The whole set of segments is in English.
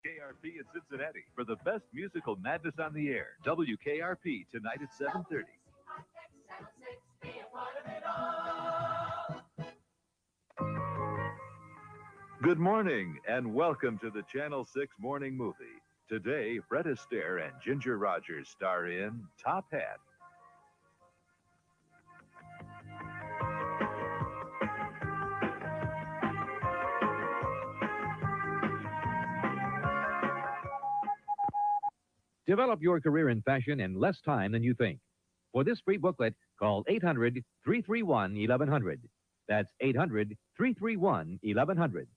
WKRP in Cincinnati for the best musical madness on the air. WKRP tonight at 7:30. Good morning and welcome to the Channel 6 Morning Movie. Today, Fred Astaire and Ginger Rogers star in Top Hat. Develop your career in fashion in less time than you think. For this free booklet, call 800-331-1100. That's 800-331-1100.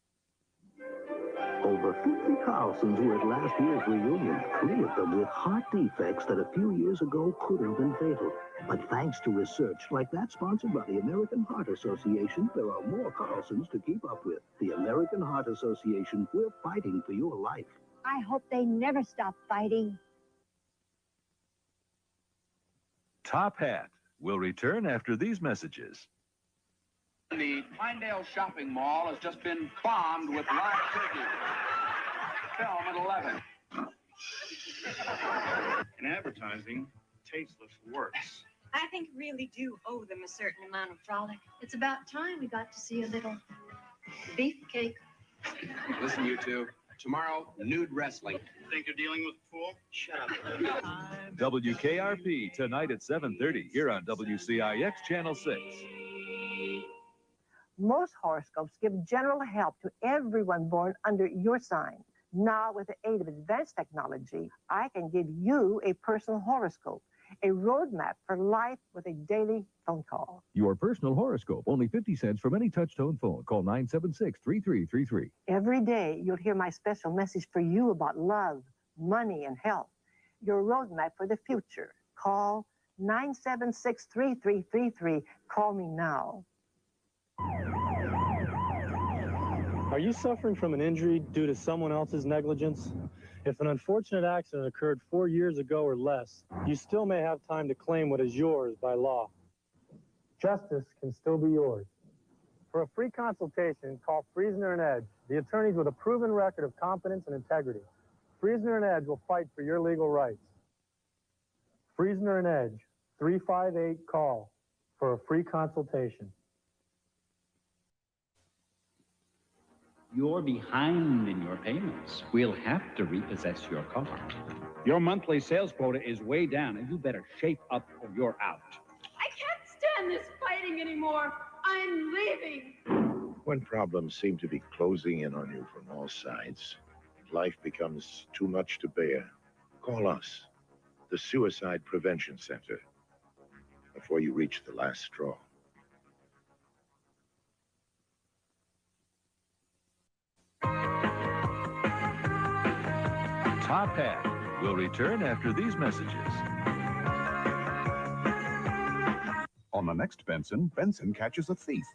Over 50 Carlsons were at last year's reunion, 3 of them with heart defects that a few years ago could have been fatal. But thanks to research like that sponsored by the American Heart Association, there are more Carlsons to keep up with. The American Heart Association, we're fighting for your life. I hope they never stop fighting. Top Hat will return after these messages. The Pinedale Shopping Mall has just been bombed with live turkey. Film at 11. In advertising, tasteless works. I think we really do owe them a certain amount of frolic. It's about time we got to see a little beefcake. Listen, you two. Tomorrow, nude wrestling. Think you're dealing with a fool? Shut up. WKRP tonight at 7:30 here on WCIX Channel 6. Most horoscopes give general help to everyone born under your sign. Now, with the aid of advanced technology, I can give you a personal horoscope, a roadmap for life with a daily phone call. Your personal horoscope, only 50 cents from any touch-tone phone. Call 976-3333. Every day, you'll hear my special message for you about love, money, and health. Your roadmap for the future. Call 976-3333. Call me now. Are you suffering from an injury due to someone else's negligence? If an unfortunate accident occurred 4 years ago or less, you still may have time to claim what is yours by law. Justice can still be yours. For a free consultation, call Friesner and Edge, the attorneys with a proven record of competence and integrity. Friesner and Edge will fight for your legal rights. Friesner and Edge, 358-CALL for a free consultation. You're behind in your payments. We'll have to repossess your car. Your monthly sales quota is way down, and you better shape up or you're out. I can't stand this fighting anymore. I'm leaving. When problems seem to be closing in on you from all sides, life becomes too much to bear. Call us, the Suicide Prevention Center, before you reach the last straw. Top Hat will return after these messages. On the next Benson, Benson catches a thief.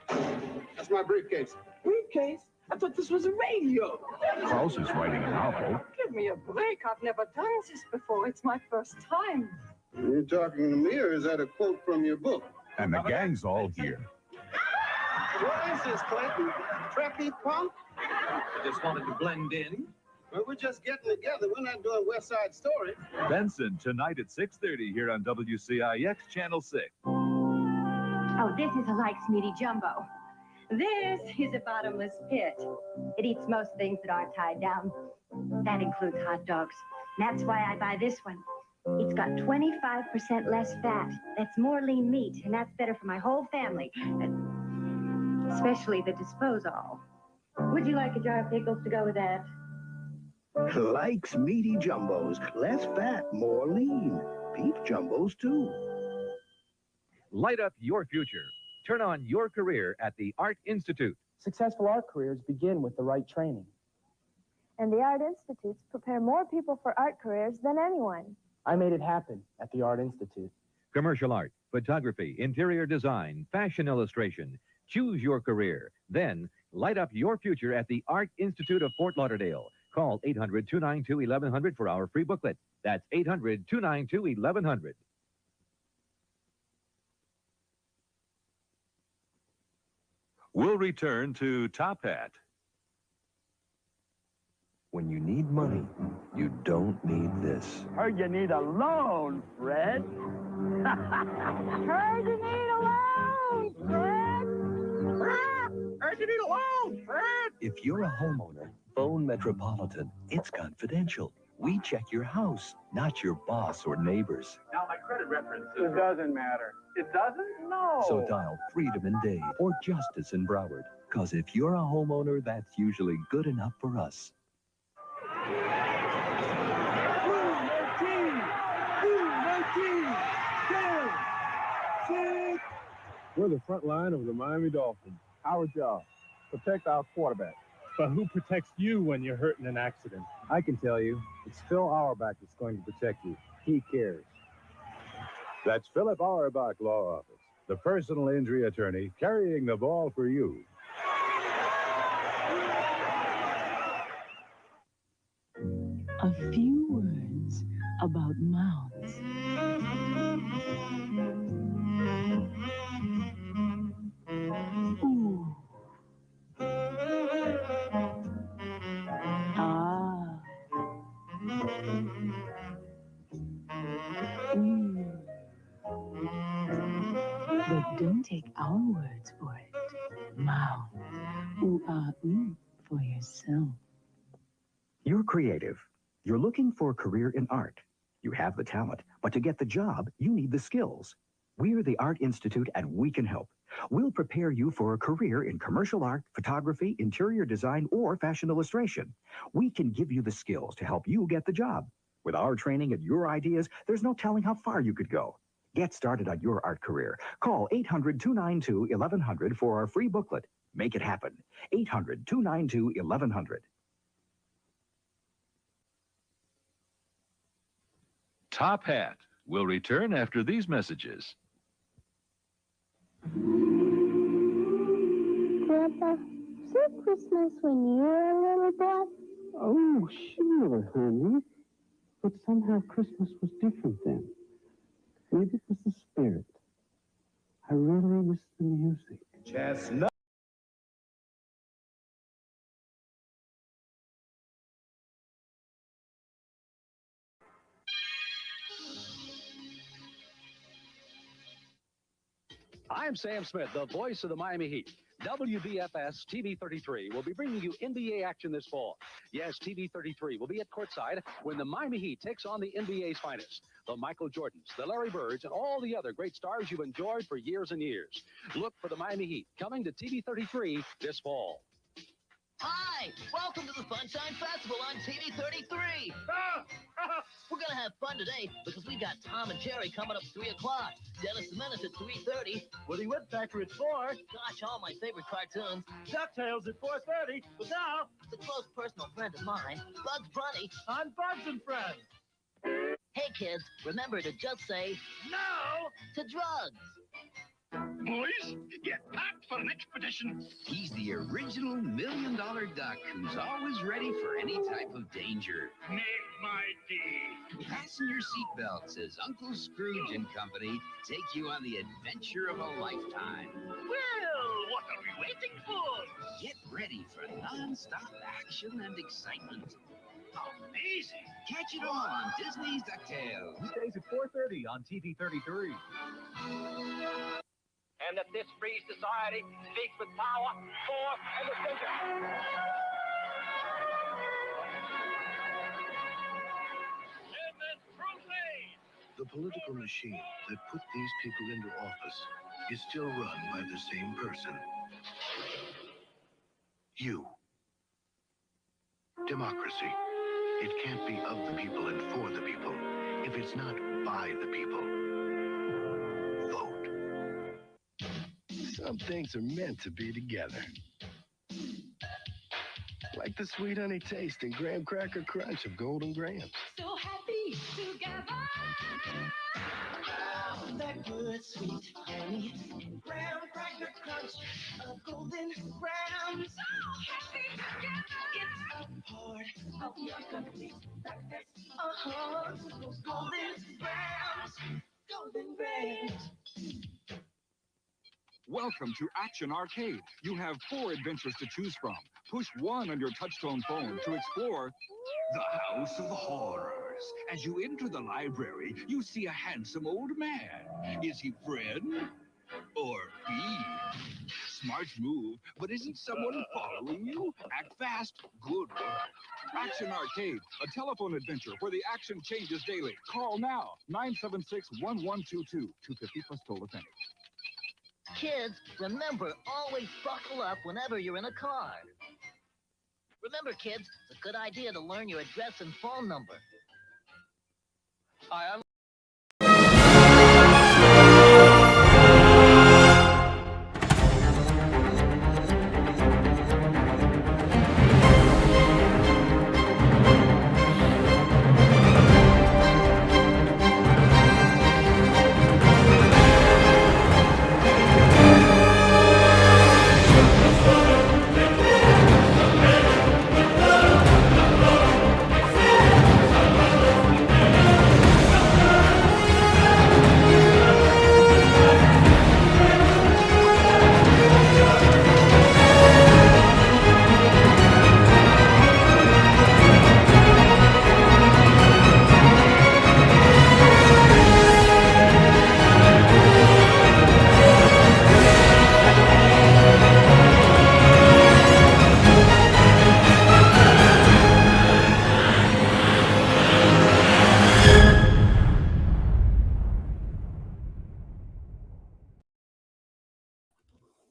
That's my briefcase. Briefcase? I thought this was a radio. Klaus is writing a novel. Give me a break. I've never done this before. It's my first time. Are you talking to me, or is that a quote from your book? And the gang's all here. What is this, Clinton? Preppy punk? I just wanted to blend in. Well, we're just getting together. We're not doing West Side Story. Benson tonight at 6:30 here on WCIX Channel 6. Oh, this is a Likes Meaty Jumbo. This is a bottomless pit. It eats most things that aren't tied down. That includes hot dogs. That's why I buy this one. It's got 25% less fat. That's more lean meat, and that's better for my whole family. Especially the disposal. Would you like a jar of pickles to go with that? Likes meaty jumbos. Less fat, more lean. Beef jumbos, too. Light up your future. Turn on your career at the Art Institute. Successful art careers begin with the right training. And the Art Institutes prepare more people for art careers than anyone. I made it happen at the Art Institute. Commercial art, photography, interior design, fashion illustration. Choose your career. Then light up your future at the Art Institute of Fort Lauderdale. Call 800-292-1100 for our free booklet. That's 800-292-1100. We'll return to Top Hat. When you need money, you don't need this. Heard you need a loan, Fred. Heard you need a loan, Fred. Heard you need a loan, Fred. If you're a homeowner, phone Metropolitan. It's confidential. We check your house, not your boss or neighbors. Now my credit reference. It doesn't matter. It doesn't? No. So dial Freedom in Dade or Justice in Broward. Because if you're a homeowner, that's usually good enough for us. We're the front line of the Miami Dolphins. Our job, protect our quarterback. But who protects you when you're hurt in an accident? I can tell you, it's Phil Auerbach that's going to protect you. He cares. That's Philip Auerbach Law Office, the personal injury attorney carrying the ball for you. A few words about mounts. Ooh. Ah. But don't take our words for it. Mount. Ooh, for yourself. You're creative. You're looking for a career in art. You have the talent, but to get the job, you need the skills. We're the Art Institute, and we can help. We'll prepare you for a career in commercial art, photography, interior design, or fashion illustration. We can give you the skills to help you get the job. With our training and your ideas, there's no telling how far you could go. Get started on your art career. Call 800-292-1100 for our free booklet. Make it happen. 800-292-1100. Top Hat will return after these messages. Grandpa, is it Christmas when you were a little boy? Oh, sure, honey. But somehow Christmas was different then. Maybe it was the spirit. I really miss the music. Chestnut. I'm Sam Smith, the voice of the Miami Heat. WBFS TV 33 will be bringing you NBA action this fall. Yes, TV 33 will be at courtside when the Miami Heat takes on the NBA's finest. The Michael Jordans, the Larry Birds, and all the other great stars you've enjoyed for years and years. Look for the Miami Heat coming to TV 33 this fall. Hi, welcome to the Funshine Festival on TV 33. We're going to have fun today because we got Tom and Jerry coming up at 3 o'clock. Dennis the Menace at 3:30. Woody Woodpecker at 4. Gosh, all my favorite cartoons. DuckTales at 4:30. But now, the close personal friend of mine, Bugs Bunny. on Bugs and Friends. Hey, kids, remember to just say no to drugs. Boys, get packed for an expedition. He's the original $1 Million Duck who's always ready for any type of danger. Make my day. Fasten your seatbelts as Uncle Scrooge and company take you on the adventure of a lifetime. Well, what are we waiting for? Get ready for non-stop action and excitement. Amazing. Catch it all on Disney's DuckTales. Weekdays at 4:30 on TV 33. And that this free society speaks with power, force, and decision. The political machine that put these people into office is still run by the same person. You. Democracy. It can't be of the people and for the people if it's not by the people. Vote. Some things are meant to be together. Like the sweet honey taste and graham cracker crunch of Golden Grahams. So happy together. That good sweet honey, graham cracker crunch of Golden Grahams. So happy together. It's a part of your complete breakfast. Those Golden Grahams. Golden Grahams. Welcome to Action Arcade. You have 4 adventures to choose from. Push 1 on your touchtone phone to explore the House of Horrors. As you enter the library, you see a handsome old man. Is he friend or fiend? Smart move, but isn't someone following you? Act fast. Good work. Action Arcade, a telephone adventure where the action changes daily. Call now, 976-1122, $2.50 plus toll if any. Kids, remember, always buckle up whenever you're in a car. Remember, kids, it's a good idea to learn your address and phone number. Hi, I'm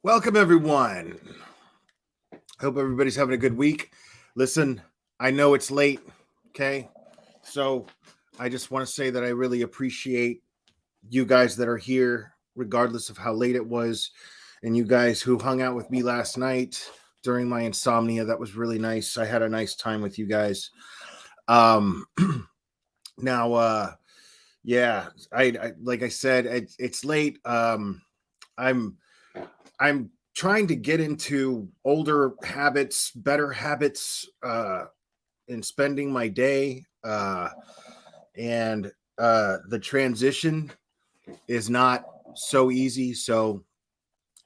Welcome, everyone. I hope everybody's having a good week. Listen, I know it's late, okay? So I just want to say that I really appreciate you guys that are here, regardless of how late it was, and you guys who hung out with me last night during my insomnia. That was really nice. I had a nice time with you guys. Now, yeah, I like I said, it's late. I'm trying to get into older habits, better habits in spending my day. And the transition is not so easy. So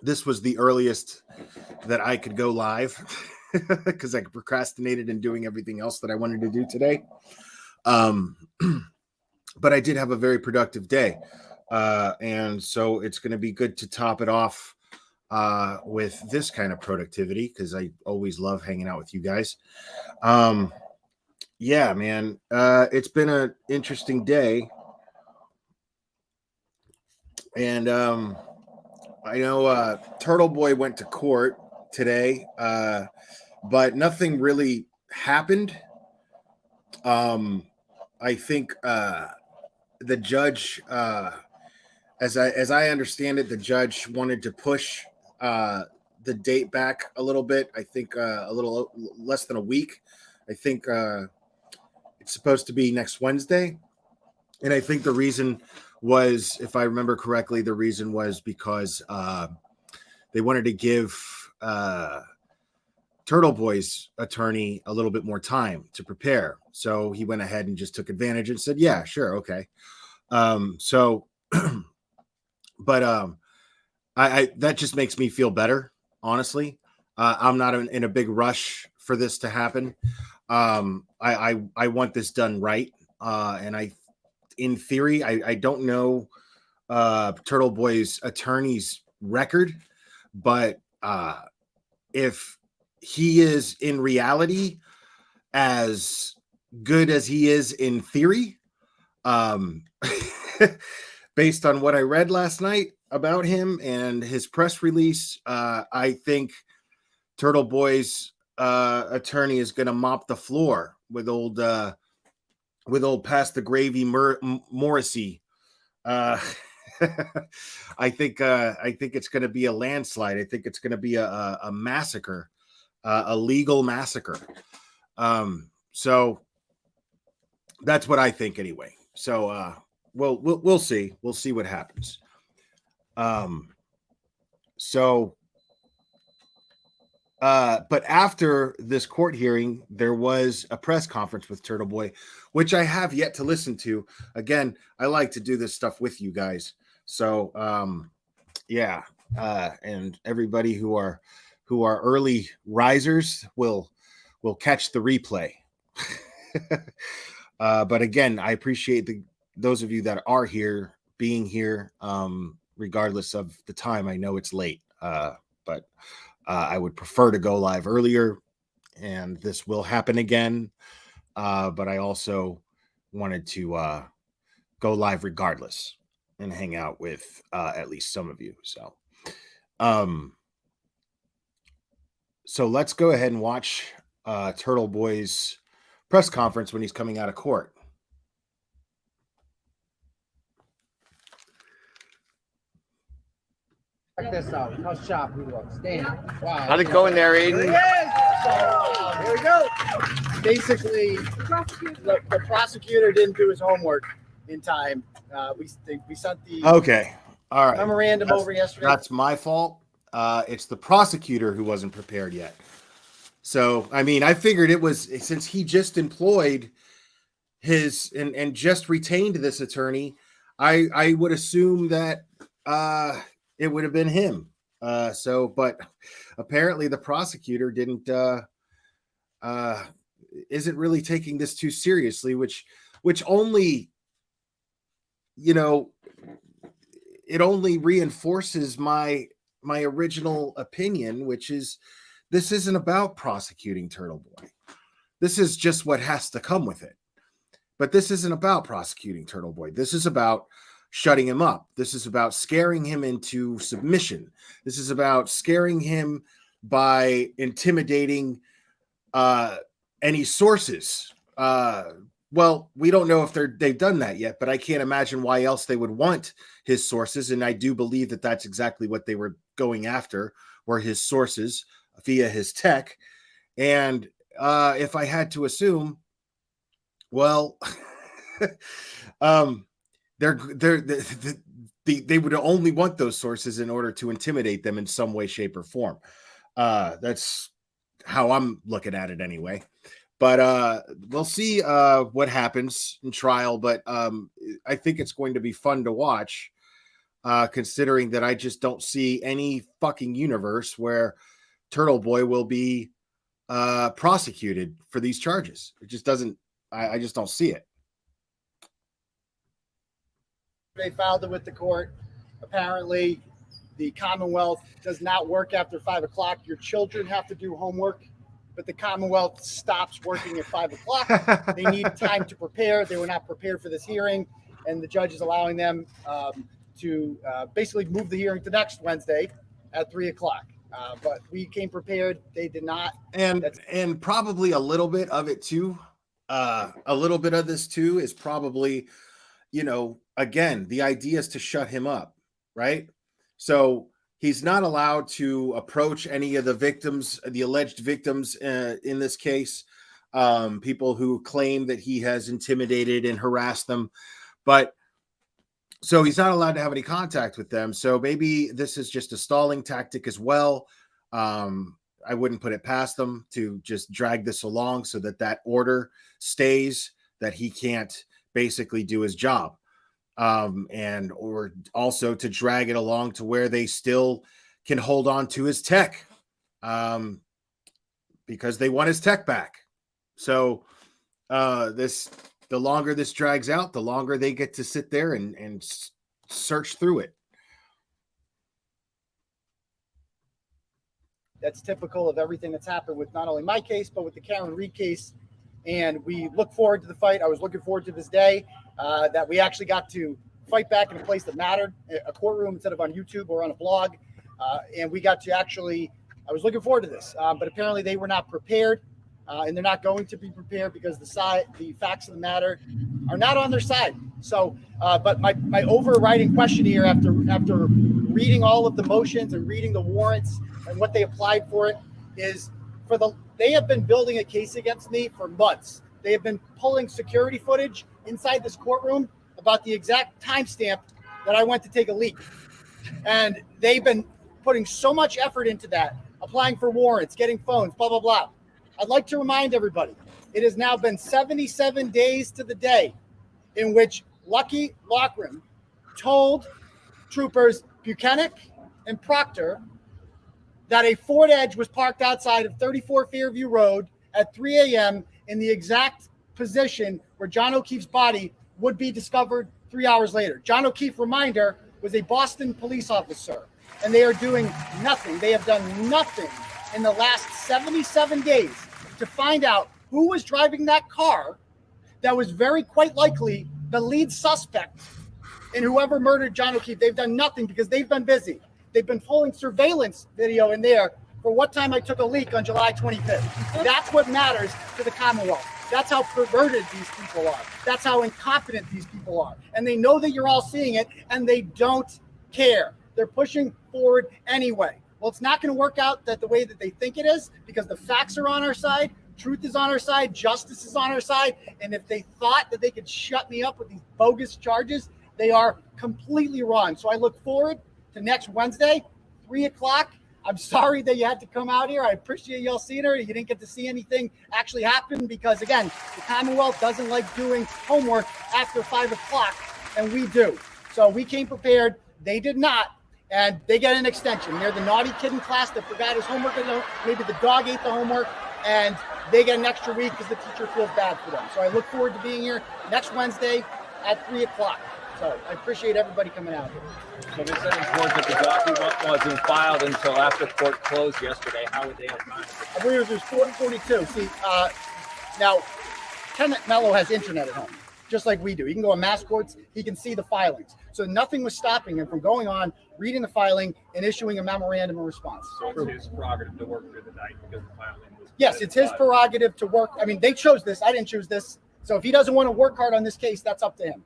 this was the earliest that I could go live because I procrastinated in doing everything else that I wanted to do today. But I did have a very productive day. And so it's going to be good to top it off with this kind of productivity because I always love hanging out with you guys. Yeah, man, it's been an interesting day. And I know TurtleBoy went to court today, but nothing really happened. I think the judge, as I understand it, the judge wanted to push the date back a little bit. I think a little less than a week. I think it's supposed to be next Wednesday. And I think the reason was, if I remember correctly, the reason was because they wanted to give TurtleBoy's attorney a little bit more time to prepare. So he went ahead and just took advantage and said, yeah, sure. Okay. But I that just makes me feel better, honestly. I'm not in a big rush for this to happen. I want this done right. And in theory, I don't know TurtleBoy's attorney's record, but if he is in reality as good as he is in theory, based on what I read last night about him and his press release, I think TurtleBoy's attorney is going to mop the floor with old Pass the Gravy Morrissey. I think it's going to be a landslide. I think it's going to be a massacre, a legal massacre. So that's what I think anyway. So we'll see. We'll see what happens. But after this court hearing, there was a press conference with TurtleBoy, which I have yet to listen to. Again, I like to do this stuff with you guys. So, yeah, and everybody who are early risers will catch the replay. But again, I appreciate those of you that are here being here, regardless of the time. I know it's late, but I would prefer to go live earlier, and this will happen again. But I also wanted to go live regardless and hang out with at least some of you. So let's go ahead and watch TurtleBoy's press conference when he's coming out of court. Check this out. How sharp he looks. Damn. Wow. How'd it go in there, Aiden? Here we go. Basically, the prosecutor didn't do his homework in time. We sent the all right memorandum over yesterday. That's my fault. It's the prosecutor who wasn't prepared yet. So, I mean, I figured it was, since he just employed his and just retained this attorney, I would assume that it would have been him. But apparently the prosecutor isn't really taking this too seriously, which only, it only reinforces my original opinion, which is this isn't about prosecuting TurtleBoy. This is just what has to come with it. But this isn't about prosecuting TurtleBoy. This is about shutting him up. This is about scaring him into submission. This is about scaring him by intimidating any sources. Well, we don't know if they've done that yet, but I can't imagine why else they would want his sources. And I do believe that that's exactly what they were going after, were his sources via his tech. And if I had to assume, well, they would only want those sources in order to intimidate them in some way, shape, or form. That's how I'm looking at it anyway. But we'll see what happens in trial. But I think it's going to be fun to watch, considering that I just don't see any fucking universe where TurtleBoy will be prosecuted for these charges. It just doesn't. I just don't see it. They filed it with the court. Apparently, the Commonwealth does not work after 5 o'clock. Your children have to do homework, but the Commonwealth stops working at 5 o'clock. They need time to prepare. They were not prepared for this hearing, and the judge is allowing them to basically move the hearing to next Wednesday at 3 o'clock. But we came prepared. They did not. And probably a little bit of it too. A little bit of this too is probably, again, the idea is to shut him up, right? So he's not allowed to approach any of the victims, the alleged victims in this case, people who claim that he has intimidated and harassed them. But so he's not allowed to have any contact with them. So maybe this is just a stalling tactic as well. I wouldn't put it past them to just drag this along so that order stays, that he can't basically do his job. Or also to drag it along to where they still can hold on to his tech, because they want his tech back. So the longer this drags out, the longer they get to sit there and search through it. That's typical of everything that's happened with not only my case, but with the Karen Reed case. And we look forward to the fight. I was looking forward to this day that we actually got to fight back in a place that mattered, a courtroom instead of on YouTube or on a blog. And we got to I was looking forward to this, but apparently they were not prepared, and they're not going to be prepared because the facts of the matter are not on their side. So, but my overriding question here after reading all of the motions and reading the warrants and what they applied for it is they have been building a case against me for months. They have been pulling security footage inside this courtroom about the exact timestamp that I went to take a leak. And they've been putting so much effort into that, applying for warrants, getting phones, blah, blah, blah. I'd like to remind everybody, it has now been 77 days to the day in which Lucky Loughran told troopers Buchanan in Proctor that a Ford Edge was parked outside of 34 Fairview Road at 3 a.m. in the exact position where John O'Keefe's body would be discovered 3 hours later. John O'Keefe, reminder, was a Boston police officer, and they are doing nothing. They have done nothing in the last 77 days to find out who was driving that car that was very quite likely the lead suspect in whoever murdered John O'Keefe. They've done nothing because they've been busy. They've been pulling surveillance video in there for what time I took a leak on July 25th. That's what matters to the Commonwealth. That's how perverted these people are. That's how incompetent these people are. And they know that you're all seeing it, and they don't care. They're pushing forward anyway. Well, it's not going to work out that the way that they think it is, because the facts are on our side, truth is on our side, justice is on our side, and if they thought that they could shut me up with these bogus charges, they are completely wrong. So I look forward to next Wednesday, 3 o'clock. I'm sorry that you had to come out here. I appreciate y'all seeing her. You didn't get to see anything actually happen because, again, the Commonwealth doesn't like doing homework after 5 o'clock, and we do. So we came prepared. They did not, and they get an extension. They're the naughty kid in class that forgot his homework. Maybe the dog ate the homework, and they get an extra week because the teacher feels bad for them. So I look forward to being here next Wednesday at 3 o'clock. So I appreciate everybody coming out here. So they said in court that the document wasn't filed until after court closed yesterday. How would they have done it? I believe it was 442. See, now, Kenneth Mello has internet at home, just like we do. He can go on mass courts. He can see the filings. So nothing was stopping him from going on, reading the filing, and issuing a memorandum of response. So it's his prerogative to work through the night because the filing was... Yes, it's his prerogative to work. I mean, they chose this. I didn't choose this. So if he doesn't want to work hard on this case, that's up to him.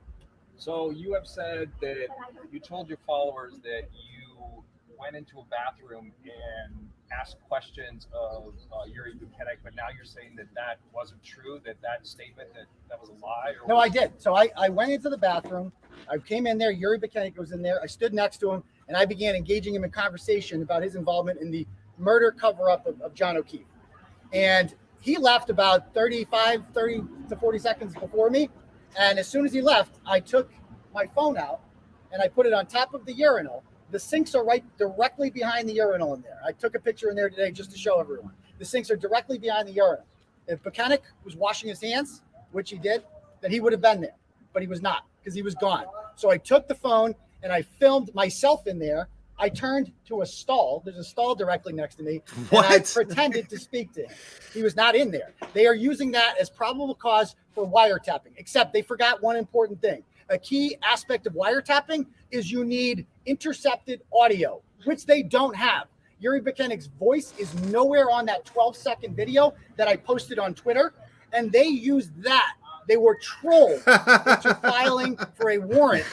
So you have said that you told your followers that you went into a bathroom and asked questions of Yuri Bukenik, but now you're saying that that wasn't true, that statement, that was a lie? No, I did. So I went into the bathroom. I came in there. Yuri Bukenik was in there. I stood next to him, and I began engaging him in conversation about his involvement in the murder cover-up of John O'Keefe. And he left about 30 to 40 seconds before me. And as soon as he left, I took my phone out and I put it on top of the urinal. The sinks are right directly behind the urinal in there. I took a picture in there today just to show everyone. The sinks are directly behind the urinal. If Bukenik was washing his hands, which he did, then he would have been there. But he was not because he was gone. So I took the phone and I filmed myself in there. I turned to a stall. There's a stall directly next to me. What? And I pretended to speak to him. He was not in there. They are using that as probable cause for wiretapping, except they forgot one important thing. A key aspect of wiretapping is you need intercepted audio, which they don't have. Yuri Bukenik's voice is nowhere on that 12-second video that I posted on Twitter, and they used that. They were trolled into filing for a warrant,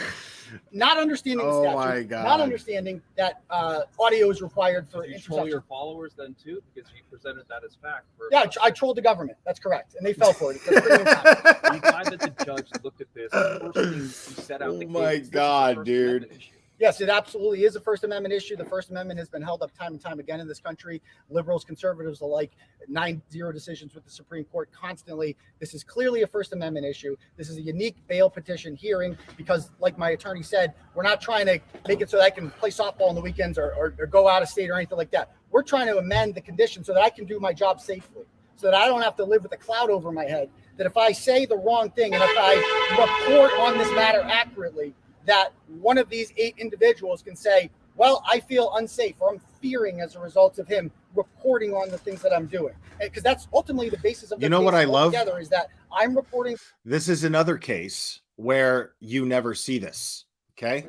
not understanding the statute, my God. not understanding that audio is required for Did you troll interception. your followers then too? Because you presented that as fact. Yeah, I trolled the government. That's correct. And they fell for it. That's pretty incompetent. You find that the judge looked at this, the first thing he set out the case, my this is a God, First dude. Amendment issue. Yes, it absolutely is a First Amendment issue. The First Amendment has been held up time and time again in this country. Liberals, conservatives alike, 9-0 decisions with the Supreme Court constantly. This is clearly a First Amendment issue. This is a unique bail petition hearing because, like my attorney said, we're not trying to make it so that I can play softball on the weekends or go out of state or anything like that. We're trying to amend the conditions so that I can do my job safely, so that I don't have to live with a cloud over my head, that if I say the wrong thing and if I report on this matter accurately, that one of these 8 individuals can say, well, I feel unsafe or I'm fearing as a result of him reporting on the things that I'm doing. Because that's ultimately the basis of the You know what I love? together is that I'm reporting. This is another case where you never see this. Okay.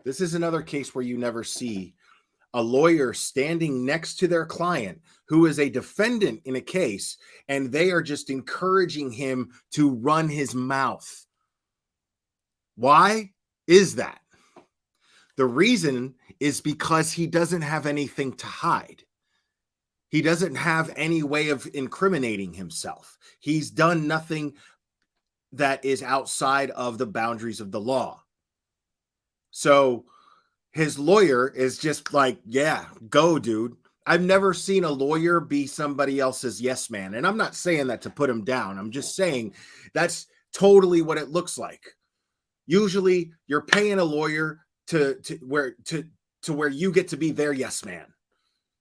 This is another case where you never see a lawyer standing next to their client who is a defendant in a case, and they are just encouraging him to run his mouth. Why is that? The reason is because he doesn't have anything to hide. He doesn't have any way of incriminating himself. He's done nothing that is outside of the boundaries of the law. So his lawyer is just like, yeah, go, dude. I've never seen a lawyer be somebody else's yes man. And I'm not saying that to put him down. I'm just saying that's totally what it looks like. Usually you're paying a lawyer to to where you get to be their yes man.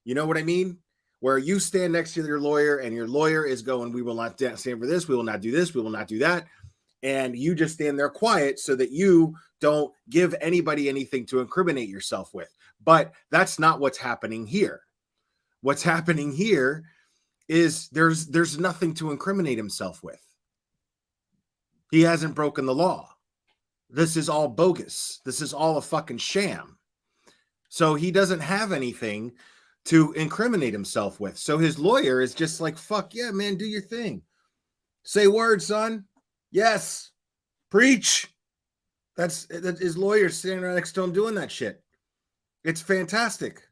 You know what I mean? Where you stand next to your lawyer and your lawyer is going, we will not stand for this. We will not do this. We will not do that. And you just stand there quiet so that you don't give anybody anything to incriminate yourself with. But that's not what's happening here. What's happening here is there's nothing to incriminate himself with. He hasn't broken the law. This is all bogus. This is all a fucking sham. So he doesn't have anything to incriminate himself with. So his lawyer is just like, fuck yeah, man, do your thing. Say words, son. Yes. Preach. That's his lawyer standing right next to him doing that shit. It's fantastic.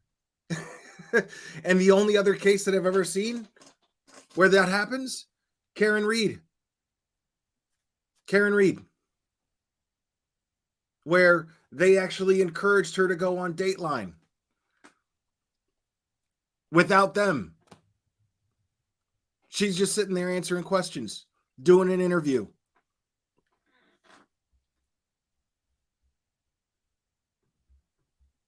And the only other case that I've ever seen where that happens, Karen Reed. Where they actually encouraged her to go on Dateline. Without them. She's just sitting there answering questions, doing an interview.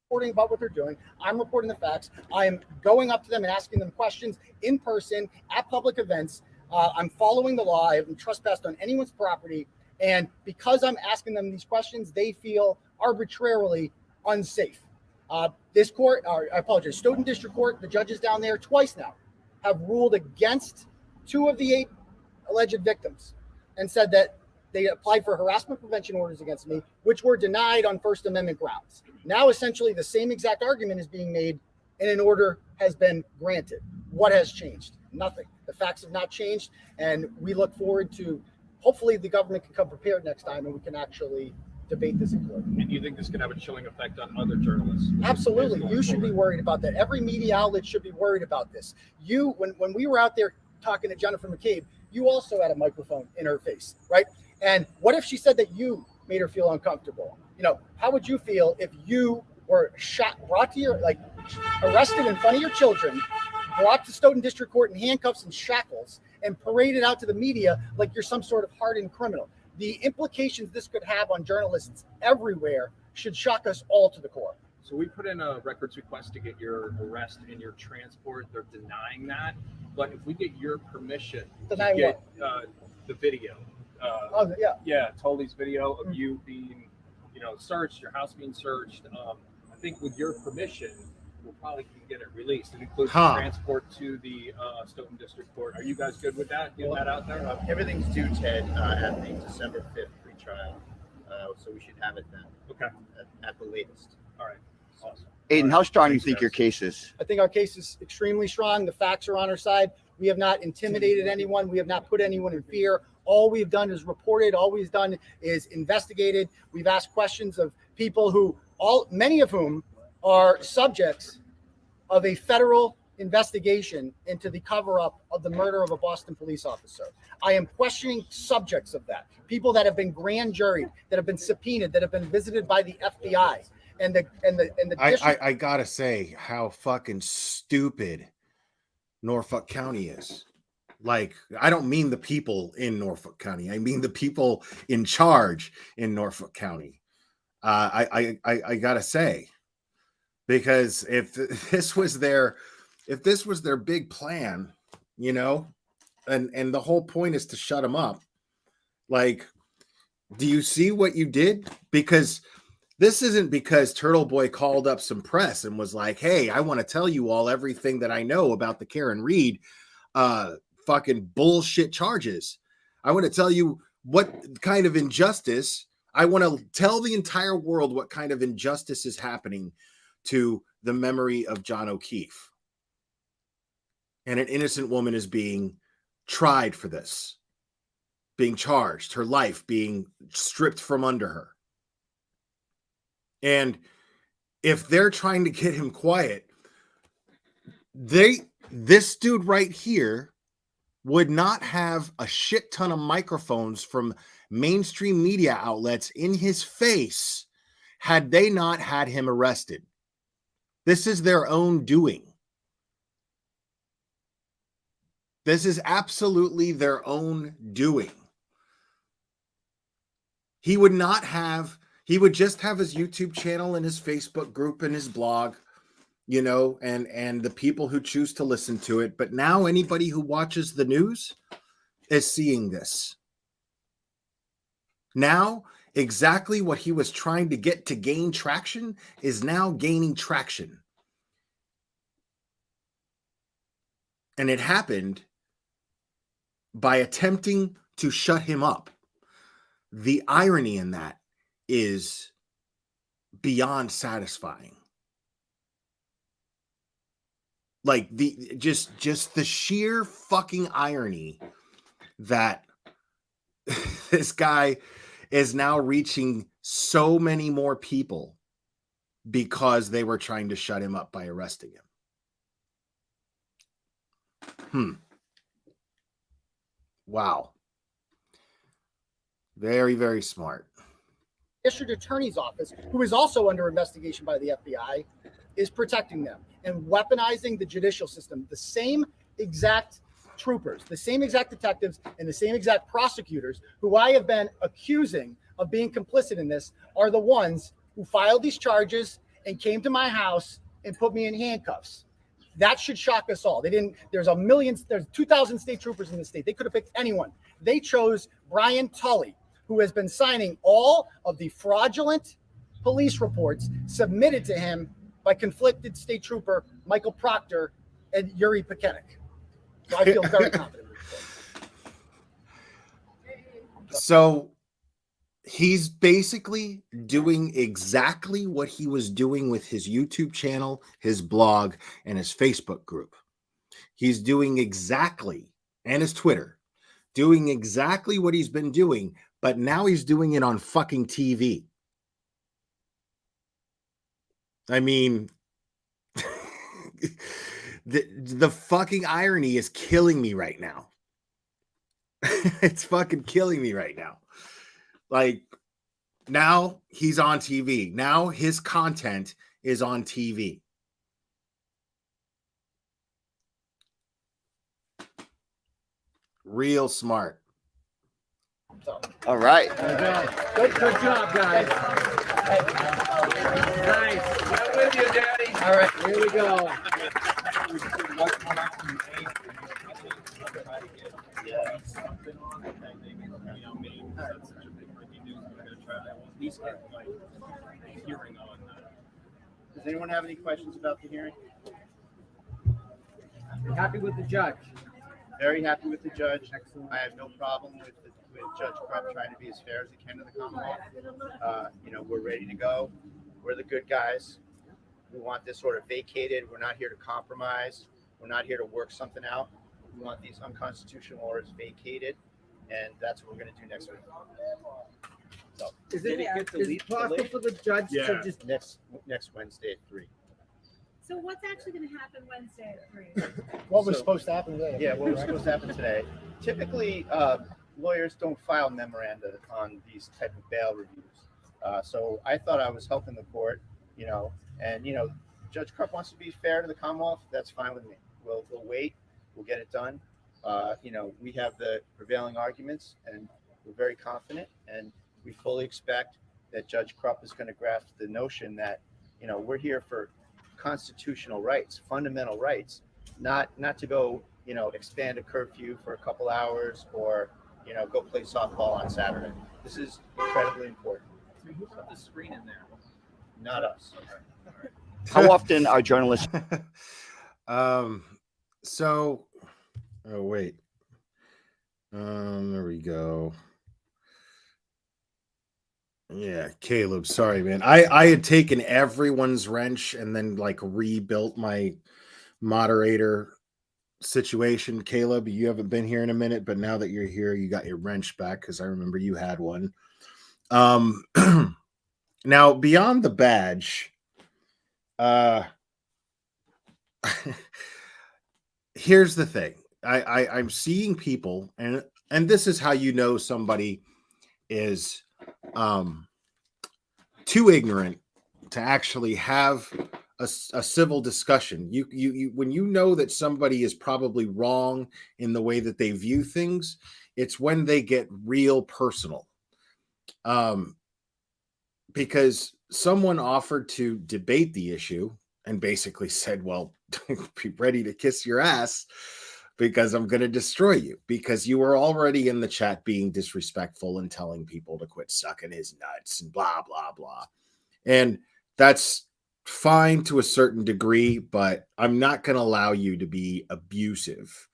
Reporting about what they're doing. I'm reporting the facts. I am going up to them and asking them questions in person at public events. I'm following the law. I haven't trespassed on anyone's property. And because I'm asking them these questions, they feel arbitrarily unsafe. This court, I apologize, Stoughton District Court, the judges down there twice now have ruled against 2 of the 8 alleged victims and said that they applied for harassment prevention orders against me, which were denied on First Amendment grounds. Now, essentially, the same exact argument is being made and an order has been granted. What has changed? Nothing. The facts have not changed. And we look forward to, hopefully the government can come prepared next time and we can actually debate this in court. And you think this could have a chilling effect on other journalists? Absolutely. You should be worried about that. Every media outlet should be worried about this. When we were out there talking to Jennifer McCabe, you also had a microphone in her face, right? And what if she said that you made her feel uncomfortable? You know, how would you feel if you were brought to your, arrested in front of your children, brought to Stoughton District Court in handcuffs and shackles, and paraded out to the media like you're some sort of hardened criminal? The implications this could have on journalists everywhere should shock us all to the core. So we put in a records request to get your arrest and your transport. They're denying that. But if we get your permission to get the video, Tully's video of you being, searched, your house being searched, I think with your permission, we'll probably get it released. It includes transport to the Stoughton District Court. Are you guys good with that? Getting that out there? Everything's due, Ted, at the December 5th pretrial. So we should have it then. Okay. At the latest. All right. Awesome. Aiden, how strong do you think your case is? I think our case is extremely strong. The facts are on our side. We have not intimidated anyone. We have not put anyone in fear. All we've done is reported. All we've done is investigated. We've asked questions of people who, many of whom are subjects of a federal investigation into the cover-up of the murder of a Boston police officer. I am questioning subjects of that, people that have been grand juried, that have been subpoenaed, that have been visited by the FBI. And the I gotta say how fucking stupid Norfolk County is. Like, I don't mean the people in Norfolk County. I mean the people in charge in Norfolk County. I gotta say, because if this was their big plan, and the whole point is to shut them up. Like, do you see what you did? Because this isn't because TurtleBoy called up some press and was like, hey, I want to tell you all everything that I know about the Karen Reed fucking bullshit charges. I want to tell you what kind of injustice. I want to tell the entire world what kind of injustice is happening to the memory of John O'Keefe. And an innocent woman is being tried for this, being charged, her life being stripped from under her. And if they're trying to get him quiet, this dude right here would not have a shit ton of microphones from mainstream media outlets in his face had they not had him arrested. This is their own doing. This is absolutely their own doing. He would not have He would just have his YouTube channel and his Facebook group and his blog, you know, and the people who choose to listen to it. But now anybody who watches the news is seeing this. Now, exactly what he was trying to get to gain traction is now gaining traction. And it happened by attempting to shut him up. The irony in that is beyond satisfying. Like just the sheer fucking irony that this guy is now reaching so many more people because they were trying to shut him up by arresting him. Wow. Very, very smart. District Attorney's Office, who is also under investigation by the FBI, is protecting them and weaponizing the judicial system. The same exact troopers, the same exact detectives, and the same exact prosecutors who I have been accusing of being complicit in this are the ones who filed these charges and came to my house and put me in handcuffs. That should shock us all. They didn't, there's 2,000 state troopers in the state. They could have picked anyone. They chose Brian Tully, who has been signing all of the fraudulent police reports submitted to him by conflicted state trooper Michael Proctor and Yuri Pakenik. So I feel very confident. So he's basically doing exactly what he was doing with his YouTube channel, his blog, and his Facebook group. He's doing exactly, and his Twitter, doing exactly what he's been doing, but now he's doing it on fucking TV. I mean, the fucking irony is killing me right now. It's fucking killing me right now. Like, now he's on TV. Now his content is on TV. Real smart. All right. Good job, guys. Nice. I'm with you, Daddy. All right, here we go. Does anyone have any questions about the hearing? Happy with the judge? Very happy with the judge. I have no problem with Judge Krupp trying to be as fair as he can to the Commonwealth. We're ready to go. We're the good guys. We want this sort of vacated. We're not here to compromise. We're not here to work something out. We want these unconstitutional orders vacated, and that's what we're going to do next week. So, Is it possible for the judge to just next Wednesday at 3? So what's actually going to happen Wednesday at 3? What was supposed to happen today? Yeah, what was supposed to happen today. Typically, lawyers don't file memoranda on these type of bail reviews. So I thought I was helping the court, and Judge Krupp wants to be fair to the Commonwealth. That's fine with me. We'll wait. We'll get it done. We have the prevailing arguments, and we're very confident, and we fully expect that Judge Krupp is going to grasp the notion that, we're here for constitutional rights, fundamental rights, not to go, expand a curfew for a couple hours or, go play softball on Saturday. This is incredibly important. So who put the screen in there? Not us. How often are journalists? Oh wait. There we go. Yeah, Caleb, sorry, man. I had taken everyone's wrench and then rebuilt my moderator situation. Caleb, you haven't been here in a minute, but now that you're here, you got your wrench back because I remember you had one. Now, beyond the badge, here's the thing. I'm seeing people, and this is how you know somebody is too ignorant to actually have a civil discussion. You when you know that somebody is probably wrong in the way that they view things, it's when they get real personal. because someone offered to debate the issue and basically said, well, be ready to kiss your ass because I'm going to destroy you, because you were already in the chat being disrespectful and telling people to quit sucking his nuts and blah, blah, blah. And that's fine to a certain degree, but I'm not going to allow you to be abusive.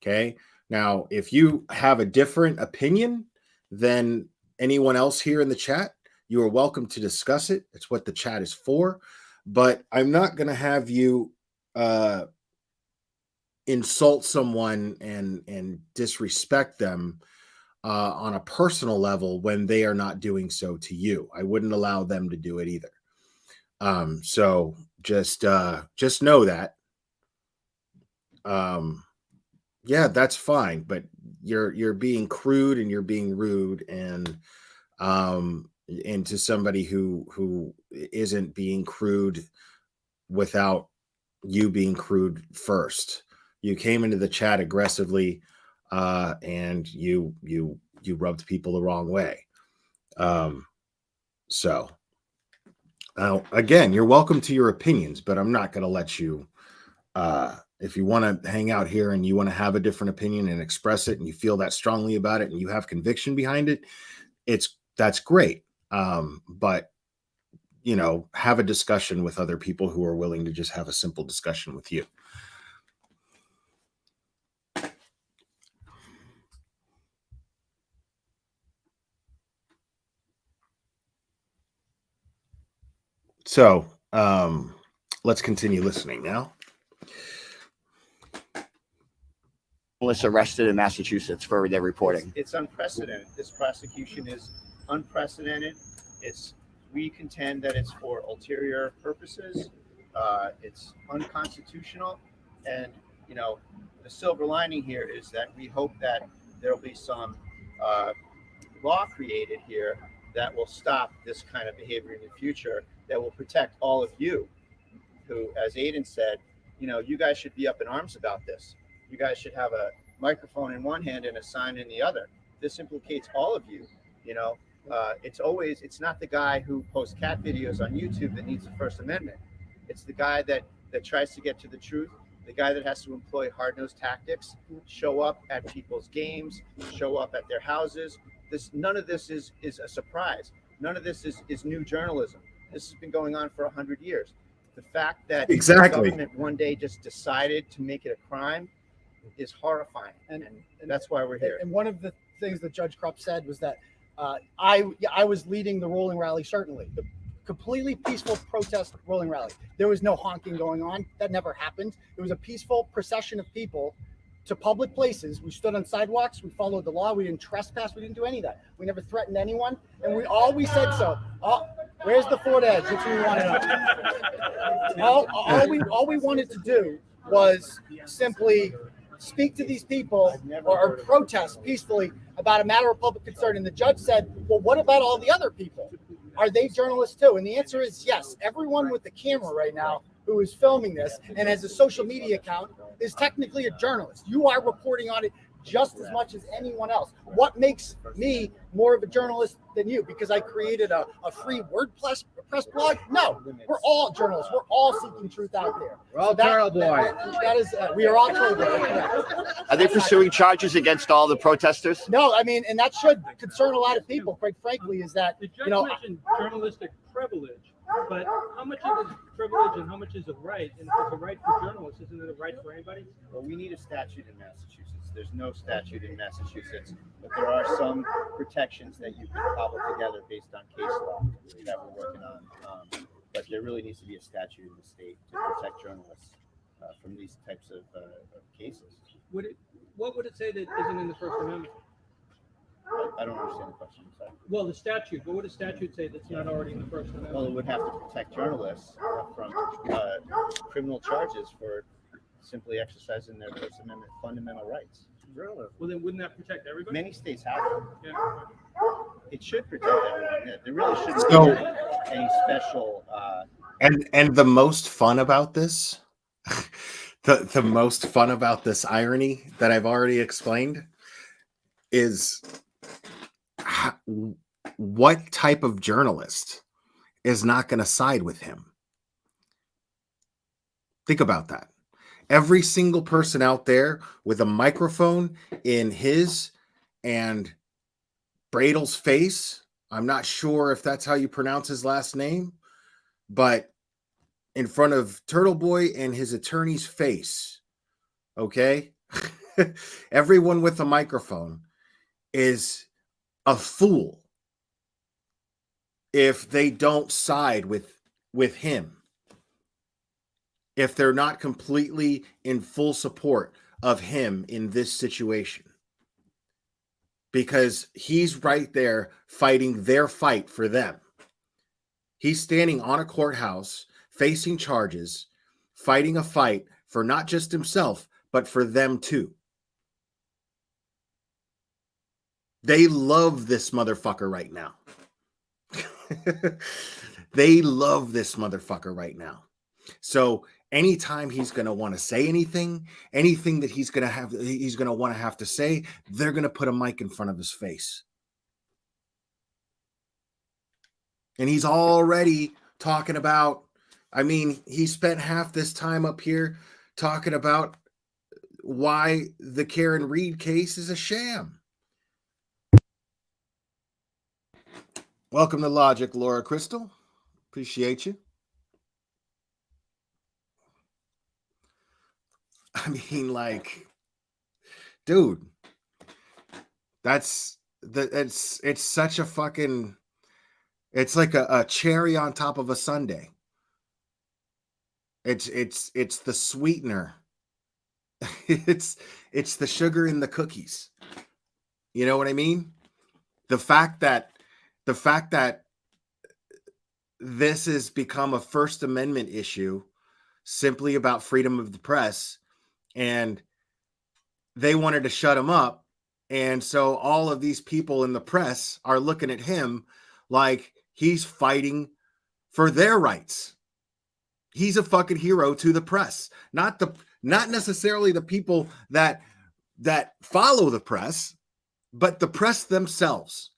Okay. Now, if you have a different opinion than anyone else here in the chat, you are welcome to discuss it. It's what the chat is for. But I'm not going to have you insult someone and disrespect them on a personal level when they are not doing so to you. I wouldn't allow them to do it either. So just know that. Yeah, that's fine, but you're being crude and you're being rude, and to somebody who isn't being crude without you being crude first. You came into the chat aggressively, and you rubbed people the wrong way. So now again, you're welcome to your opinions, but I'm not going to let you. If you want to hang out here and you want to have a different opinion and express it, and you feel that strongly about it and you have conviction behind it, that's great. But have a discussion with other people who are willing to just have a simple discussion with you. So let's continue listening now. Was arrested in Massachusetts for their reporting. It's unprecedented. This prosecution is unprecedented. We contend that it's for ulterior purposes. It's unconstitutional, and the silver lining here is that we hope that there'll be some law created here that will stop this kind of behavior in the future, that will protect all of you who, as Aiden said, you guys should be up in arms about this. You guys should have a microphone in one hand and a sign in the other. This implicates all of you. It's not the guy who posts cat videos on YouTube that needs the First Amendment. It's the guy that tries to get to the truth, the guy that has to employ hard-nosed tactics, show up at people's games, show up at their houses. None of this is a surprise. None of this is new journalism. This has been going on for 100 years. The fact that the government one day just decided to make it a crime is horrifying, and that's why we're here. And one of the things that Judge Krupp said was that I was leading the rolling rally, certainly the completely peaceful protest rolling rally. There was no honking going on. That never happened. It was a peaceful procession of people to public places. We stood on sidewalks. We followed the law. We didn't trespass. We didn't do any of that. We never threatened anyone, and we always said so. Where's the Ford Edge? That's what we wanted to know. All we wanted to do was simply speak to these people or protest peacefully about a matter of public concern. And the judge said, well, what about all the other people? Are they journalists too? And the answer is yes. Everyone with the camera right now who is filming this and has a social media account is technically a journalist. You are reporting on it just as much as anyone else. What makes me more of a journalist than you? Because I created a free WordPress blog? No, we're all journalists. We're all seeking truth out there. We're all TurtleBoy. That is, we are all TurtleBoy. Are they pursuing charges against all the protesters? No, I mean, and that should concern a lot of people, quite frankly, is that, the judge mentioned journalistic privilege, but how much of it is privilege and how much is a right? And if it's a right for journalists, isn't it a right for anybody? Well, we need a statute in Massachusetts. There's no statute in Massachusetts, but there are some protections that you can cobble together based on case law that we're working on. But there really needs to be a statute in the state to protect journalists from these types of cases. What would it say that isn't in the First Amendment? I don't understand the question. Sorry. Well, the statute. What would a statute say that's not already in the First Amendment? Well, it would have to protect journalists from criminal charges for simply exercising their First Amendment fundamental rights. Well, then wouldn't that protect everybody? Many states have it. Yeah. It should protect everyone. There really shouldn't be any special. And the most fun about this, the most fun about this irony that I've already explained is what type of journalist is not going to side with him. Think about that. Every single person out there with a microphone in his and Bradel's face, I'm not sure if that's how you pronounce his last name, but in front of TurtleBoy and his attorney's face, okay? Everyone with a microphone is a fool if they don't side with him, if they're not completely in full support of him in this situation, because he's right there fighting their fight for them. He's standing on a courthouse facing charges, fighting a fight for not just himself, but for them too. They love this motherfucker right now. They love this motherfucker right now. So anytime he's going to want to say anything that he's going to want to have to say, they're going to put a mic in front of his face. And he's already talking about, I mean, he spent half this time up here talking about why the Karen Reed case is a sham. Welcome to Logic, Laura Crystal. Appreciate you. I mean, like, dude, it's such a fucking, it's like a cherry on top of a sundae. It's the sweetener. It's the sugar in the cookies. You know what I mean? The fact that this has become a First Amendment issue simply about freedom of the press, and they wanted to shut him up. And so all of these people in the press are looking at him like he's fighting for their rights. He's a fucking hero to the press, not necessarily the people that follow the press, but the press themselves.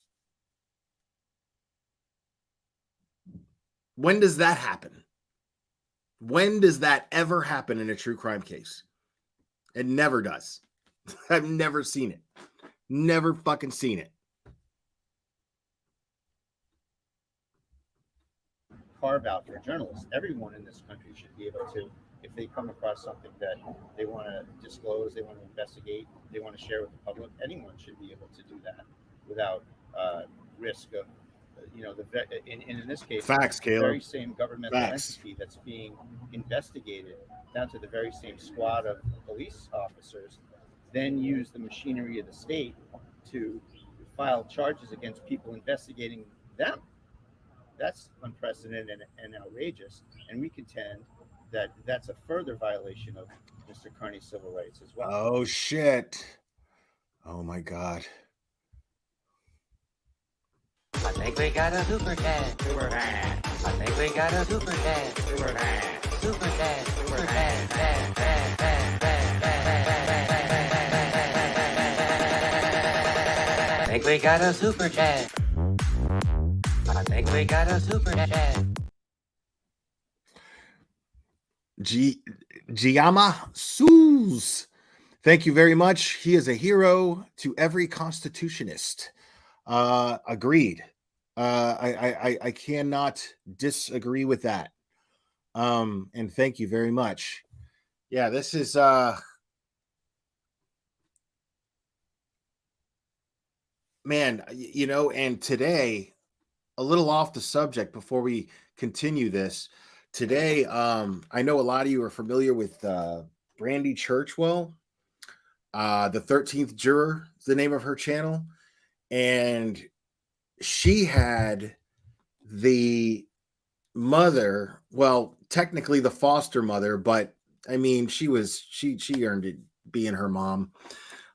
When does that happen? When does that ever happen in a true crime case? It never does. I've never seen it. Never fucking seen it. Carve out for journalists. Everyone in this country should be able to, if they come across something that they want to disclose, they want to investigate, they want to share with the public, anyone should be able to do that without risk of, in this case, facts, the Caleb. very same governmental entity that's being investigated, down to the very same squad of police officers, then use the machinery of the state to file charges against people investigating them. That's unprecedented and outrageous, and we contend that that's a further violation of Mr. Carney's civil rights as well. Oh shit! Oh my god! I think we got a super dad. Super dad. I think we got a super dad. Super dad. Super dad. Super dad. Dad. Dad. Dad. Dad. Dad. I think we got a super dad. I think we got a super dad. Giama Suze. Thank you very much. He is a hero to every constitutionist. Agreed. I cannot disagree with that. And thank you very much. Yeah, this is man, and today, a little off the subject before we continue this. Today, I know a lot of you are familiar with Brandy Churchwell. The 13th Juror is the name of her channel. And she had the mother, well, technically the foster mother, but I mean, she earned it being her mom.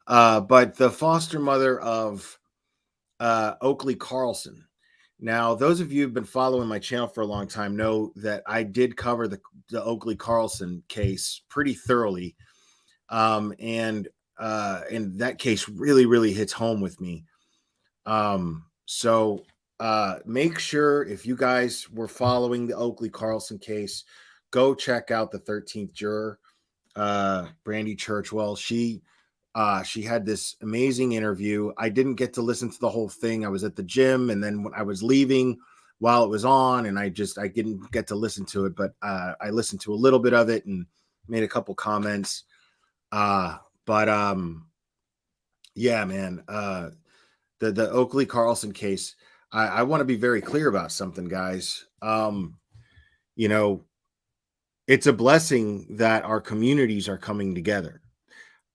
But the foster mother of Oakley Carlson. Now, those of you who've been following my channel for a long time know that I did cover the Oakley Carlson case pretty thoroughly. And that case really, really hits home with me. So make sure if you guys were following the Oakley Carlson case, go check out the 13th juror, Brandy Churchwell. She had this amazing interview. I didn't get to listen to the whole thing. I was at the gym, and then when I was leaving while it was on, and I didn't get to listen to it, but I listened to a little bit of it and made a couple comments. Yeah, man, the Oakley Carlson case, I want to be very clear about something, guys. You know, it's a blessing that our communities are coming together.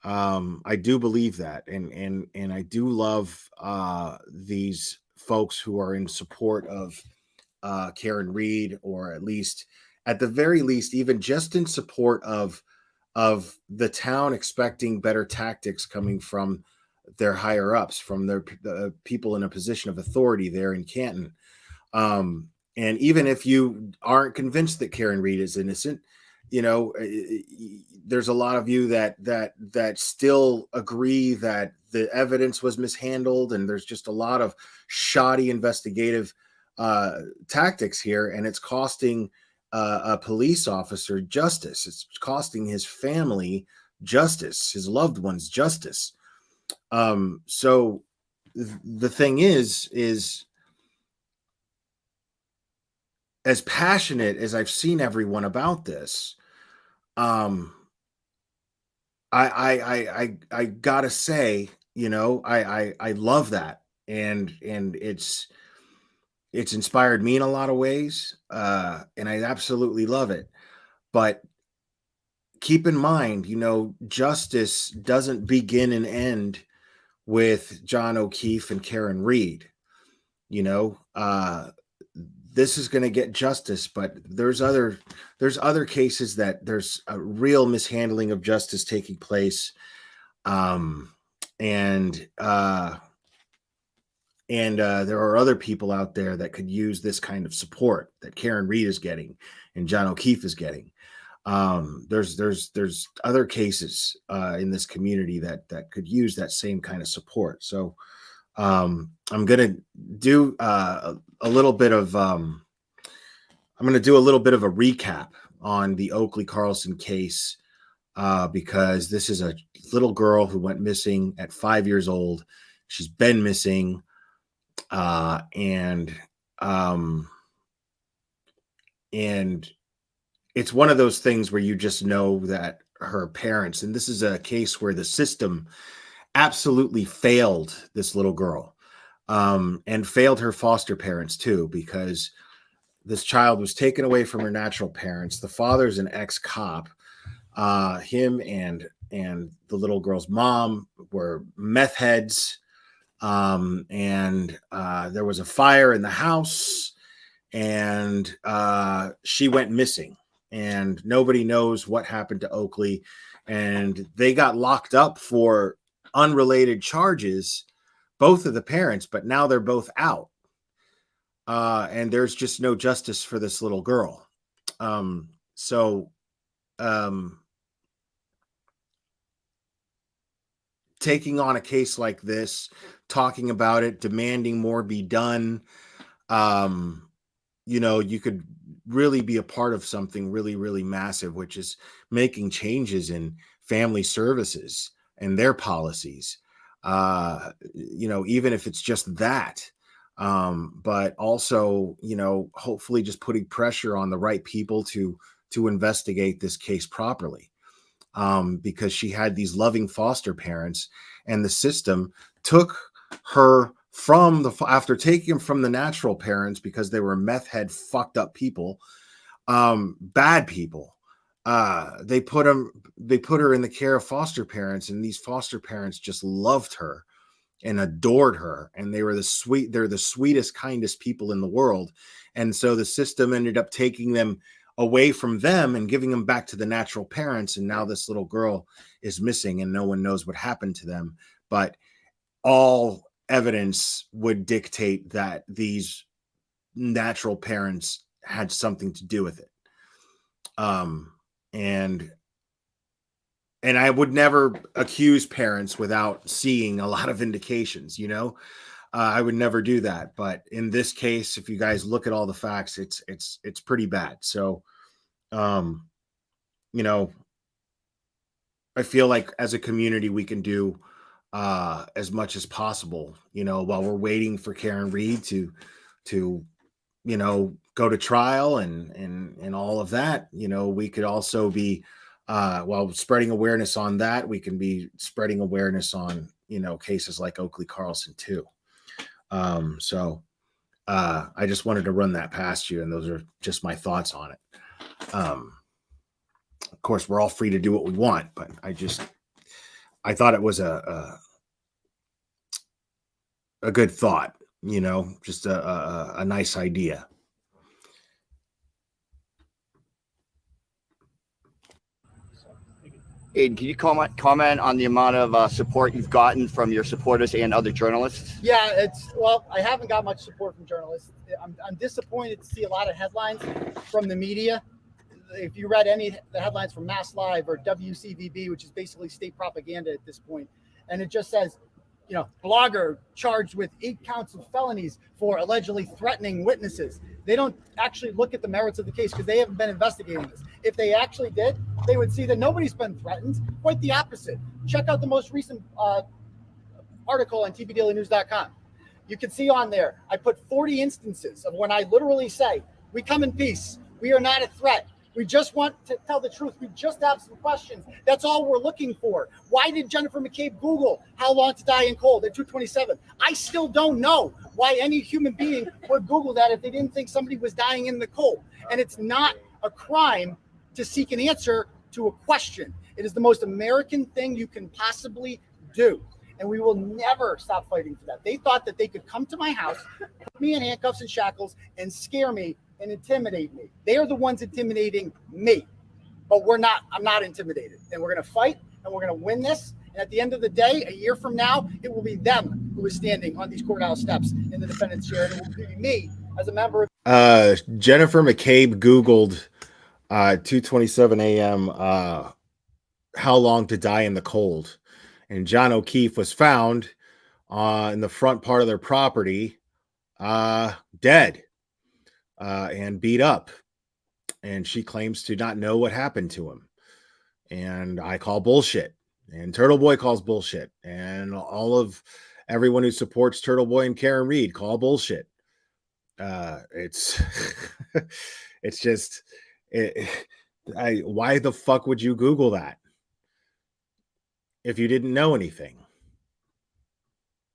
I do believe that, and I do love these folks who are in support of Karen Reed, or at the very least, even just in support of the town expecting better tactics coming from their higher ups, from their people in a position of authority there in Canton. And even if you aren't convinced that Karen Reed is innocent, you know, there's a lot of you that still agree that the evidence was mishandled, and there's just a lot of shoddy investigative tactics here, and it's costing a police officer justice. It's costing his family justice, his loved ones justice. So the thing is as passionate as I've seen everyone about this, I gotta say, you know, I love that, and it's inspired me in a lot of ways, and I absolutely love it. But keep in mind, you know, justice doesn't begin and end with John O'Keefe and Karen Reed. You know, this is going to get justice, but there's other cases that there's a real mishandling of justice taking place, and there are other people out there that could use this kind of support that Karen Reed is getting and John O'Keefe is getting. There's other cases in this community that could use that same kind of support. So I'm gonna do a little bit of a recap on the Oakley Carlson case, because this is a little girl who went missing at 5 years old. She's been missing, and it's one of those things where you just know that her parents, and this is a case where the system absolutely failed this little girl, and failed her foster parents too, because this child was taken away from her natural parents. The father's an ex-cop. Him and the little girl's mom were meth heads, and there was a fire in the house, and she went missing, and nobody knows what happened to Oakley, and they got locked up for unrelated charges, both of the parents, but now they're both out, and there's just no justice for this little girl. Taking on a case like this, talking about it, demanding more be done, you know, you could really be a part of something really, really massive, which is making changes in family services and their policies. You know, even if it's just that, but also, you know, hopefully just putting pressure on the right people to investigate this case properly, because she had these loving foster parents, and the system took her from after taking them from the natural parents because they were meth head fucked up people, bad people. They put her in the care of foster parents, and these foster parents just loved her and adored her, and they're the sweetest, kindest people in the world. And so the system ended up taking them away from them and giving them back to the natural parents, and now this little girl is missing, and no one knows what happened to them. But all evidence would dictate that these natural parents had something to do with it. And I would never accuse parents without seeing a lot of indications, you know. I would never do that. But in this case, if you guys look at all the facts, it's pretty bad. So, you know, I feel like as a community, we can do as much as possible, you know, while we're waiting for Karen Reed to, you know, go to trial and all of that. You know, we could also be, while spreading awareness on that, we can be spreading awareness on, you know, cases like Oakley Carlson too. So I just wanted to run that past you, and those are just my thoughts on it. Of course, we're all free to do what we want, but I thought it was a good thought, you know, just a nice idea. Aiden, can you comment on the amount of support you've gotten from your supporters and other journalists? Yeah, well, I haven't got much support from journalists. I'm disappointed to see a lot of headlines from the media. If you read any of the headlines from Mass Live or WCVB, which is basically state propaganda at this point, and it just says, you know, blogger charged with 8 counts of felonies for allegedly threatening witnesses. They don't actually look at the merits of the case because they haven't been investigating this. If they actually did, they would see that nobody's been threatened. Quite the opposite. Check out the most recent article on tvdailynews.com. You can see on there, I put 40 instances of when I literally say, we come in peace. We are not a threat. We just want to tell the truth. We just have some questions. That's all we're looking for. Why did Jennifer McCabe Google how long to die in cold at 2:27? I still don't know why any human being would Google that if they didn't think somebody was dying in the cold. And it's not a crime to seek an answer to a question. It is the most American thing you can possibly do. And we will never stop fighting for that. They thought that they could come to my house, put me in handcuffs and shackles, and scare me and intimidate me. They are the ones intimidating me. But we're not. I'm not intimidated. And we're going to fight, and we're going to win this. And at the end of the day, a year from now, it will be them who is standing on these courthouse steps in the defendant's chair. And it will be me as a member of Jennifer McCabe Googled 2:27 a.m. How long to die in the cold. And John O'Keefe was found in the front part of their property, dead and beat up. And she claims to not know what happened to him. And I call bullshit. And TurtleBoy calls bullshit. And all of everyone who supports TurtleBoy and Karen Reed call bullshit. It's it's just why the fuck would you Google that if you didn't know anything?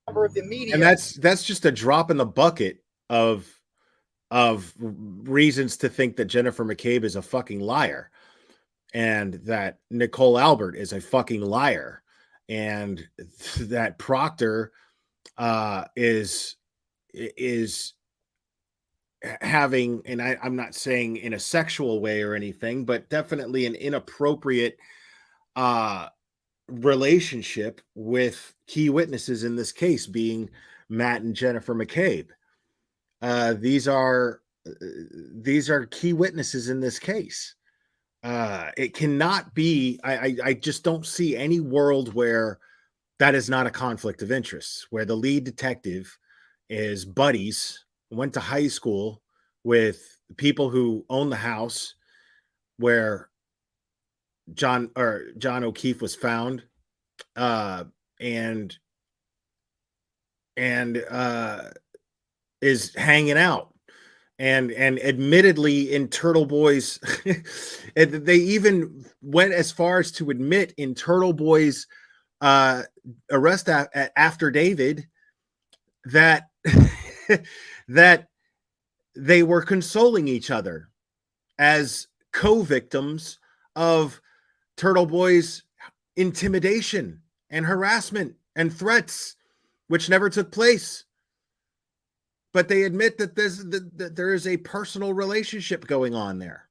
of the media. And that's just a drop in the bucket of reasons to think that Jennifer McCabe is a fucking liar, and that Nicole Albert is a fucking liar, and that Proctor is having, and I'm not saying in a sexual way or anything, but definitely an inappropriate relationship with key witnesses in this case, being Matt and Jennifer McCabe. These are key witnesses in this case. It cannot be. I just don't see any world where that is not a conflict of interest, where the lead detective is buddies, went to high school with people who own the house where John O'Keefe was found, and is hanging out, and admittedly in TurtleBoy's, they even went as far as to admit in TurtleBoy's arrest after David that that they were consoling each other as co-victims of TurtleBoy's intimidation and harassment and threats, which never took place. But they admit that there is a personal relationship going on there.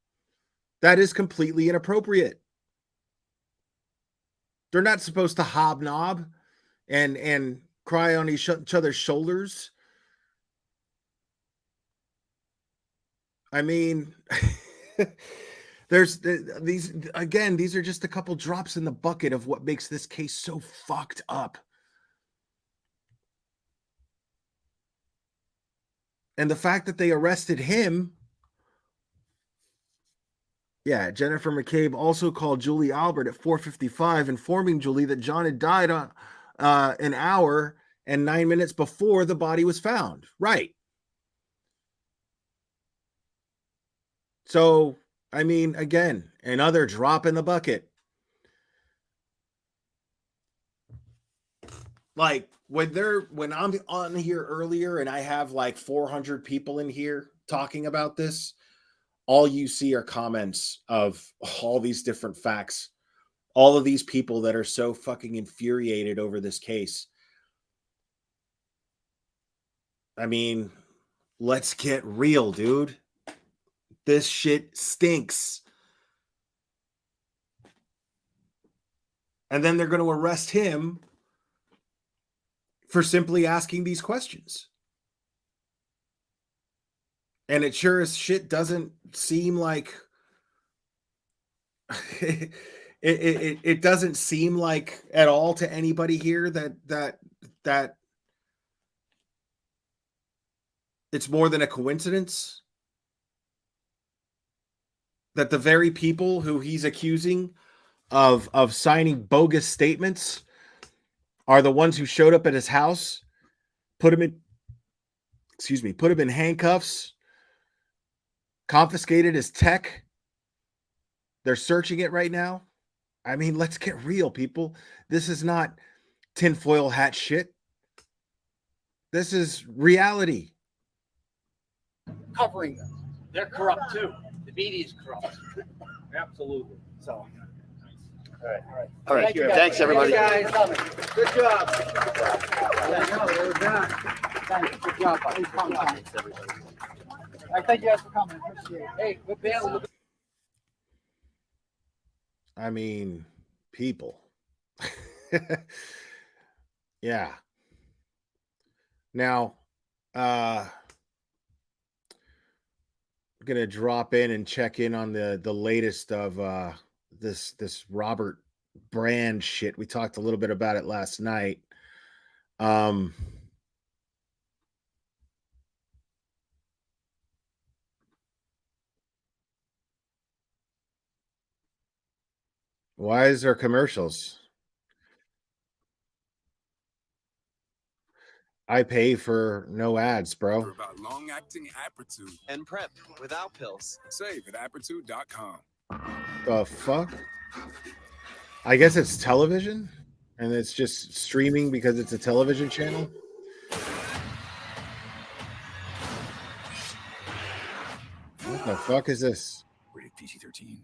That is completely inappropriate. They're not supposed to hobnob and cry on each other's shoulders. I mean, these are just a couple drops in the bucket of what makes this case so fucked up. And the fact that they arrested him. Yeah, Jennifer McCabe also called Julie Albert at 4:55, informing Julie that John had died an hour and 9 minutes before the body was found. Right. So, I mean, again, another drop in the bucket. Like when I'm on here earlier and I have like 400 people in here talking about this, all you see are comments of all these different facts. All of these people that are so fucking infuriated over this case. I mean, let's get real, dude. This shit stinks. And then they're going to arrest him for simply asking these questions. And it sure as shit doesn't seem like it doesn't seem like at all to anybody here that it's more than a coincidence that the very people who he's accusing of signing bogus statements are the ones who showed up at his house, put him in handcuffs, confiscated his tech. They're searching it right now. I mean, let's get real, people. This is not tinfoil hat shit. This is reality. Covering them. They're corrupt too. The media is corrupt. Absolutely. So. All right. Thanks, everybody. Thanks, guys. Good job. Good job, buddy. Thanks, everybody. Thank you guys for coming. Appreciate it. Hey, good bail. I mean, people. Yeah. Now, I'm gonna drop in and check in on the latest of this Robert Brand shit. We talked a little bit about it last night. Why is there commercials? I pay for no ads, bro. About long-acting Apertude and prep without pills. Save at apertude.com. The fuck? I guess it's television, and it's just streaming because it's a television channel. What the fuck is this? Rated PG-13.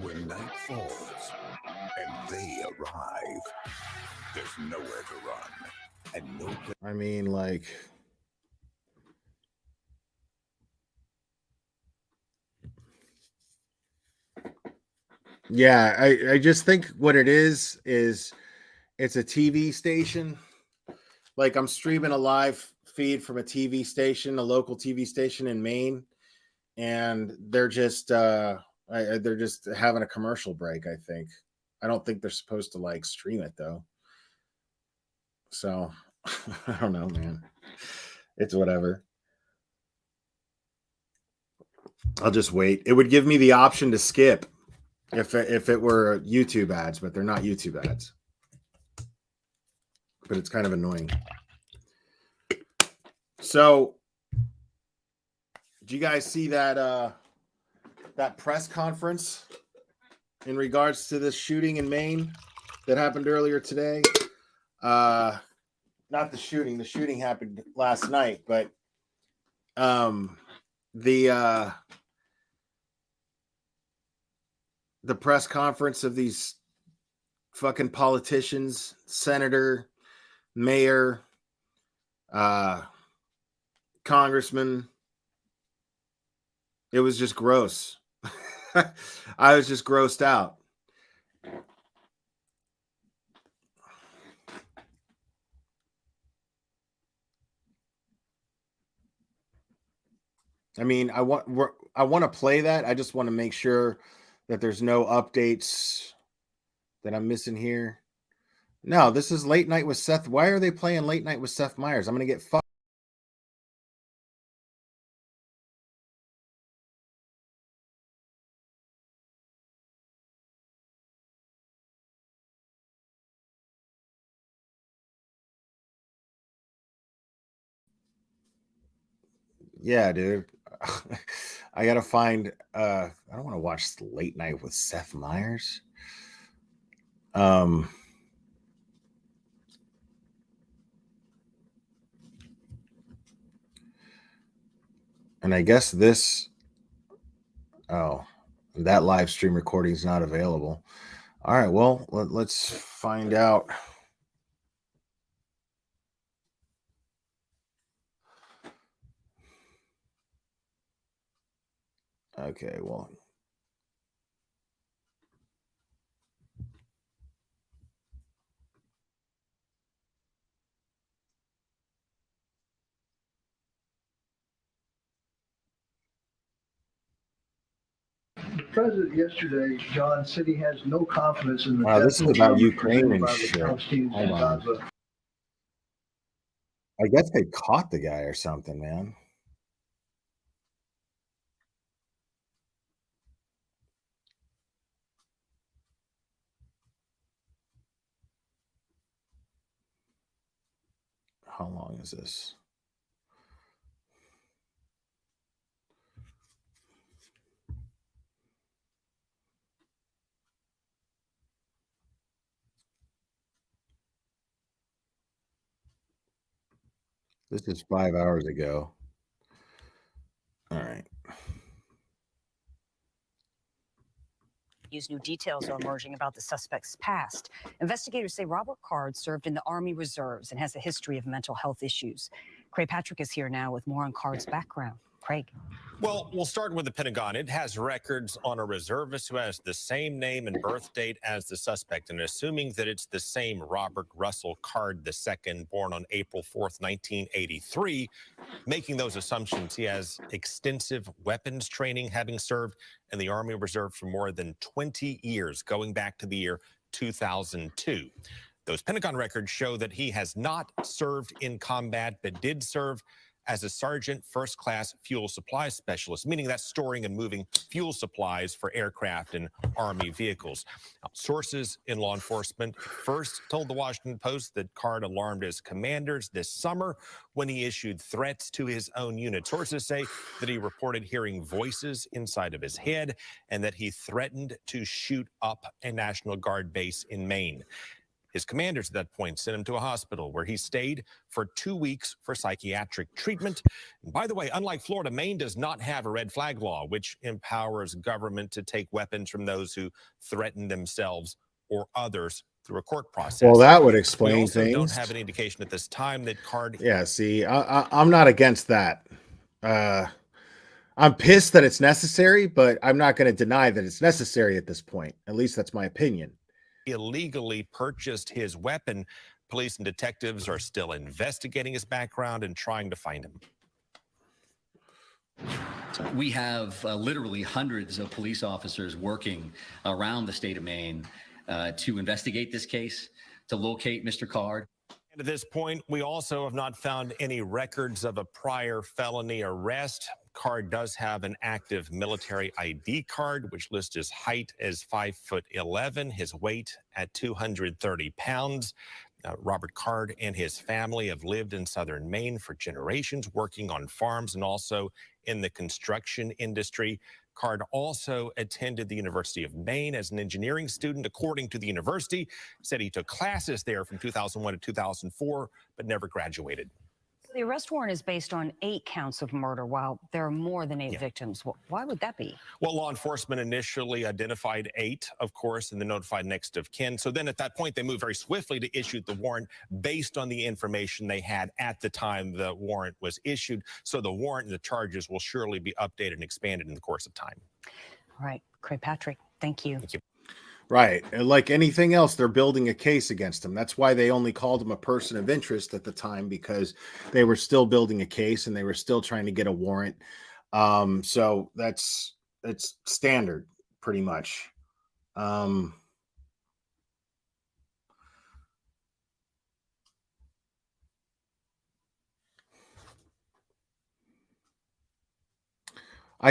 When night falls and they arrive, there's nowhere to run and no place. I mean, like, yeah, I just think what it is it's a TV station. Like, I'm streaming a live feed from a TV station, a local TV station in Maine, and they're just having a commercial break, I think. I don't think they're supposed to like stream it though. So I don't know, man. It's whatever. I'll just wait. It would give me the option to skip if it were YouTube ads, but they're not YouTube ads. But it's kind of annoying. So, did you guys see that that press conference in regards to this shooting in Maine that happened earlier today? Not the shooting. The shooting happened last night, but the press conference of these fucking politicians, senator, mayor, congressman. It was just gross. I was just grossed out. I mean, I want to play that. I just want to make sure that there's no updates that I'm missing here. No, this is Late Night with Seth. Why are they playing Late Night with Seth Meyers? I'm going to get fucked. Yeah, dude. I gotta find. I don't want to watch Late Night with Seth Meyers. And I guess this. Oh, that live stream recording is not available. All right. Well, let's find out. Okay. Well. The president yesterday, John, said he has no confidence in the Wow, this is about Ukraine and by the shit. Palestinians in Hold on. Gaza. I guess they caught the guy or something, man. How long is this? This is 5 hours ago. All right. New details are emerging about the suspect's past. Investigators say Robert Card served in the Army Reserves and has a history of mental health issues. Craig Patrick is here now with more on Card's background. Craig. Well, we'll start with the Pentagon. It has records on a reservist who has the same name and birth date as the suspect. And assuming that it's the same Robert Russell Card II, born on April 4th, 1983, making those assumptions, he has extensive weapons training, having served in the Army Reserve for more than 20 years, going back to the year 2002. Those Pentagon records show that he has not served in combat, but did serve as a sergeant first class fuel supply specialist, meaning that's storing and moving fuel supplies for aircraft and Army vehicles. Now, sources in law enforcement first told the Washington Post that Card alarmed his commanders this summer when he issued threats to his own unit. Sources say that he reported hearing voices inside of his head and that he threatened to shoot up a National Guard base in Maine. His commanders at that point sent him to a hospital where he stayed for 2 weeks for psychiatric treatment. And by the way, unlike Florida, Maine does not have a red flag law, which empowers government to take weapons from those who threaten themselves or others through a court process. Well, that would We explain also things. don't have any indication at this time that Card. Yeah, see, I'm not against that. I'm pissed that it's necessary, but I'm not going to deny that it's necessary at this point. At least that's my opinion. Illegally purchased his weapon. Police and detectives are still investigating his background and trying to find him. We have literally hundreds of police officers working around the state of Maine to investigate this case, to locate Mr. Card. And at this point, we also have not found any records of a prior felony arrest. Card does have an active military ID card, which lists his height as 5'11", his weight at 230 pounds. Robert Card and his family have lived in southern Maine for generations, working on farms and also in the construction industry. Card also attended the University of Maine as an engineering student. According to the university, said he took classes there from 2001 to 2004, but never graduated. The arrest warrant is based on 8 counts of murder, while there are more than 8 victims. Why would that be? Well, law enforcement initially identified 8, of course, and then notified next of kin. So then at that point, they moved very swiftly to issue the warrant based on the information they had at the time the warrant was issued. So the warrant and the charges will surely be updated and expanded in the course of time. All right, Craig Patrick, thank you. Thank you. Right. And like anything else, they're building a case against him. That's why they only called him a person of interest at the time, because they were still building a case and they were still trying to get a warrant. So it's standard pretty much. I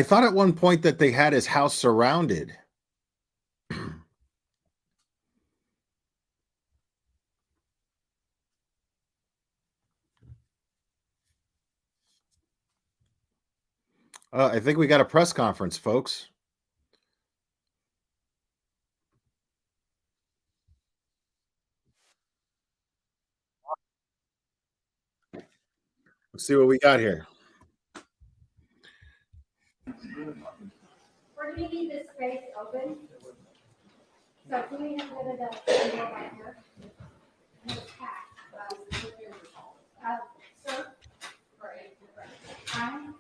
thought at one point that they had his house surrounded. I think we got a press conference, folks. Let's see what we got here. We're going to leave this space open. So can we have rid of that table right here? Sir? Brian?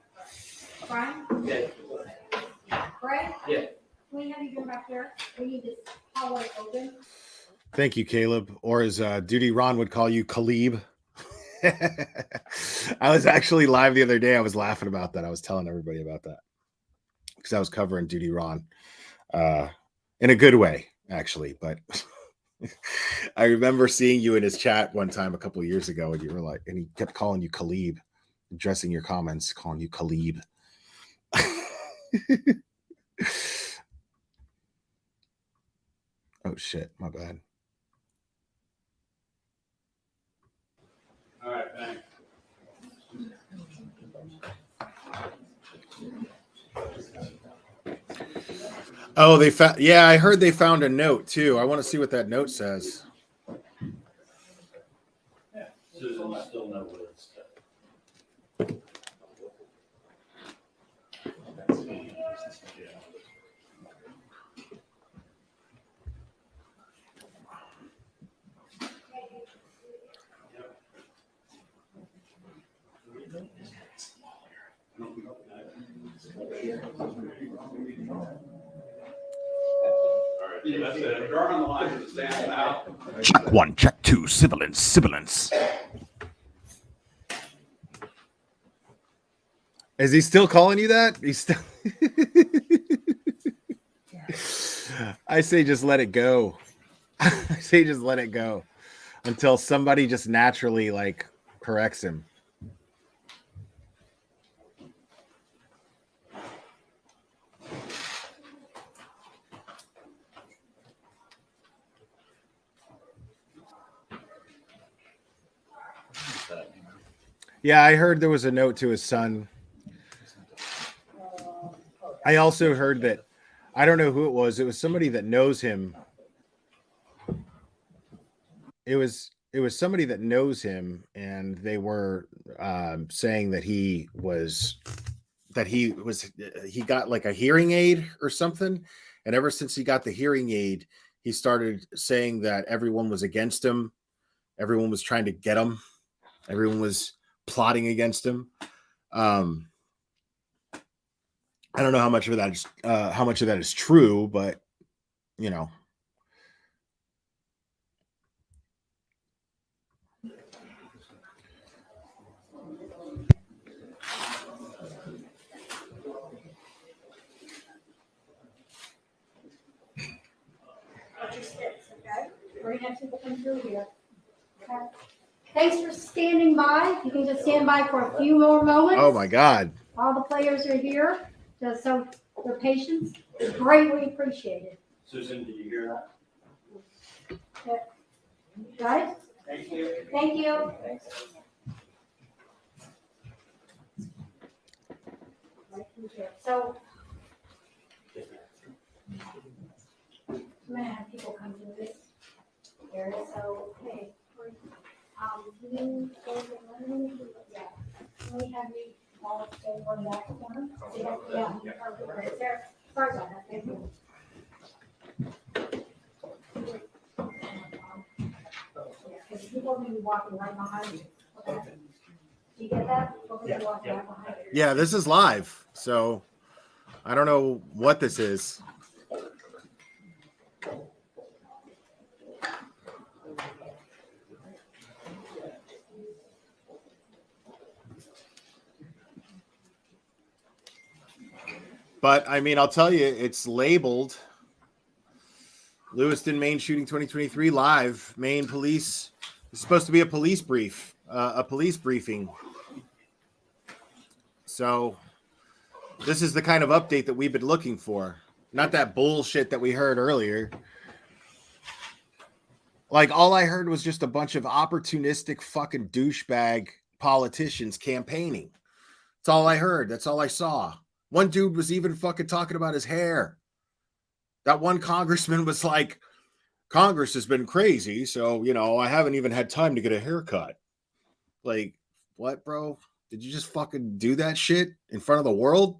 Brian? Yeah. Brad? Yeah. Can we have you go back here? We need this hallway open. Thank you, Caleb. Or as Duty Ron would call you, Khalib. I was actually live the other day. I was laughing about that. I was telling everybody about that because I was covering Duty Ron in a good way, actually. But I remember seeing you in his chat one time a couple of years ago, and you were like, and he kept calling you Khalib, addressing your comments, calling you Khalib. Oh shit, my bad. All right, thanks. Oh, they found. Yeah, I heard they found a note too. I want to see what that note says. Susan, you still know what it's. That's it. Guard on the line to stand out. Check 1, check 2, sibilance. Is he still calling you that? He's still. I say just let it go. I say just let it go until somebody just naturally like corrects him. Yeah, I heard there was a note to his son. I also heard that, I don't know who it was. It was somebody that knows him. It was somebody that knows him, and they were saying that he got like a hearing aid or something, and ever since he got the hearing aid, he started saying that everyone was against him, everyone was trying to get him, everyone was plotting against him. I don't know how much of that is true, but you know. Watch your steps, okay? We're going to have people come through here. Okay. Thanks for standing by. You can just stand by for a few more moments. Oh my God. All the players are here. Just so their patience is greatly appreciated. Susan, did you hear that? Okay. Guys? Thank you. Thank you. Thanks. So, I'm going to have people come to this area. So, hey, we have you all stay on that corner. Yeah, right there. Sorry about that. Thank you. Because people are going to be walking right behind you. Okay. Do you get that? People are going to be walking right behind you. Yeah, this is live, so I don't know what this is. But I mean, I'll tell you, it's labeled Lewiston, Maine shooting 2023 live. Maine police. It's supposed to be a police briefing. So this is the kind of update that we've been looking for. Not that bullshit that we heard earlier. Like, all I heard was just a bunch of opportunistic fucking douchebag politicians campaigning. That's all I heard. That's all I saw. One dude was even fucking talking about his hair. That one congressman was like, Congress has been crazy, so, I haven't even had time to get a haircut. Like, what, bro? Did you just fucking do that shit in front of the world?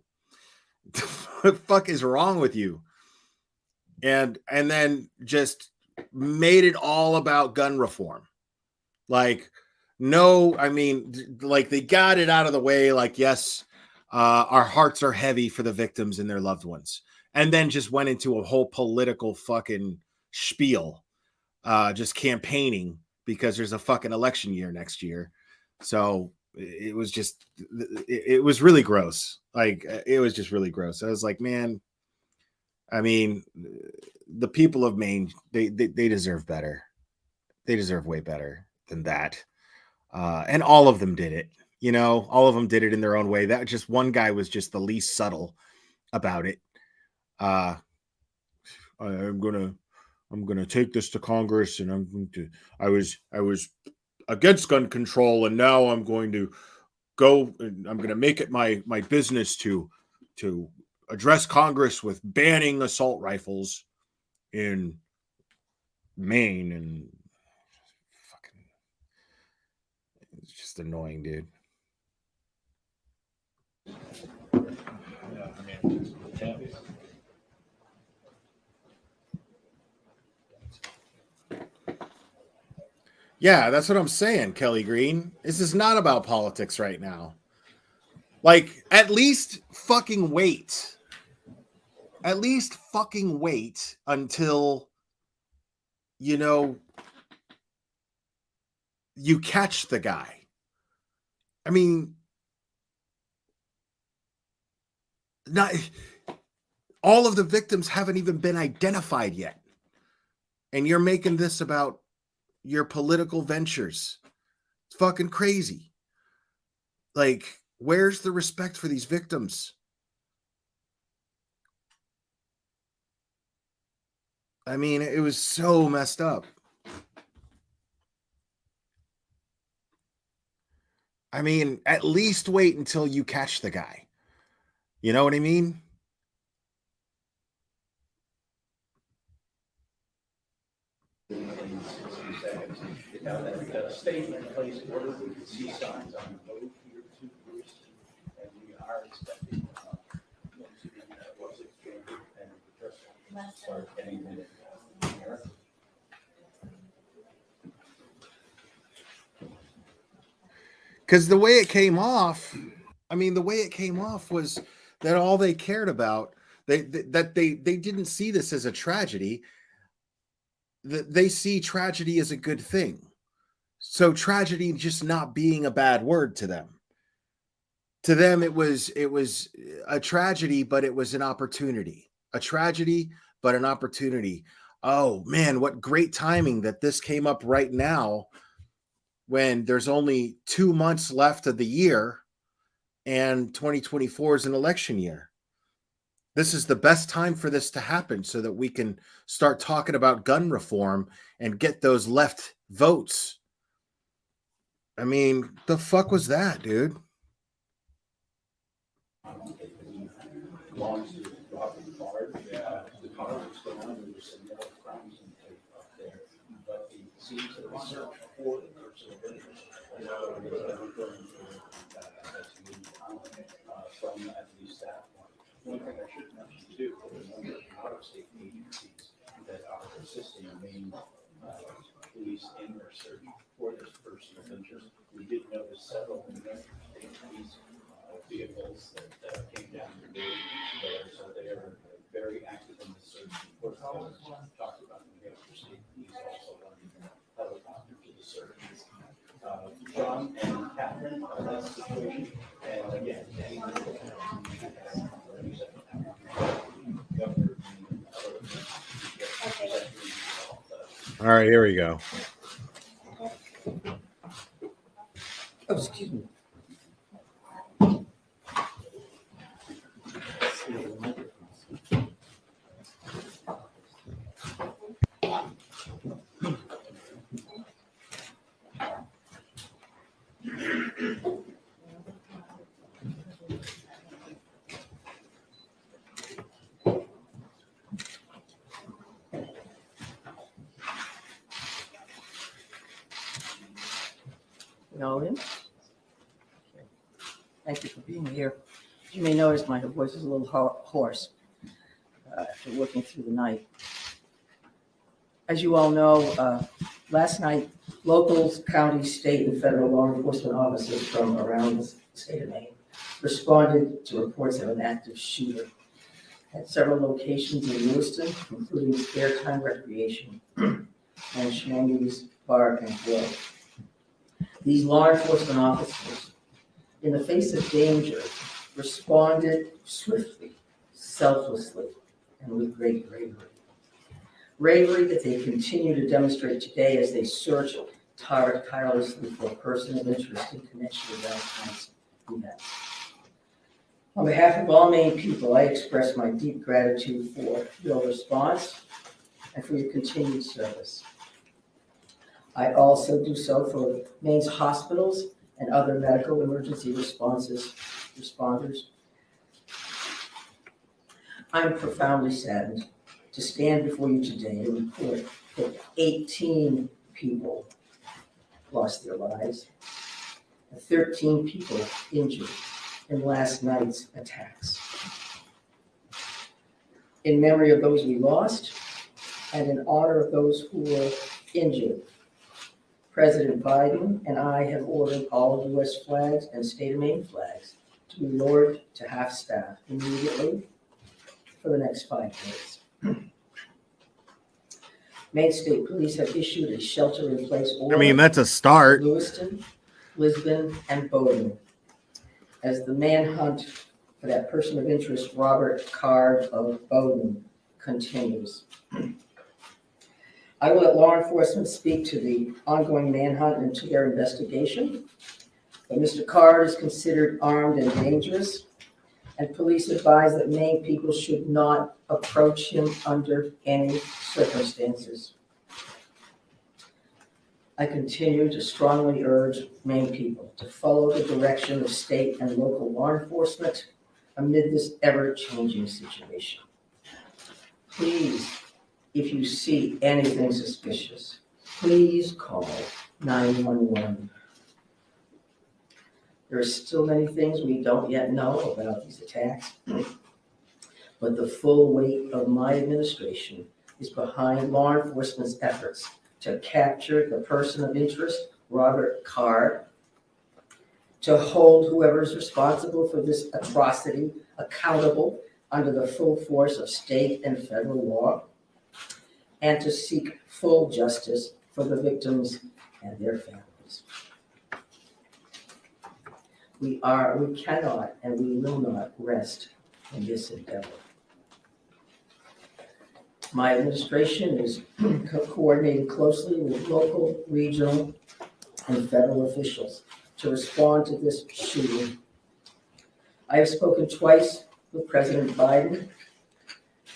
What the fuck is wrong with you? And then just made it all about gun reform. Like, no, I mean, like they got it out of the way. Like, yes, our hearts are heavy for the victims and their loved ones. And then just went into a whole political fucking spiel, just campaigning because there's a fucking election year next year. So it was just, it was really gross. Like, it was just really gross. I was like, man, I mean, the people of Maine, they deserve better. They deserve way better than that. And all of them did it. All of them did it in their own way. That just one guy was just the least subtle about it. I'm gonna take this to Congress, and I was against gun control, and now I'm going to go and I'm going to make it my business to address Congress with banning assault rifles in Maine. And fucking, it's just annoying, dude. Yeah, that's what I'm saying, Kelly Green. This is not about politics right now. Like, at least fucking wait. At least fucking wait until, you catch the guy. I mean, not all of the victims haven't even been identified yet. And you're making this about your political ventures. It's fucking crazy. Like, where's the respect for these victims? I mean, it was so messed up. I mean, at least wait until you catch the guy. You know what I mean? Now that we've got a statement in place in order, we can see signs on both your two groups, and we are expecting most of the was exchanged and just start getting it here. Because the way it came off, was that all they cared about, they didn't see this as a tragedy. They see tragedy as a good thing. So tragedy just not being a bad word to them. To them, it was a tragedy, but it was an opportunity. A tragedy, but an opportunity. Oh man, what great timing that this came up right now when there's only 2 months left of the year and 2024 is an election year. This is the best time for this to happen so that we can start talking about gun reform and get those left votes. I mean, the fuck was that, dude? Belongs to Robert Card. The card was still on. There was some more crimes up there, but it seems that the search for the person of interest from at least that one. One thing I should mention too, there are a number of out-of-state agencies that are assisting Maine police in their search for this person of interest. We did notice several state police vehicles that came down the road there, so they are very active in the search. Of course, talked about New Hampshire State Police also running a helicopter to the search. John and Catherine, that's the situation. And again, All right, here we go. Oh, excuse me. We all in? Okay. Thank you for being here. As you may notice, my voice is a little hoarse after working through the night. As you all know, last night, locals, county, state, and federal law enforcement officers from around the state of Maine responded to reports of an active shooter at several locations in Lewiston, including Spare Time Recreation and Schmangy's Bar and Grill. These law enforcement officers, in the face of danger, responded swiftly, selflessly, and with great bravery. Bravery that they continue to demonstrate today as they search tirelessly for a person of interest in connection with last night's events. On behalf of all Maine people, I express my deep gratitude for your response and for your continued service. I also do so for Maine's hospitals and other medical emergency responders. I'm profoundly saddened to stand before you today and report that 18 people lost their lives and 13 people injured in last night's attacks. In memory of those we lost and in honor of those who were injured, President Biden and I have ordered all U.S. flags and state of Maine flags to be lowered to half-staff immediately for the next 5 days. Maine State Police have issued a shelter-in-place order. I mean, that's a start. Lewiston, Lisbon, and Bowdoin, as the manhunt for that person of interest, Robert Card of Bowdoin, continues. I will let law enforcement speak to the ongoing manhunt and to their investigation, but Mr. Card is considered armed and dangerous, and police advise that Maine people should not approach him under any circumstances. I continue to strongly urge Maine people to follow the direction of state and local law enforcement amid this ever-changing situation. Please, if you see anything suspicious, please call 911. There are still many things we don't yet know about these attacks, but the full weight of my administration is behind law enforcement's efforts to capture the person of interest, Robert Card, to hold whoever is responsible for this atrocity accountable under the full force of state and federal law, and to seek full justice for the victims and their families. We cannot and we will not rest in this endeavor. My administration is coordinating closely with local, regional, and federal officials to respond to this shooting. I have spoken twice with President Biden.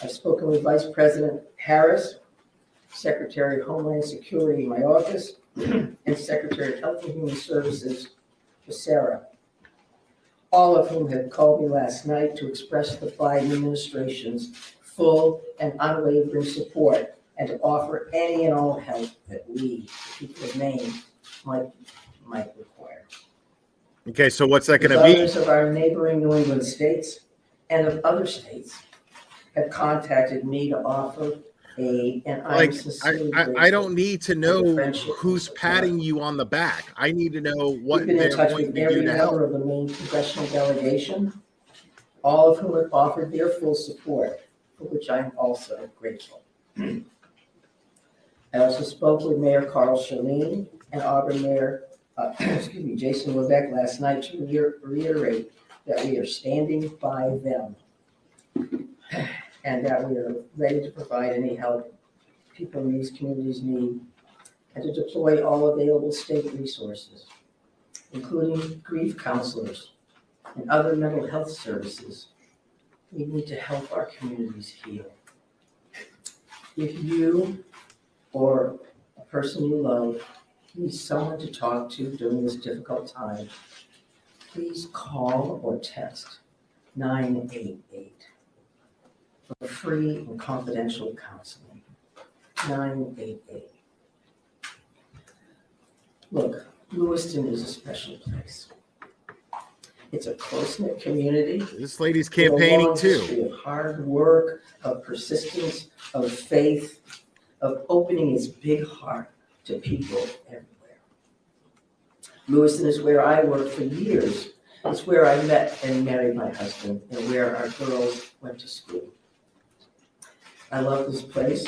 I've spoken with Vice President Harris, Secretary of Homeland Security in my office, and Secretary of Health and Human Services, Sarah, all of whom have called me last night to express the Biden administration's full and unwavering support and to offer any and all help that we, the people of Maine, might require. Okay, so what's that going to be? Others of our neighboring New England states and of other states have contacted me to offer aid, and I'm sincerely grateful. I don't need to know who's patting you on the back. I need to know what We've been they're in touch going with to do every to help. member of the Maine congressional delegation, all of whom have offered their full support, for which I am also grateful. I also spoke with Mayor Carl Chalene and Auburn Mayor Jason Lebec last night to reiterate that we are standing by them and that we are ready to provide any help people in these communities need, and to deploy all available state resources, including grief counselors and other mental health services. We need to help our communities heal. If you or a person you love need someone to talk to during this difficult time, please call or text 988 for free and confidential counseling. 988. Look, Lewiston is a special place. It's a close-knit community. This lady's with a campaigning long too. history of hard work, of persistence, of faith, of opening its big heart to people everywhere. Lewiston is where I worked for years. It's where I met and married my husband and where our girls went to school. I love this place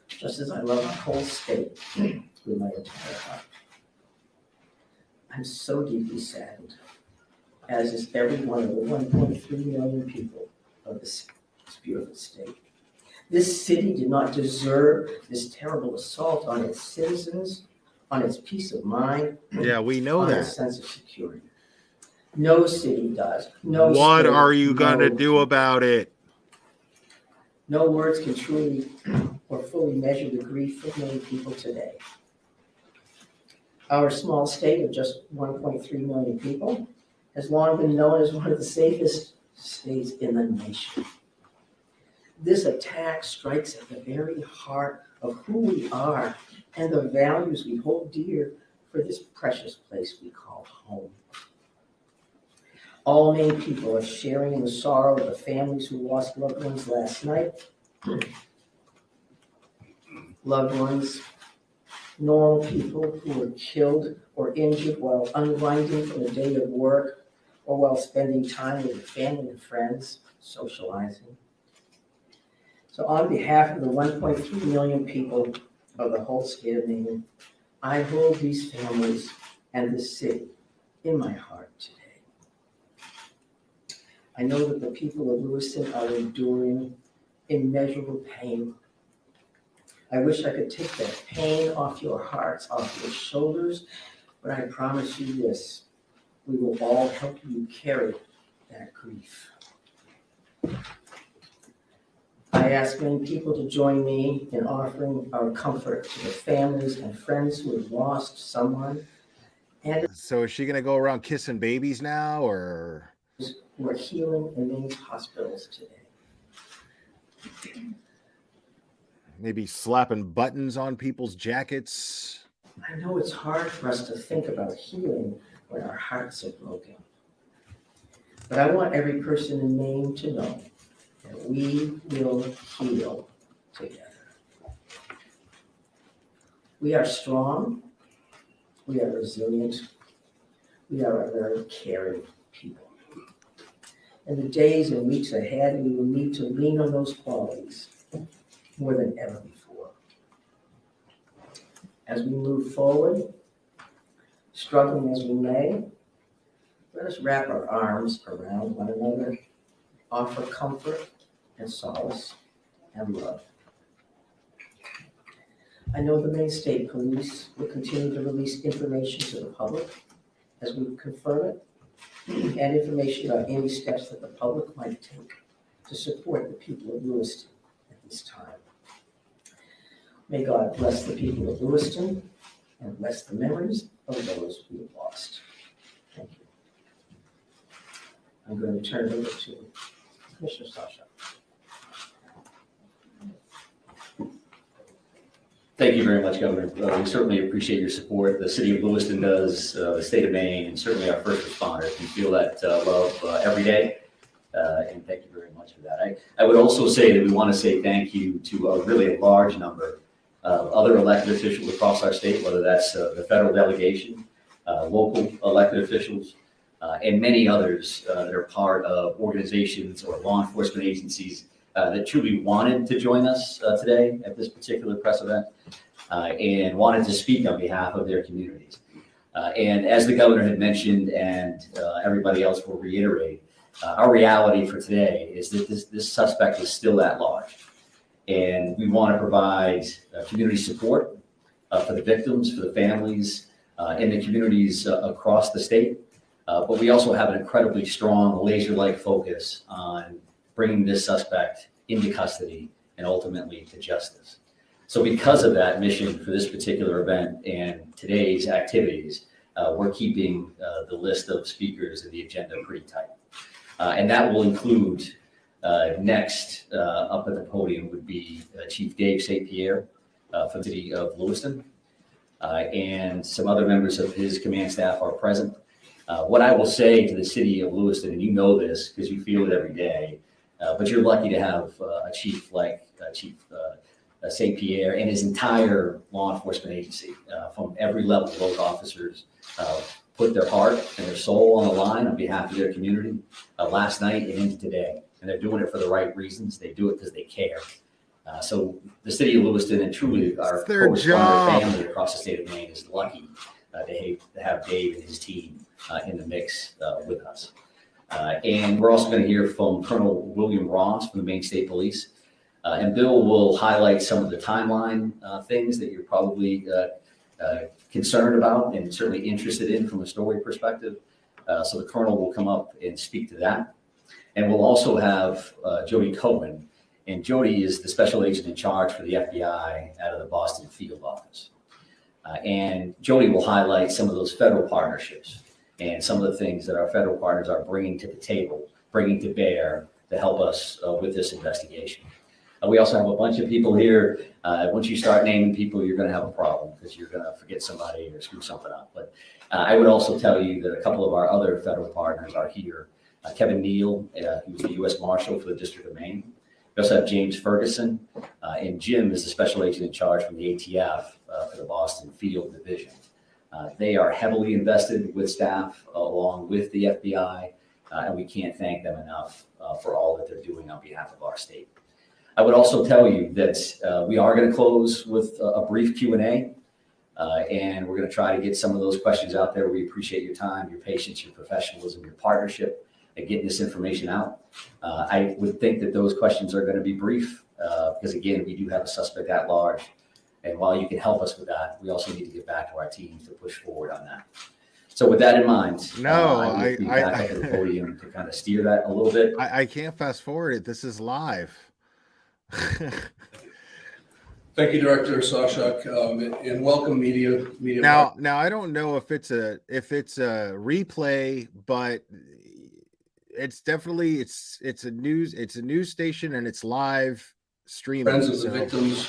just as I love our whole state with my entire heart. I'm so deeply saddened, as is every one of the 1.3 million people of this beautiful state. This city did not deserve this terrible assault on its citizens, on its peace of mind. Yeah, we know on that. its sense of security. No city does. No What state, are you gonna no do about it? No words can truly or fully measure the grief of many people today. Our small state of just 1.3 million people has long been known as one of the safest states in the nation. This attack strikes at the very heart of who we are and the values we hold dear for this precious place we call home. All Maine people are sharing in the sorrow of the families who lost loved ones last night. Loved ones, normal people who were killed or injured while unwinding from a day of work or while spending time with their family and friends, socializing. So on behalf of the 1.3 million people of the whole state of Maine, I hold these families and this city in my heart today. I know that the people of Lewiston are enduring immeasurable pain. I wish I could take that pain off your hearts, off your shoulders, but I promise you this, we will all help you carry that grief. I ask many people to join me in offering our comfort to the families and friends who have lost someone. And So is she gonna go around kissing babies now, or who are healing in Maine's hospitals today. maybe slapping buttons on people's jackets? I know it's hard for us to think about healing when our hearts are broken. But I want every person in Maine to know that we will heal together. We are strong, we are resilient, we are a very caring people. In the days and weeks ahead, we will need to lean on those qualities more than ever before. As we move forward, struggling as we may, let us wrap our arms around one another, offer comfort and solace and love. I know the Maine State Police will continue to release information to the public as we confirm it, and information about any steps that the public might take to support the people of Lewiston at this time. May God bless the people of Lewiston and bless the memories of those we have lost. Thank you. I'm going to turn it over to Commissioner Sasha. Thank you very much, Governor. We certainly appreciate your support. The city of Lewiston does, the state of Maine, and certainly our first responders. We feel that love every day, and thank you very much for that. I would also say that we want to say thank you to a really large number of other elected officials across our state, whether that's the federal delegation, local elected officials, and many others that are part of organizations or law enforcement agencies that truly wanted to join us today at this particular press event and wanted to speak on behalf of their communities. And as the governor had mentioned, and everybody else will reiterate, our reality for today is that this suspect is still at large. And we want to provide community support for the victims, for the families, and the communities across the state. But we also have an incredibly strong laser-like focus on bringing this suspect into custody and ultimately to justice. So because of that mission for this particular event and today's activities, we're keeping the list of speakers and the agenda pretty tight. And that will include next up at the podium would be Chief Dave St. Pierre from the city of Lewiston. and some other members of his command staff are present. What I will say to the city of Lewiston, and you know this because you feel it every day, but you're lucky to have a chief like Chief St. Pierre and his entire law enforcement agency from every level. Both officers put their heart and their soul on the line on behalf of their community last night and into today. And they're doing it for the right reasons. They do it because they care. So the city of Lewiston and truly our co-responder family across the state of Maine is lucky to have Dave and his team in the mix with us. And we're also going to hear from Colonel William Ross from the Maine State Police. And Bill will highlight some of the timeline things that you're probably concerned about and certainly interested in from a story perspective. So the Colonel will come up and speak to that. And we'll also have Jody Cohen. And Jody is the special agent in charge for the FBI out of the Boston field office. And Jody will highlight some of those federal partnerships and some of the things that our federal partners are bringing to the table, bringing to bear to help us with this investigation. We also have a bunch of people here. Once you start naming people, you're going to have a problem because you're going to forget somebody or screw something up. But I would also tell you that a couple of our other federal partners are here. Kevin Neal, who's the U.S. Marshal for the District of Maine. We also have James Ferguson, and Jim is the special agent in charge from the ATF for the Boston Field Division. They are heavily invested with staff along with the FBI, and we can't thank them enough for all that they're doing on behalf of our state. I would also tell you that we are going to close with a brief Q&A, and we're going to try to get some of those questions out there. We appreciate your time, your patience, your professionalism, your partnership at getting this information out. I would think that those questions are going to be brief because, again, we do have a suspect at large. And while you can help us with that, we also need to get back to our team to push forward on that. So with that in mind, I would be back up at the podium to kind of steer that a little bit. I can't fast forward it. This is live. Thank you, Director Sawchuk, and welcome media. Now I don't know if it's a replay, but it's definitely it's a news station and it's live streaming. Friends of the victims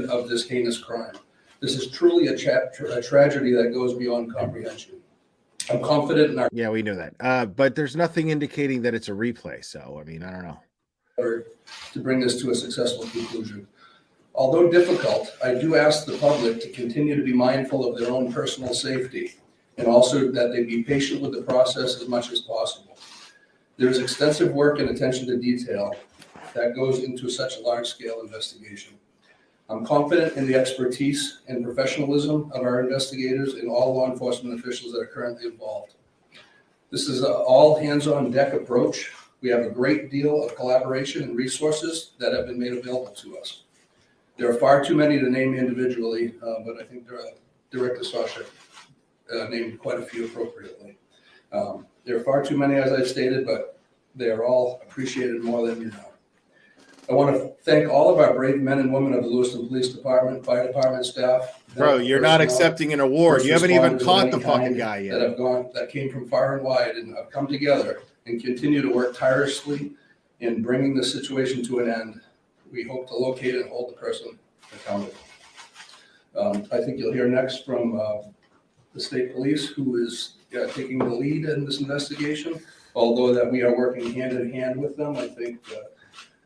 of this heinous crime. This is truly a tragedy that goes beyond comprehension. I'm confident in our. Yeah, we know that, but there's nothing indicating that it's a replay. So I mean, I don't know. To bring this to a successful conclusion. Although difficult, I do ask the public to continue to be mindful of their own personal safety and also that they be patient with the process as much as possible. There is extensive work and attention to detail that goes into such a large-scale investigation. I'm confident in the expertise and professionalism of our investigators and all law enforcement officials that are currently involved. This is an all-hands-on-deck approach. We have a great deal of collaboration and resources that have been made available to us. There are far too many to name individually, but I think Director Sawchuk named quite a few appropriately. There are far too many, as I've stated, but they are all appreciated more than you know. I want to thank all of our brave men and women of the Lewiston Police Department, Fire Department staff. Bro, you're not accepting an award. You haven't even caught the fucking guy yet. That came from far and wide and have come together and continue to work tirelessly in bringing this situation to an end. We hope to locate and hold the person accountable. I think you'll hear next from the state police, who is taking the lead in this investigation. Although that we are working hand in hand with them, I think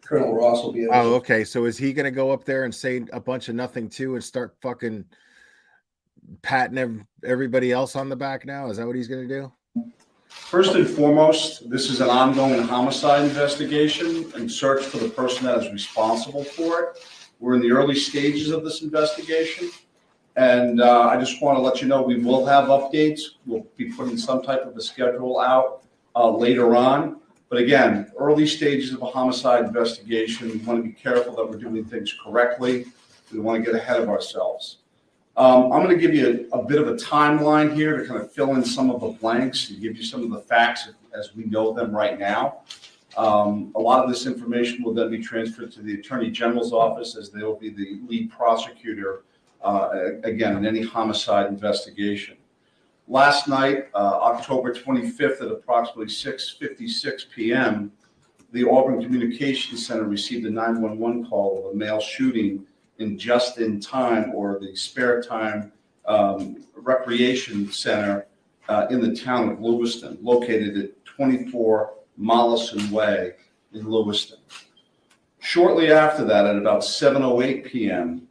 Colonel Ross will be able to. Oh, okay. So is he going to go up there and say a bunch of nothing too and start fucking patting everybody else on the back now? Is that what he's going to do? First and foremost, this is an ongoing homicide investigation and search for the person that is responsible for it. We're in the early stages of this investigation. And I just want to let you know we will have updates. We'll be putting some type of a schedule out later on. But again, early stages of a homicide investigation, we want to be careful that we're doing things correctly. We want to get ahead of ourselves. I'm going to give you a bit of a timeline here to kind of fill in some of the blanks and give you some of the facts as we know them right now. A lot of this information will then be transferred to the Attorney General's office, as they will be the lead prosecutor, again, in any homicide investigation. Last night, October 25th at approximately 6:56 p.m., the Auburn Communications Center received a 911 call of a male shooting in just-in-time, or the spare time recreation center in the town of Lewiston, located at 24 Mollison Way in Lewiston. Shortly after that, at about 7:08 p.m.,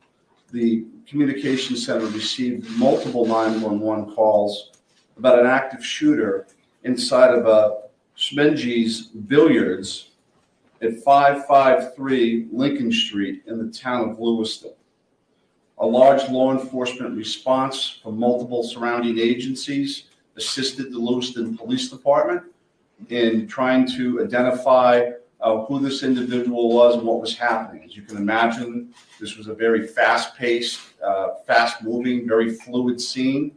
the communications center received multiple 911 calls about an active shooter inside of a Schmenge's Billiards at 553 Lincoln Street in the town of Lewiston. A large law enforcement response from multiple surrounding agencies assisted the Lewiston Police Department in trying to identify who this individual was and what was happening. As you can imagine, this was a very fast-paced, fast-moving, very fluid scene,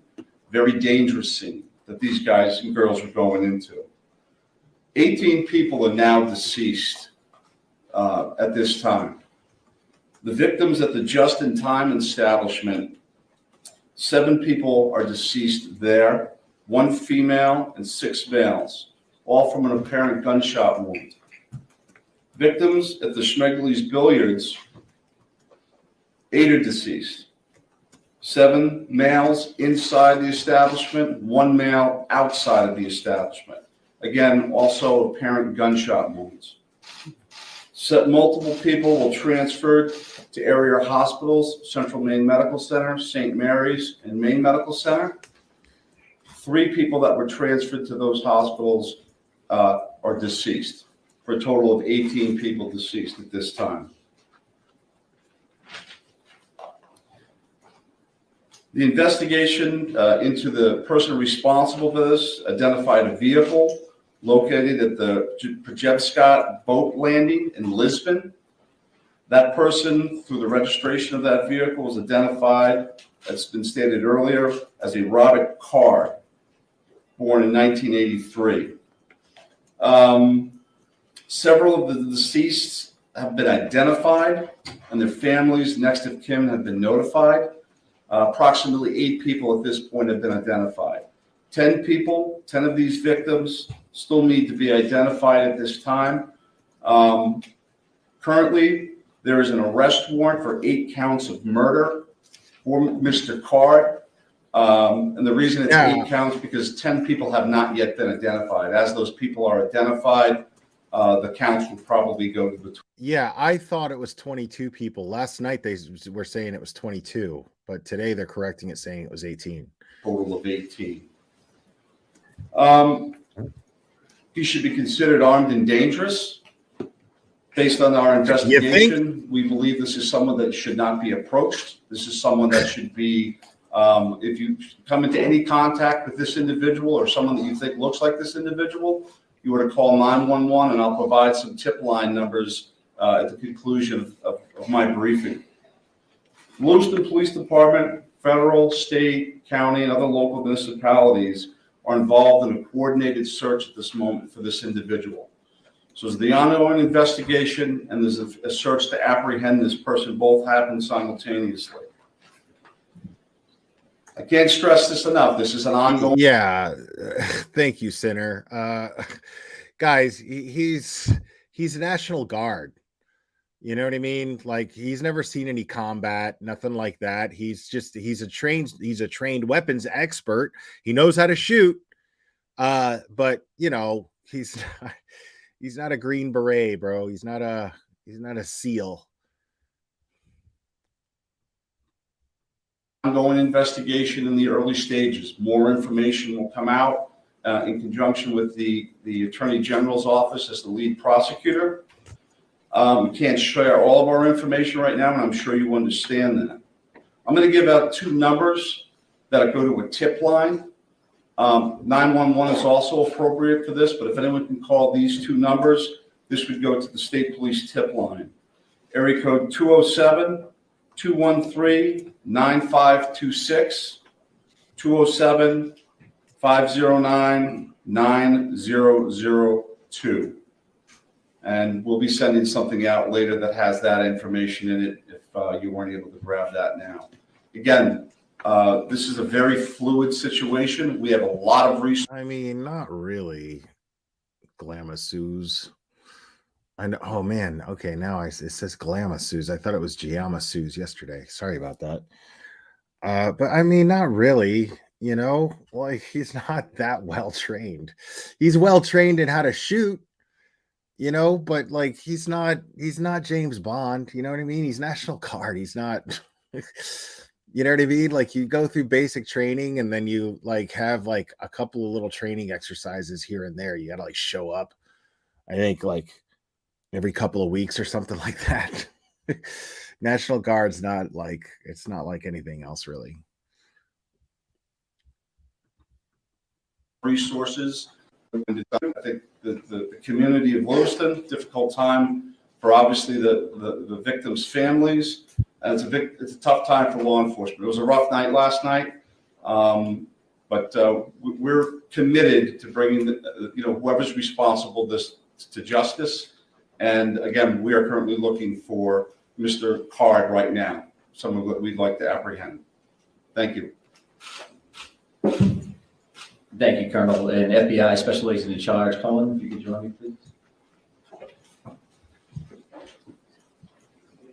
very dangerous scene that these guys and girls were going into. 18 people are now deceased at this time. The victims at the just-in-time establishment, 7 people are deceased there, 1 female and 6 males, all from an apparent gunshot wound. Victims at the Schmegley's Billiards, 8 are deceased. 7 males inside the establishment, 1 male outside of the establishment. Again, also apparent gunshot wounds. Multiple people were transferred to area hospitals, Central Maine Medical Center, St. Mary's, and Maine Medical Center. 3 people that were transferred to those hospitals are deceased, for a total of 18 people deceased at this time. The investigation into the person responsible for this identified a vehicle located at the Pajevscott boat landing in Lisbon. That person, through the registration of that vehicle, was identified, as been stated earlier, as a Robert Card, born in 1983. Several of the deceased have been identified, and their families, next of kin, have been notified. Approximately 8 people at this point have been identified. 10 people, 10 of these victims still need to be identified at this time. Currently, there is an arrest warrant for 8 counts of murder for Mr. Card. And the reason it's 8 counts because 10 people have not yet been identified. As those people are identified, the counts will probably go to the. Yeah, I thought it was 22 people. Last night they were saying it was 22, but today they're correcting it, saying it was 18. Total of 18. He should be considered armed and dangerous. Based on our investigation, we believe this is someone that should not be approached. This is someone that should be, if you come into any contact with this individual or someone that you think looks like this individual, you were to call 911, and I'll provide some tip line numbers at the conclusion of my briefing. Lewiston Police Department, federal, state, county, and other local municipalities are involved in a coordinated search at this moment for this individual. So there's the ongoing investigation, and there's a search to apprehend this person. Both happen simultaneously. I can't stress this enough. This is an ongoing. Yeah, thank you, Sinner. Guys, he's a National Guard. You know what I mean? Like, he's never seen any combat, nothing like that. He's a trained weapons expert. He knows how to shoot. But you know, he's not a Green Beret, bro. He's not a SEAL. Ongoing investigation in the early stages. More information will come out in conjunction with the Attorney General's office as the lead prosecutor. We can't share all of our information right now, and I'm sure you understand that. I'm going to give out 2 numbers that go to a tip line. 911 is also appropriate for this, but if anyone can call these 2 numbers, this would go to the State Police tip line. Area code 207-213-9526, 207-509-9002. And we'll be sending something out later that has that information in it if you weren't able to grab that now. Again, this is a very fluid situation. We have a lot of resources. I mean, not really. Glamasues. I know. Oh man. Okay, now it says Glamasues. I thought it was Giamasues yesterday. Sorry about that. But I mean, not really. You know, like he's not that well trained. He's well trained in how to shoot, you know, but like he's not James Bond, you know what I mean? He's National Guard. He's not you know what I mean? Like you go through basic training and then you like have like a couple of little training exercises here and there. You got to like show up. I think like every couple of weeks or something like that. National Guard's not like it's not like anything else really. Resources. I think the community of Lewiston, difficult time for obviously the victims' families. And it's a tough time for law enforcement. It was a rough night last night, but we're committed to bringing whoever's responsible this to justice. And again, we are currently looking for Mr. Card right now, someone that we'd like to apprehend. Thank you. Thank you, Colonel. And FBI Special Agent in Charge, Colin, if you could join me, please.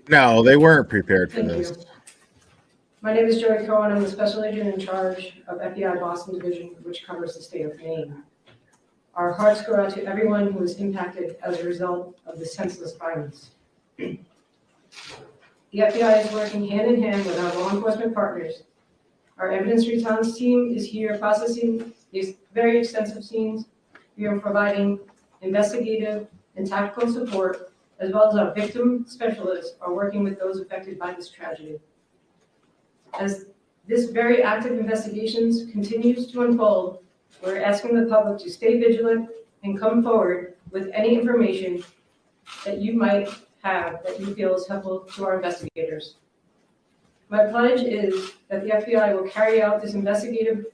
No, they weren't prepared for Thank this. you. My name is Joey Cohen. I'm the Special Agent in Charge of FBI Boston Division, which covers the state of Maine. Our hearts go out to everyone who was impacted as a result of the senseless violence. The FBI is working hand in hand with our law enforcement partners. Our evidence response team is here processing these very extensive scenes. We are providing investigative and tactical support, as well as our victim specialists are working with those affected by this tragedy. As this very active investigations continues to unfold, we're asking the public to stay vigilant and come forward with any information that you might have that you feel is helpful to our investigators. My pledge is that the FBI will carry out this investigative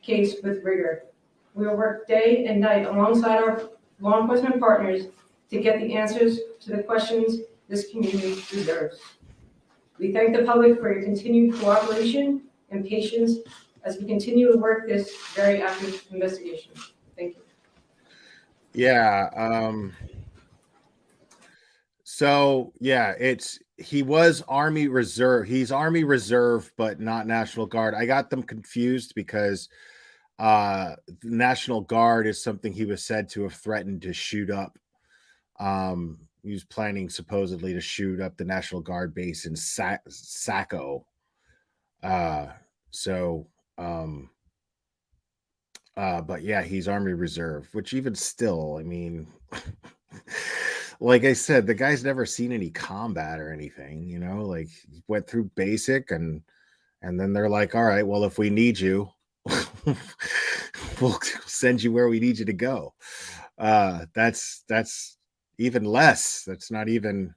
case with rigor. We will work day and night alongside our law enforcement partners to get the answers to the questions this community deserves. We thank the public for your continued cooperation and patience as we continue to work this very active investigation. Thank you. Yeah. So yeah, he was Army Reserve. He's Army Reserve, but not National Guard. I got them confused because the National Guard is something he was said to have threatened to shoot up. He was planning supposedly to shoot up the National Guard base in Saco. But yeah, he's Army Reserve, which even still, I mean, like I said, the guy's never seen any combat or anything, you know, like he went through basic and then they're like, all right, well, if we need you, we'll send you where we need you to go. That's even less. That's not even.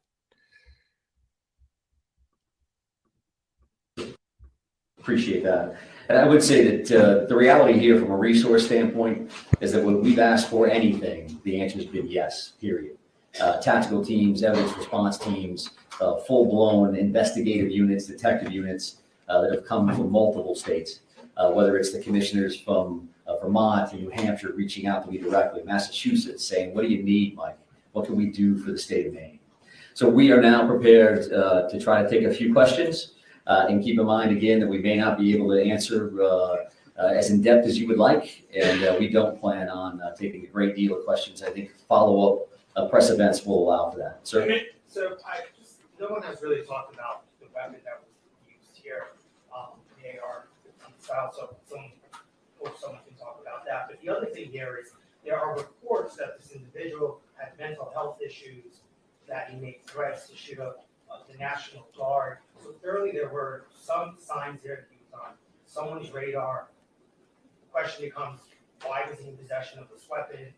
Appreciate that. And I would say that the reality here from a resource standpoint is that when we've asked for anything, the answer has been yes, period. Tactical teams, evidence response teams, full-blown investigative units, detective units that have come from multiple states, whether it's the commissioners from Vermont to New Hampshire reaching out to me directly, Massachusetts saying, what do you need, Mike? What can we do for the state of Maine? So we are now prepared to try to take a few questions. And keep in mind, again, that we may not be able to answer as in-depth as you would like, and we don't plan on taking a great deal of questions. I think follow-up press events will allow for that. So no one has really talked about the weapon that was used here, the AR style, so someone can talk about that. But the other thing here is there are reports that this individual had mental health issues, that he made threats to shoot up the National Guard. So clearly there were some signs there that he was on someone's radar. The question becomes, why was he in possession of this weapon?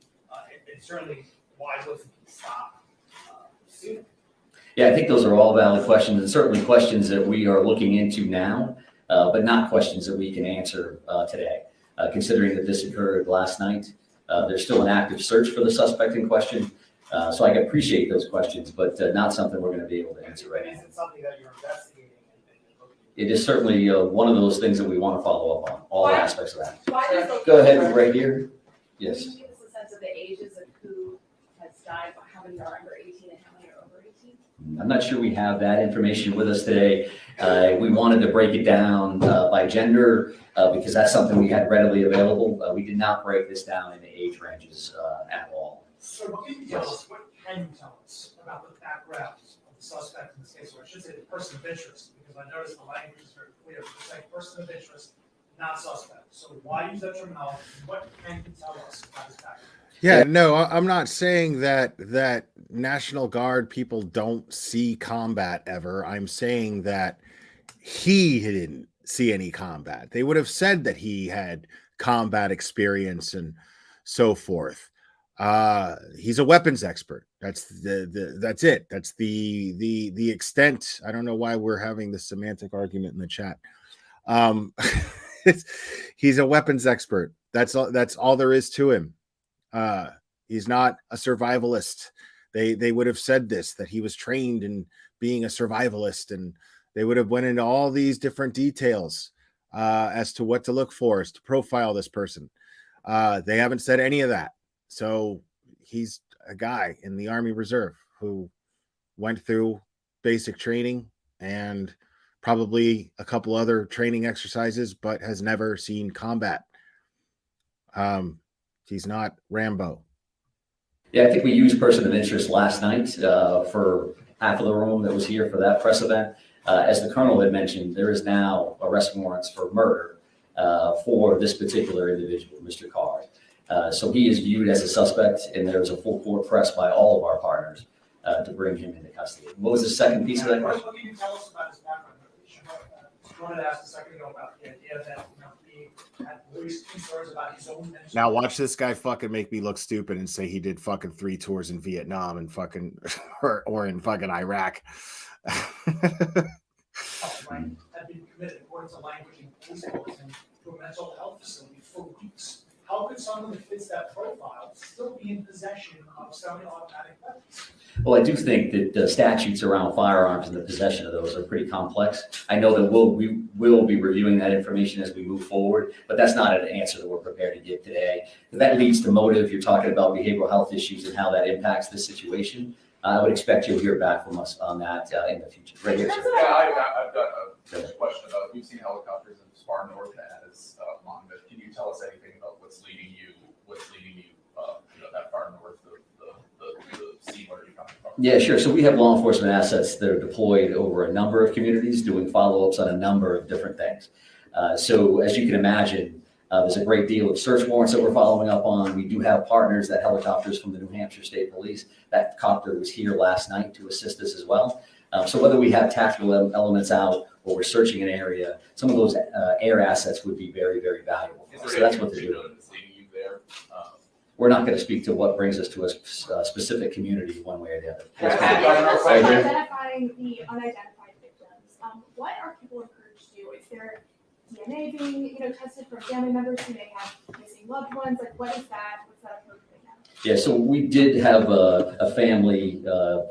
And certainly, why wasn't he stopped sooner? Yeah, I think those are all valid questions, and certainly questions that we are looking into now, but not questions that we can answer today. Considering that this occurred last night, there's still an active search for the suspect in question. So I appreciate those questions, but not something we're going to be able to answer right now. Is it something that you're investigating? It is certainly one of those things that we want to follow up on, all aspects of that. Go ahead, right here. Yes. Can you give us a sense of the ages of who has died, how many are under 18 and how many are over 18? I'm not sure we have that information with us today. We wanted to break it down by gender because that's something we had readily available. We did not break this down into age ranges at all. So what can you tell us, what can you tell us about the background of the suspect in this case, or I should say the person of interest, because I noticed the language is very clear, it's like person of interest, not suspect. So why use that terminology? What can you tell us about his background? Yeah, no, I'm not saying that National Guard people don't see combat ever. I'm saying that he didn't see any combat. They would have said that he had combat experience and so forth. He's a weapons expert. That's that's it. That's the extent. I don't know why we're having this semantic argument in the chat. He's a weapons expert. That's all there is to him. He's not a survivalist. They would have said this, that he was trained in being a survivalist, and they would have went into all these different details as to what to look for, as to profile this person. They haven't said any of that. So he's a guy in the Army Reserve who went through basic training and probably a couple other training exercises, but has never seen combat. He's not Rambo. Yeah, I think we used person of interest last night for half of the room that was here for that press event. As the Colonel had mentioned, there is now arrest warrants for murder for this particular individual, Mr. Carr. So he is viewed as a suspect, and there's a full court press by all of our partners to bring him into custody. What was the second piece of that question? What can you tell us about his background? I wanted to ask a second ago about the idea that he had raised concerns about his own mental. Now watch this guy fucking make me look stupid and say he did fucking 3 tours in Vietnam and fucking or in fucking Iraq. Had been committed according to language in police books and to a mental health facility for weeks. How could someone that fits that profile still be in possession of semi-automatic weapons? Well, I do think that the statutes around firearms and the possession of those are pretty complex. I know that we will be reviewing that information as we move forward, but that's not an answer that we're prepared to give today. That leads to motive. You're talking about behavioral health issues and how that impacts this situation. I would expect you'll hear back from us on that in the future. Right here, sir. Yeah, I've got a question about, we've seen helicopters in far north as Monmouth. Can you tell us anything about what's leading you that far north of the scene where you're coming from? Yeah, sure. So we have law enforcement assets that are deployed over a number of communities doing follow-ups on a number of different things. So as you can imagine, there's a great deal of search warrants that we're following up on. We do have partners, that helicopters from the New Hampshire State Police. That copter was here last night to assist us as well. So whether we have tactical elements out or we're searching an area, some of those air assets would be very, very valuable. So that's what they're doing. We're not going to speak to what brings us to a specific community one way or the other. Identifying the unidentified victims, what are people encouraged to do? Is there DNA being tested for family members who may have missing loved ones? Like, what is that? What's that approach right now? Yeah, so we did have a family a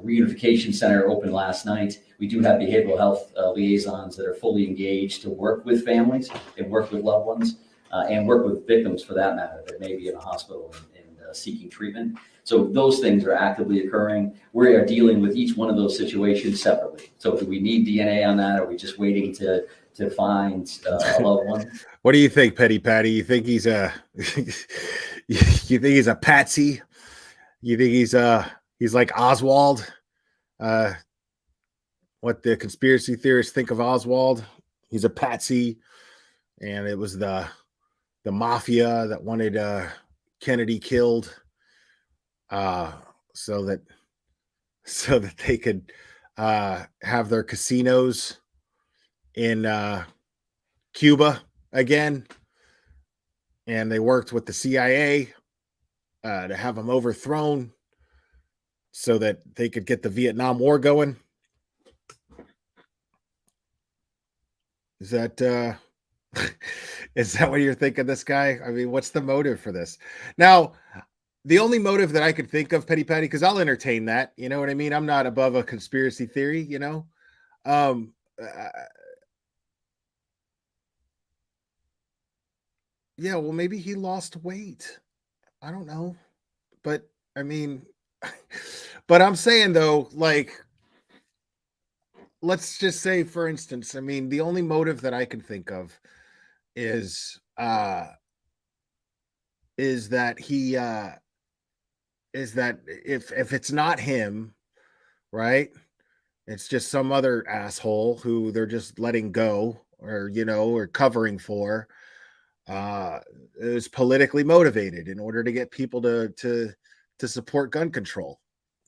reunification center open last night. We do have behavioral health liaisons that are fully engaged to work with families and work with loved ones and work with victims for that matter that may be in a hospital and seeking treatment. So those things are actively occurring. We are dealing with each one of those situations separately. So do we need DNA on that? Or are we just waiting to find a loved one? What do you think, Petty Patty? You think he's a you think he's a patsy? You think he's like Oswald? What the conspiracy theorists think of Oswald? He's a patsy, and it was the mafia that wanted Kennedy killed, so that they could have their casinos in Cuba again, and they worked with the CIA to have them overthrown so that they could get the Vietnam War going. Is that is that what you're thinking, this guy? I mean, what's the motive for this? Now, the only motive that I could think of, Petty Patty, because I'll entertain that. You know what I mean? I'm not above a conspiracy theory, you know? Yeah, well, maybe he lost weight. I don't know. But I mean, but I'm saying though, like, let's just say, for instance, I mean, the only motive that I can think of is that he is that if it's not him, right? It's just some other asshole who they're just letting go or or covering for uh is politically motivated in order to get people to support gun control,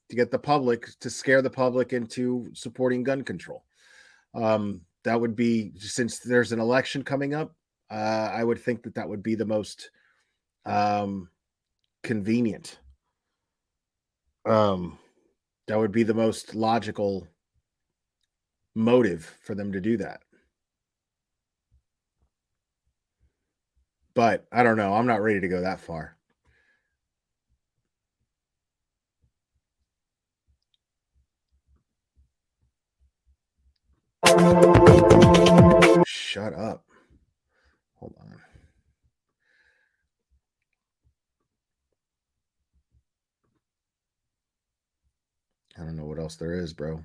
to get the public to scare the public into supporting gun control. That would be, since there's an election coming up, I would think that that would be the most um convenient. Um that would be the most logical motive for them to do that. But I don't know. I'm not ready to go that far. Shut up. Hold on. I don't know what else there is, bro.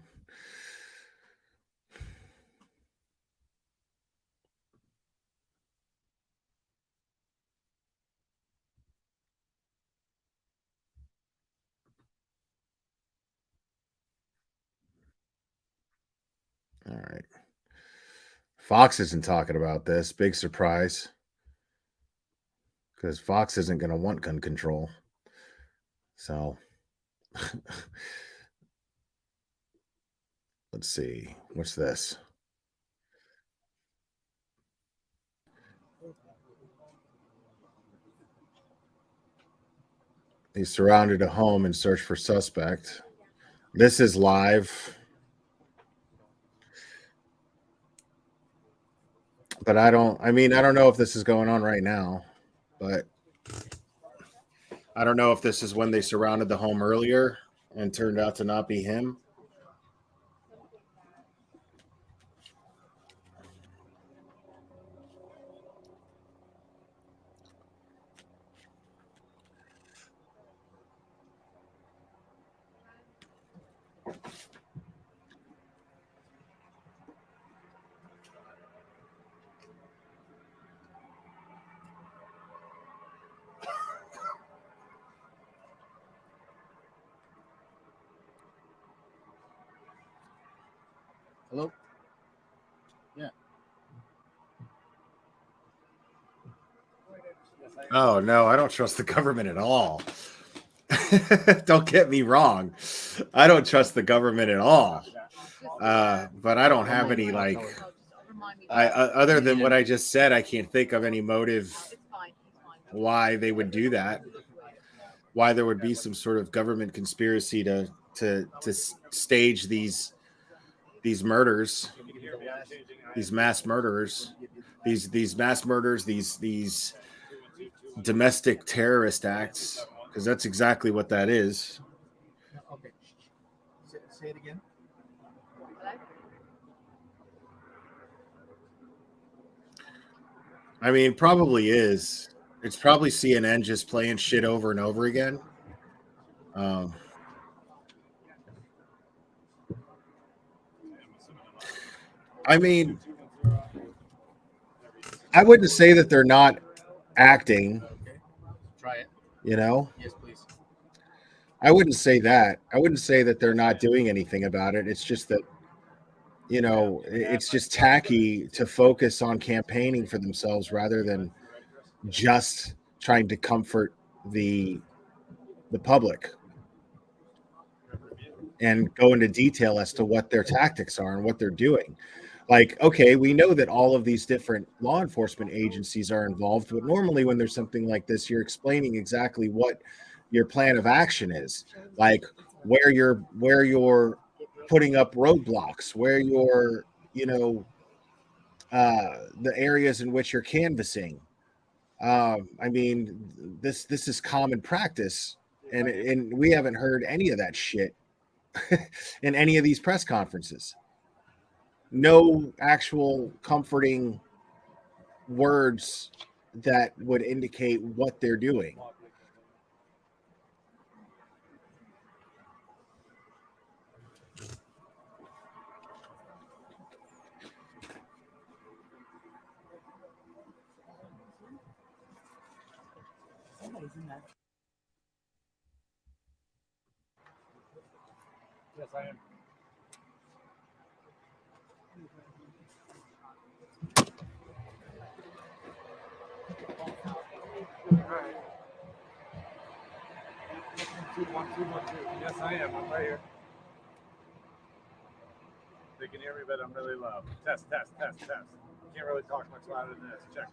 All right. Fox isn't talking about this. Big surprise. Because Fox isn't going to want gun control. So let's see. What's this? He surrounded a home and searched for suspect. This is live. But I don't know if this is going on right now. But I don't know if this is when they surrounded the home earlier and turned out to not be him. Hello? Yeah. Oh, no, I don't trust the government at all. Don't get me wrong. I don't trust the government at all. But I don't have any, like, other than what I just said, I can't think of any motive why they would do that. Why there would be some sort of government conspiracy to stage these murders, these mass murderers, these mass murders, these domestic terrorist acts, because that's exactly what that is. Okay. Say it again. I mean, probably is. It's probably CNN just playing shit over and over again. I mean, I wouldn't say that they're not acting. Try it. Yes, please. I wouldn't say that. I wouldn't say that they're not doing anything about it. It's just that, it's just tacky to focus on campaigning for themselves rather than just trying to comfort the public and go into detail as to what their tactics are and what they're doing. Like, okay, we know that all of these different law enforcement agencies are involved, but normally when there's something like this, you're explaining exactly what your plan of action is, like where you're putting up roadblocks, where you're, the areas in which you're canvassing. I mean, this is common practice, and we haven't heard any of that shit in any of these press conferences. No actual comforting words that would indicate what they're doing. Somebody's in that. Yes, I am. All right. 2 1 2 1 2. Yes, I am. I'm right here. They can hear me, but I'm really loud. Test. Can't really talk much louder than this. Check.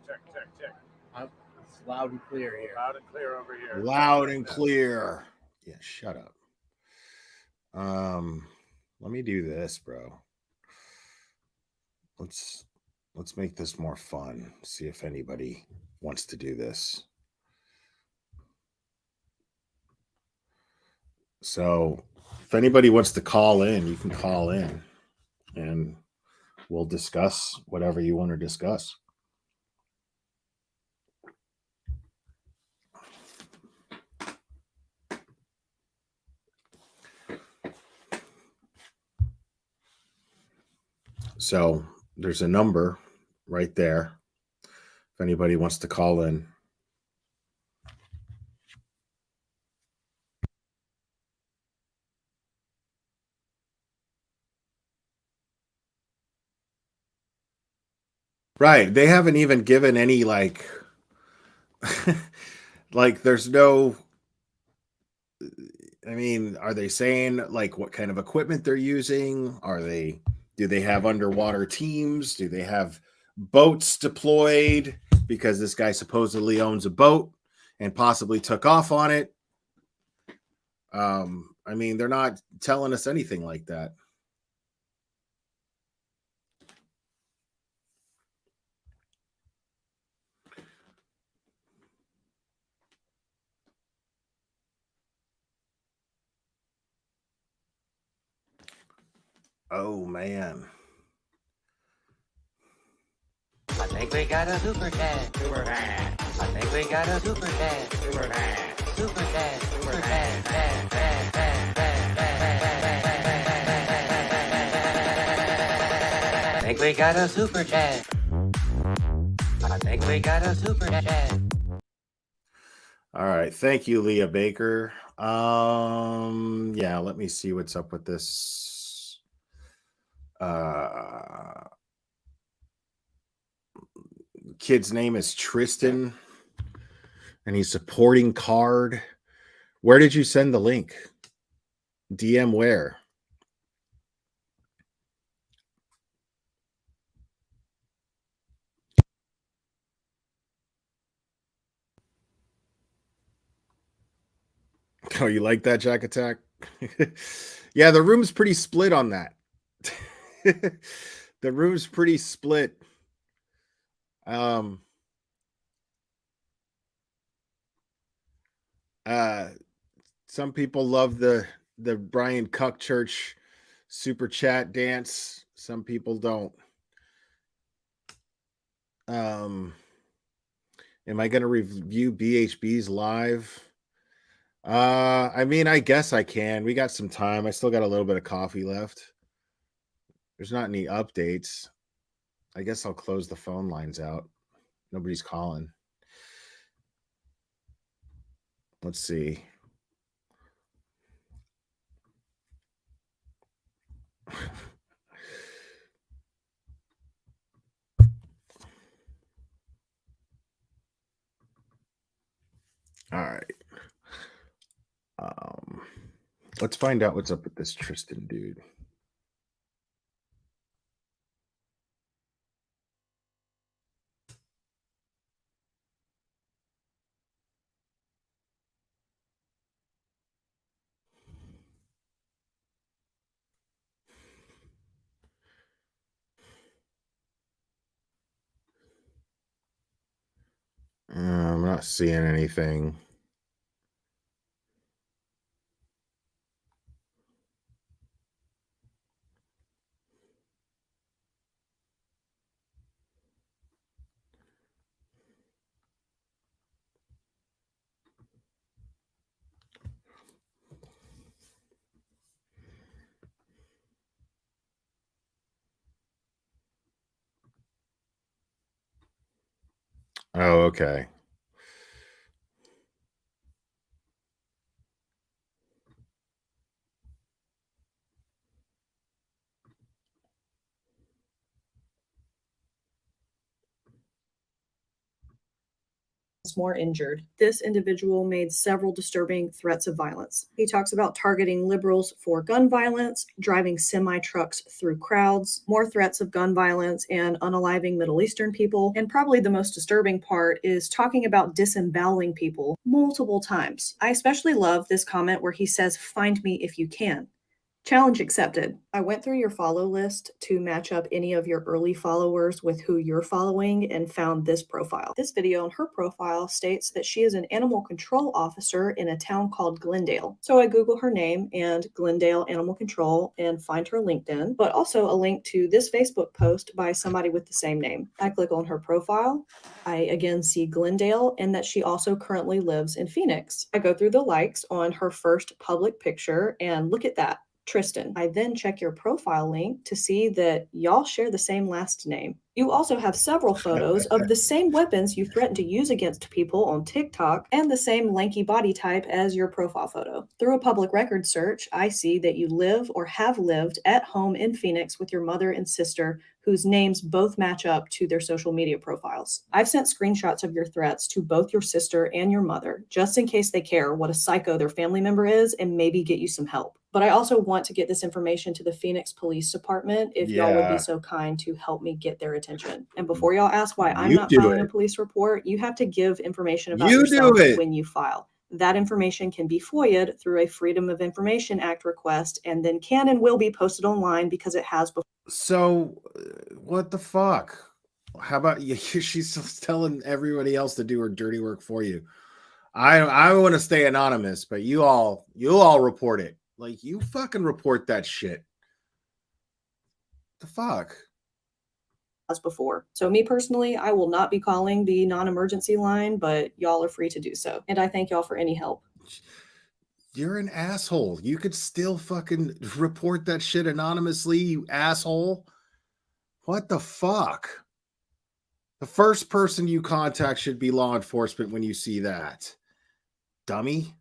It's loud and clear here. Loud and clear over here. Loud and clear. Yeah, shut up. Let me do this, bro. Let's make this more fun. See if anybody wants to do this. So, if anybody wants to call in, you can call in and we'll discuss whatever you want to discuss. So, there's a number right there if anybody wants to call in. Right. They haven't even given any like like there's no, I mean, are they saying like what kind of equipment they're using? Do they have underwater teams? Do they have boats deployed because this guy supposedly owns a boat and possibly took off on it? I mean, they're not telling us anything like that. Oh man. I think we got a super dad. Super dad. I think we got a super dad. Super dad. Super dad. Super dad. Dad. Dad. Dad. Dad. Dad. I think we got a super dad. I think we got a super dad. All right. Thank you, Leah Baker. Yeah, let me see what's up with this. Kid's name is Tristan and he's supporting card. Where did you send the link? DM where? Oh, you like that, Jack Attack? Yeah, the room's pretty split on that. The room's pretty split. Some people love the Brian Cuck Church super chat dance. Some people don't. Am I going to review BHB's live? I mean, I guess I can. We got some time. I still got a little bit of coffee left. There's not any updates. I guess I'll close the phone lines out. Nobody's calling. Let's see. All right. Let's find out what's up with this Tristan dude. I'm not seeing anything. Oh, okay. dozens more injured. This individual made several disturbing threats of violence. He talks about targeting liberals for gun violence, driving semi-trucks through crowds, more threats of gun violence, and unaliving Middle Eastern people. And probably the most disturbing part is talking about disemboweling people multiple times. I especially love this comment where he says, "Find me if you can." Challenge accepted. I went through your follow list to match up any of your early followers with who you're following and found this profile. This video on her profile states that she is an animal control officer in a town called Glendale. So I Google her name and Glendale Animal Control and find her LinkedIn, but also a link to this Facebook post by somebody with the same name. I click on her profile. I again see Glendale and that she also currently lives in Phoenix. I go through the likes on her first public picture and look at that. Tristan. I then check your profile link to see that y'all share the same last name. You also have several photos of the same weapons you threaten to use against people on TikTok and the same lanky body type as your profile photo. Through a public record search, I see that you live or have lived at home in Phoenix with your mother and sister, whose names both match up to their social media profiles. I've sent screenshots of your threats to both your sister and your mother, just in case they care what a psycho their family member is and maybe get you some help. But I also want to get this information to the Phoenix Police Department if y'all would be so kind to help me get their attention. And before y'all ask why I'm not filing a police report, you have to give information about yourself when you file. That information can be FOIA'd through a Freedom of Information Act request and then can and will be posted online because it has before. So, what the fuck? How about you? She's just telling everybody else to do her dirty work for you. I want to stay anonymous, but you all report it. Like, you fucking report that shit. The fuck? As before. So me personally, I will not be calling the non-emergency line, but y'all are free to do so. And I thank y'all for any help. You're an asshole. You could still fucking report that shit anonymously, you asshole. What the fuck? The first person you contact should be law enforcement when you see that. Dummy.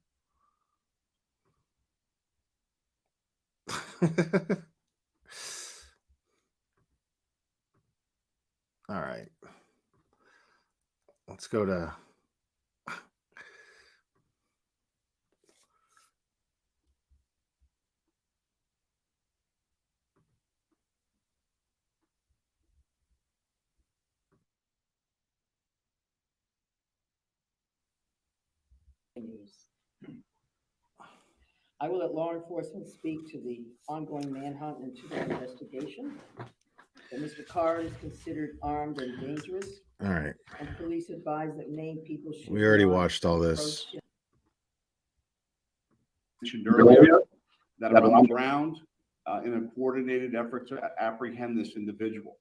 All right. Let's go to I will let law enforcement speak to the ongoing manhunt and to the investigation. That Mr. Card is considered armed and dangerous. all right. And police advise that named people should. We already watched all this. Mentioned earlier that are on the ground in a coordinated effort to apprehend this individual.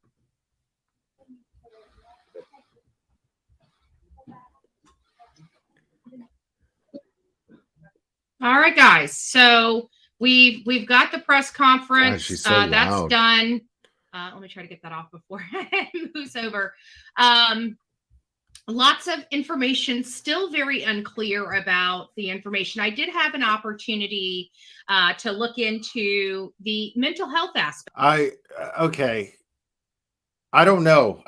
All right, guys. So we've got the press conference. God, she's so that's loud. done. Let me try to get that off before it moves over. Lots of information, still very unclear about the information. I did have an opportunity to look into the mental health aspect. Okay. I don't know.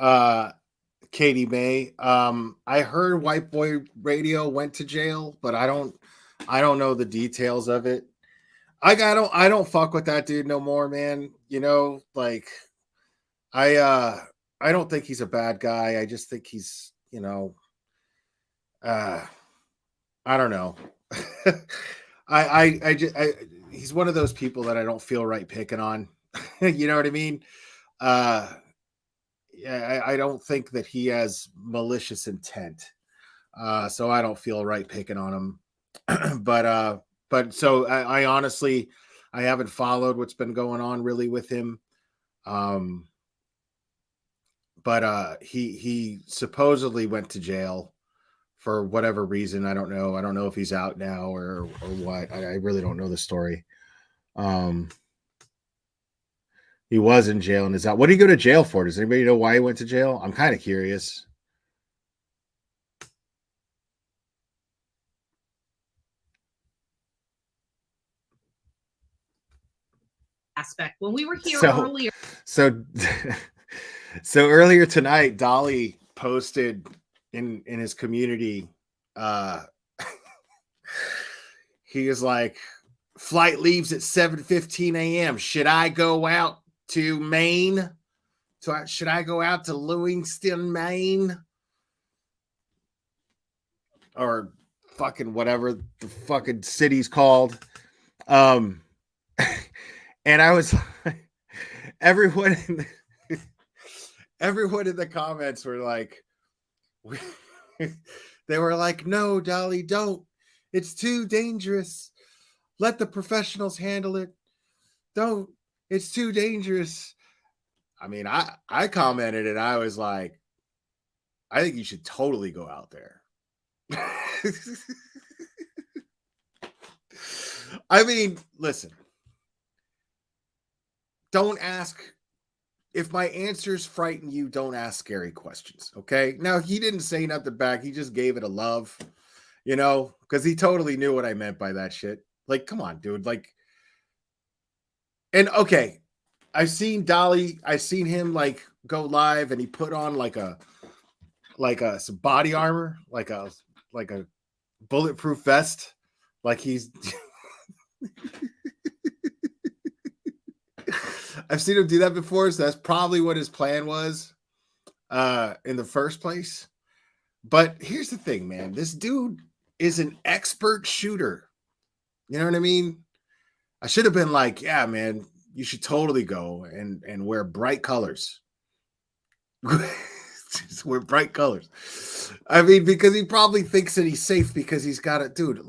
Katie May. I heard White Boy Radio went to jail, but I don't know the details of it. I don't fuck with that dude no more, man. You know, like I don't think he's a bad guy. I just think he's, you know, I don't know. He's one of those people that I don't feel right picking on. You know what I mean? Yeah, I don't think that he has malicious intent. So I don't feel right picking on him. But so I honestly, I haven't followed what's been going on really with him. But he supposedly went to jail for whatever reason. I don't know. I don't know if he's out now or what. I really don't know the story. He was in jail and is out. What did he go to jail for? Does anybody know why he went to jail? I'm kind of curious. Aspect. When we were here earlier. So earlier tonight, Dolly posted in his community he is like, flight leaves at 7:15 a.m. Should I go out to Maine? Should I go out to Lewiston, Maine? Or fucking whatever the fucking city's called. And I was everyone in the comments were like, they were like, no, Dolly, don't. It's too dangerous. Let the professionals handle it. Don't. It's too dangerous. I mean, I commented and I was like, I think you should totally go out there. I mean, listen. Don't ask. If my answers frighten you, don't ask scary questions. Okay. Now, he didn't say nothing back. He just gave it a love, you know, because he totally knew what I meant by that shit. Like, come on, dude. Like, and okay, I've seen Dolly. I've seen him like go live and he put on like some body armor, like a bulletproof vest. Like he's I've seen him do that before, so that's probably what his plan was in the first place. But here's the thing, man. This dude is an expert shooter. You know what I mean? I should have been like, yeah, man, you should totally go and wear bright colors. Just wear bright colors. I mean, because he probably thinks that he's safe because he's got a dude,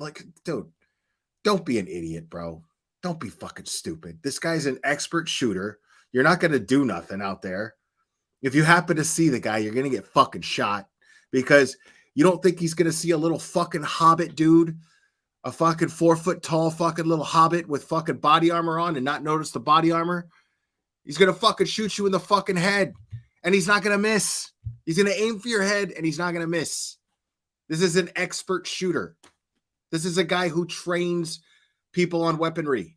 don't be an idiot, bro. Don't be fucking stupid. This guy's an expert shooter. You're not going to do nothing out there. If you happen to see the guy, you're going to get fucking shot because you don't think he's going to see a little fucking hobbit dude, a fucking 4 foot tall fucking little hobbit with fucking body armor on and not notice the body armor. He's going to fucking shoot you in the fucking head and he's not going to miss. He's going to aim for your head and he's not going to miss. This is an expert shooter. This is a guy who trains people on weaponry.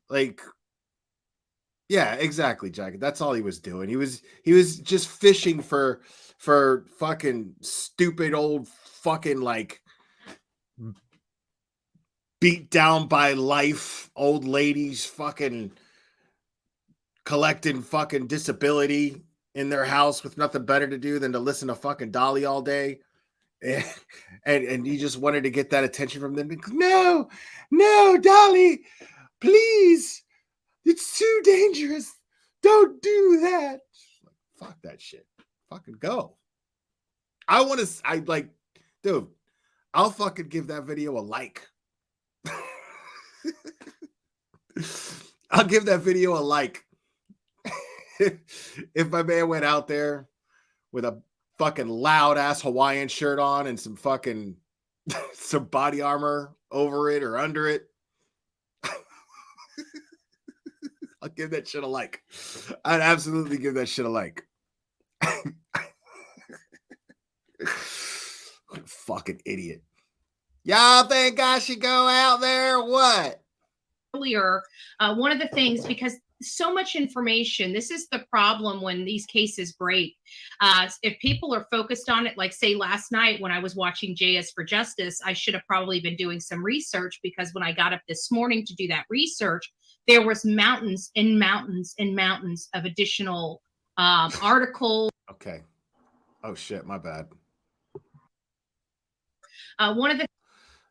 Like, yeah, exactly, Jack. That's all he was doing. He was just fishing for fucking stupid old fucking like beat down by life old ladies fucking collecting fucking disability in their house with nothing better to do than to listen to fucking Dolly all day. And he just wanted to get that attention from them. No, Dolly, please. It's too dangerous. Don't do that. Fuck that shit. Fucking go. Dude, I'll fucking give that video a like. I'll give that video a like. If my man went out there with a fucking loud ass Hawaiian shirt on and some fucking some body armor over it or under it, I'll give that shit a like. I'd absolutely give that shit a like. Fucking idiot. Y'all think I should go out there or what? Earlier, one of the things, because so much information, this is the problem when these cases break. If people are focused on it, like say last night when I was watching JS for Justice, I should have probably been doing some research because when I got up this morning to do that research, there was mountains and mountains and mountains of additional articles. Okay. Oh shit, my bad.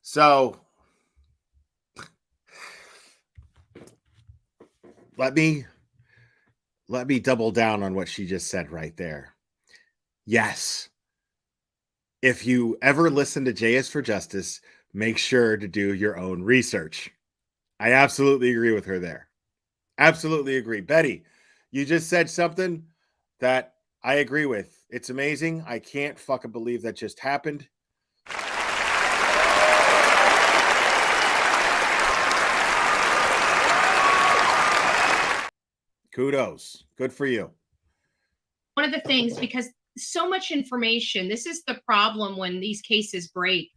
So let me double down on what she just said right there. Yes. If you ever listen to JS for Justice, make sure to do your own research. I absolutely agree with her there. Absolutely agree. Betty, you just said something that I agree with. It's amazing. I can't fucking believe that just happened. Kudos. Good for you. One of the things, because so much information, this is the problem when these cases break.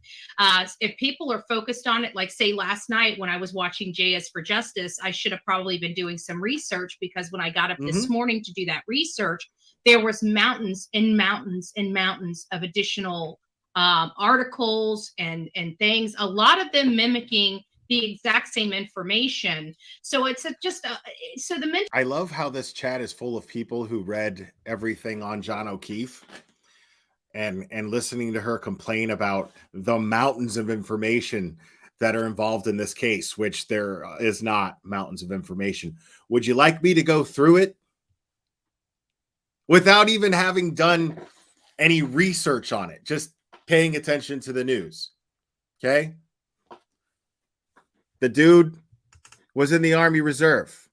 If people are focused on it, like say last night when I was watching JS for Justice, I should have probably been doing some research because when I got up this morning to do that research, there was mountains and mountains and mountains of additional articles and things, a lot of them mimicking the exact same information. So it's so the mental. I love how this chat is full of people who read everything on John O'Keefe and listening to her complain about the mountains of information that are involved in this case, which there is not mountains of information. Would you like me to go through it without even having done any research on it, just paying attention to the news? Okay. The dude was in the Army Reserve.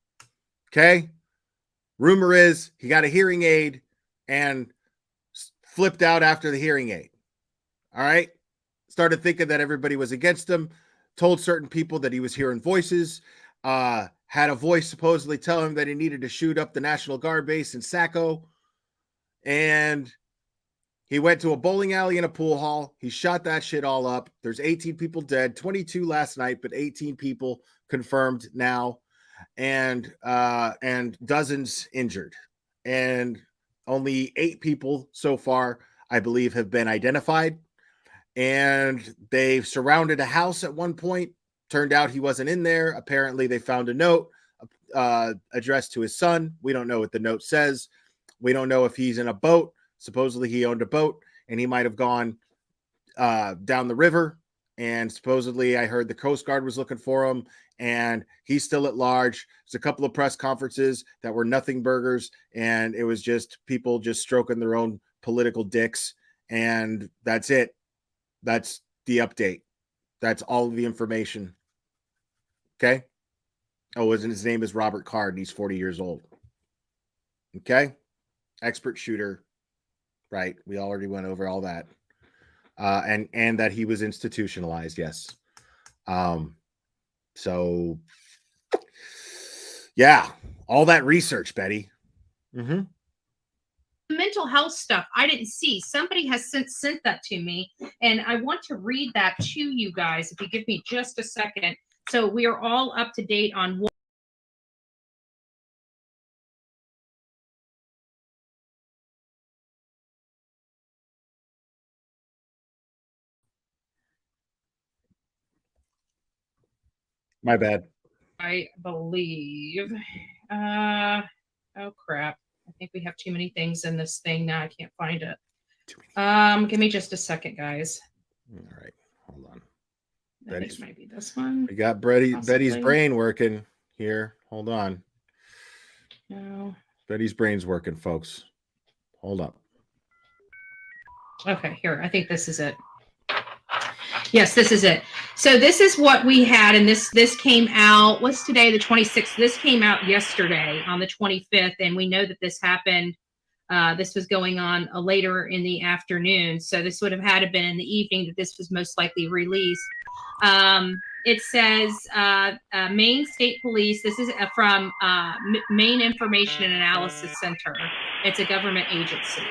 Okay. Rumor is he got a hearing aid and flipped out after the hearing aid. All right. Started thinking that everybody was against him, told certain people that he was hearing voices, had a voice supposedly tell him that he needed to shoot up the National Guard base in Saco. And he went to a bowling alley and a pool hall. He shot that shit all up. There's 18 people dead, 22 last night, but 18 people confirmed now, and dozens injured. And only 8 people so far, I believe, have been identified. And they surrounded a house at one point. Turned out he wasn't in there. Apparently, they found a note addressed to his son. We don't know what the note says. We don't know if he's in a boat. Supposedly, he owned a boat, and he might have gone down the river. And supposedly, I heard the Coast Guard was looking for him, and he's still at large. There's a couple of press conferences that were nothing burgers, and it was just people just stroking their own political dicks, and that's it. That's the update. That's all of the information. Okay? Oh, and his name is Robert Card, and he's 40 years old. Okay? Expert shooter. Right. We already went over all that. And that he was institutionalized, yes. So yeah, all that research, Betty. Mm-hmm. Mental health stuff I didn't see. Somebody has sent that to me, and I want to read that to you guys if you give me just a second. So we are all up to date on what. My bad. I believe. Oh crap. I think we have too many things in this thing now. I can't find it. Give me just a second, guys. All right. Hold on. I think it might be this one. We got Betty's brain working here. Hold on. No. Betty's brain's working, folks. Hold up. Okay, here. I think this is it. Yes, this is it. So this is what we had, and this came out. What's today? The 26th. This came out yesterday on the 25th, and we know that this happened. This was going on later in the afternoon, so this would have had to been in the evening that this was most likely released. It says Maine State Police. This is from Maine Information and Analysis Center. It's a government agency.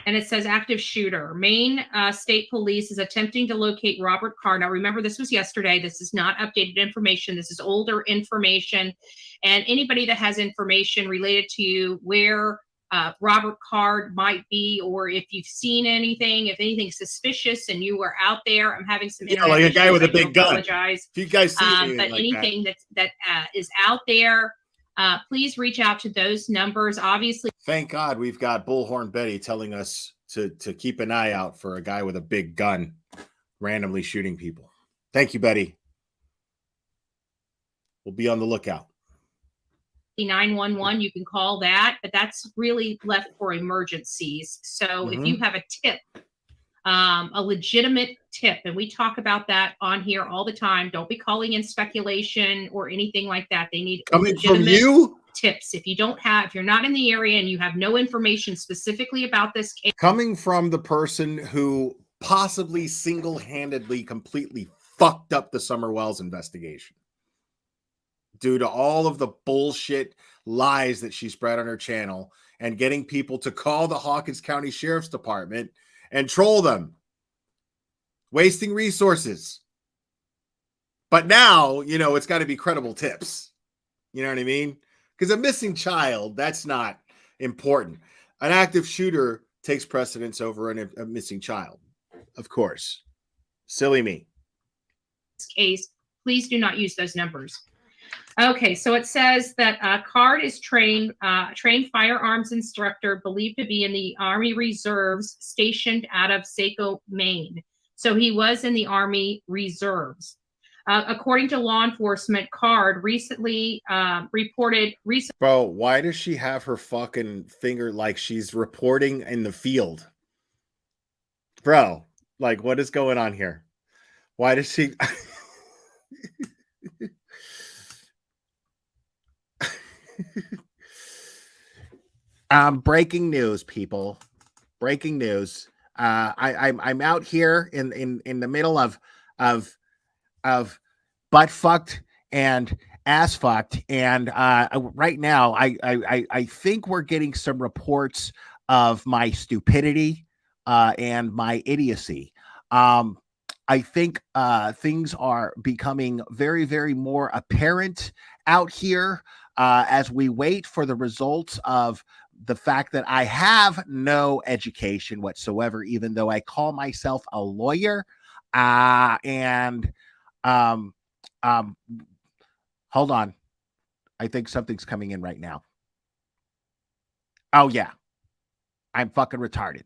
And it says active shooter. Maine State Police is attempting to locate Robert Card. Now, remember, this was yesterday. This is not updated information. This is older information. And anybody that has information related to where Robert Card might be, or if you've seen anything, if anything's suspicious and you were out there, I'm having some internet like a guy issues. with a I do big gun. apologize. If you guys see anything but like anything that is out there, please reach out to those numbers. Obviously, thank God we've got Bullhorn Betty telling us to keep an eye out for a guy with a big gun randomly shooting people. Thank you, Betty. We'll be on the lookout. 911, you can call that, but that's really left for emergencies. So if you have a tip, a legitimate tip, and we talk about that on here all the time, don't be calling in speculation or anything like that. They need coming from you tips. If you're not in the area and you have no information specifically about this case, coming from the person who possibly single-handedly completely fucked up the Summer Wells investigation due to all of the bullshit lies that she spread on her channel and getting people to call the Hawkins County Sheriff's Department and troll them, wasting resources. But now, it's got to be credible tips. You know what I mean? Because a missing child, that's not important. An active shooter takes precedence over a missing child. Of course. Silly me. Case, please do not use those numbers. Okay, so it says that Card is trained firearms instructor believed to be in the Army Reserves stationed out of Saco, Maine. So he was in the Army Reserves. According to law enforcement, Card recently reported. Bro, why does she have her fucking finger like she's reporting in the field? Bro, like, what is going on here? Why does she... Breaking news, people. Breaking news. I'm out here in the middle of butt fucked and ass fucked, and right now I think we're getting some reports of my stupidity and my idiocy. I think things are becoming very, very more apparent out here as we wait for the results of the fact that I have no education whatsoever, even though I call myself a lawyer. And hold on. I think something's coming in right now. Oh, yeah. I'm fucking retarded.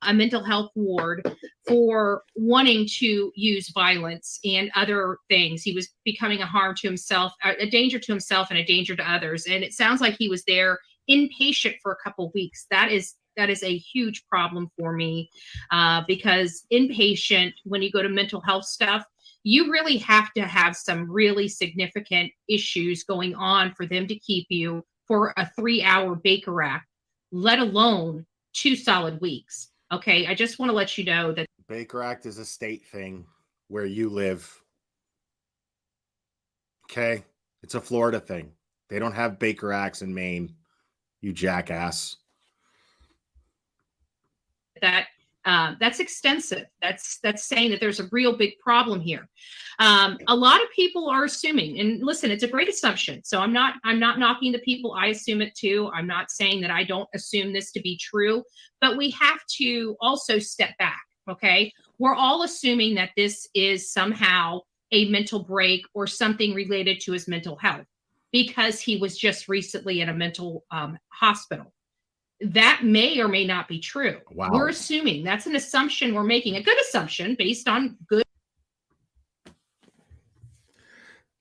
A mental health ward for wanting to use violence and other things. He was becoming a harm to himself, a danger to himself and a danger to others. And it sounds like he was there inpatient for a couple of weeks. That is a huge problem for me because inpatient, when you go to mental health stuff, you really have to have some really significant issues going on for them to keep you for a 3-hour Baker Act, let alone 2 solid weeks. Okay, I just want to let you know that Baker Act is a state thing where you live. Okay, it's a Florida thing. They don't have Baker Acts in Maine, you jackass. That's extensive. That's saying that there's a real big problem here. A lot of people are assuming, and listen, it's a great assumption. So I'm not knocking the people. I assume it too. I'm not saying that I don't assume this to be true, but we have to also step back. Okay, we're all assuming that this is somehow a mental break or something related to his mental health because he was just recently in a mental hospital. That may or may not be true. Wow. We're assuming. That's an assumption we're making, a good assumption based on good.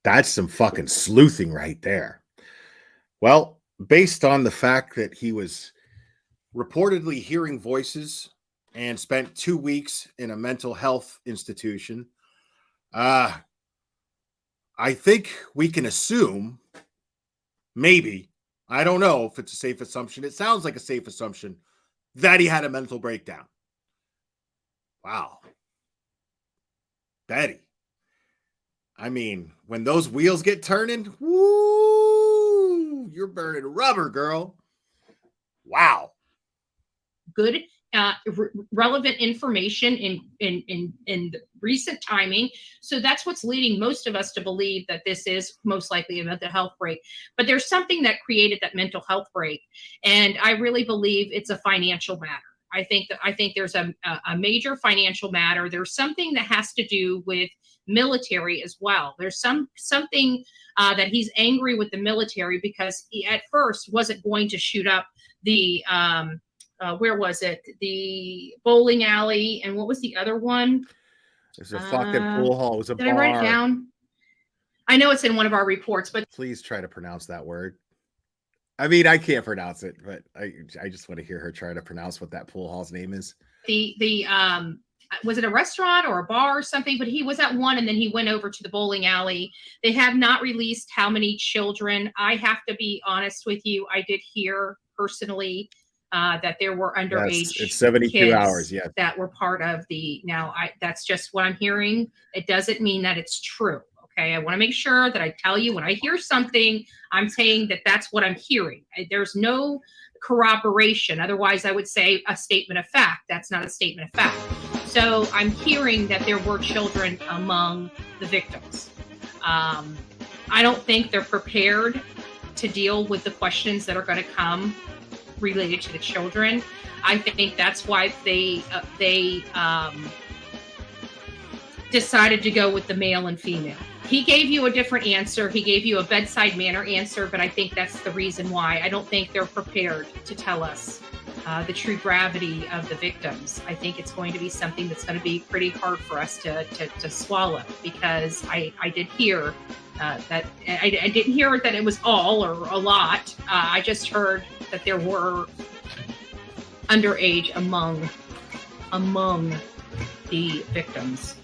That's some fucking sleuthing right there. Well, based on the fact that he was reportedly hearing voices and spent 2 weeks in a mental health institution, I think we can assume, maybe, I don't know if it's a safe assumption. It sounds like a safe assumption that he had a mental breakdown. Wow. Betty. I mean, when those wheels get turning, woo, you're burning rubber, girl. Wow. Good, relevant information in recent timing. So that's what's leading most of us to believe that this is most likely a mental health break. But there's something that created that mental health break, and I really believe it's a financial matter. I think there's a major financial matter. There's something that has to do with military as well. There's something that he's angry with the military because he at first wasn't going to shoot up the where was it? The bowling alley, and what was the other one? It's a fucking pool hall. It was a did bar. I write it down? I know it's in one of our reports, but Please try to pronounce that word. I mean, I can't pronounce it, but I just want to hear her try to pronounce what that pool hall's name is. the was it a restaurant or a bar or something? But he was at one, and then he went over to the bowling alley. They have not released how many children. I have to be honest with you. I did hear personally that there were underage. Yes, it's 72 kids hours. Yeah, that were part of the. Now, that's just what I'm hearing. It doesn't mean that it's true. Okay, I want to make sure that I tell you when I hear something, I'm saying that that's what I'm hearing. There's no corroboration. Otherwise, I would say a statement of fact. That's not a statement of fact. So I'm hearing that there were children among the victims. I don't think they're prepared to deal with the questions that are going to come related to the children. I think that's why they decided to go with the male and female. He gave you a different answer. He gave you a bedside manner answer, but I think that's the reason why. I don't think they're prepared to tell us the true gravity of the victims. I think it's going to be something that's going to be pretty hard for us to swallow, because I did hear that I didn't hear that it was all or a lot. I just heard that there were underage among the victims.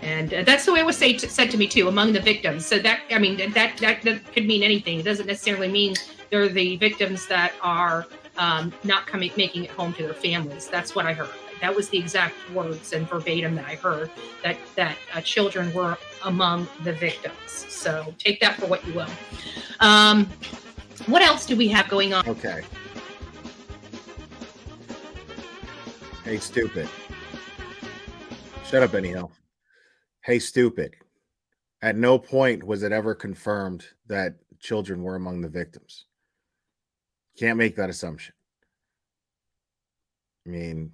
And that's the way it was said to me too, among the victims. So that, I mean, that could mean anything. It doesn't necessarily mean they're the victims that are not making it home to their families. That's what I heard. That was the exact words and verbatim that I heard, that children were among the victims. So take that for what you will. What else do we have going on? Okay. Hey, stupid. Shut up, anyhow. Hey, stupid. At no point was it ever confirmed that children were among the victims. Can't make that assumption. I mean,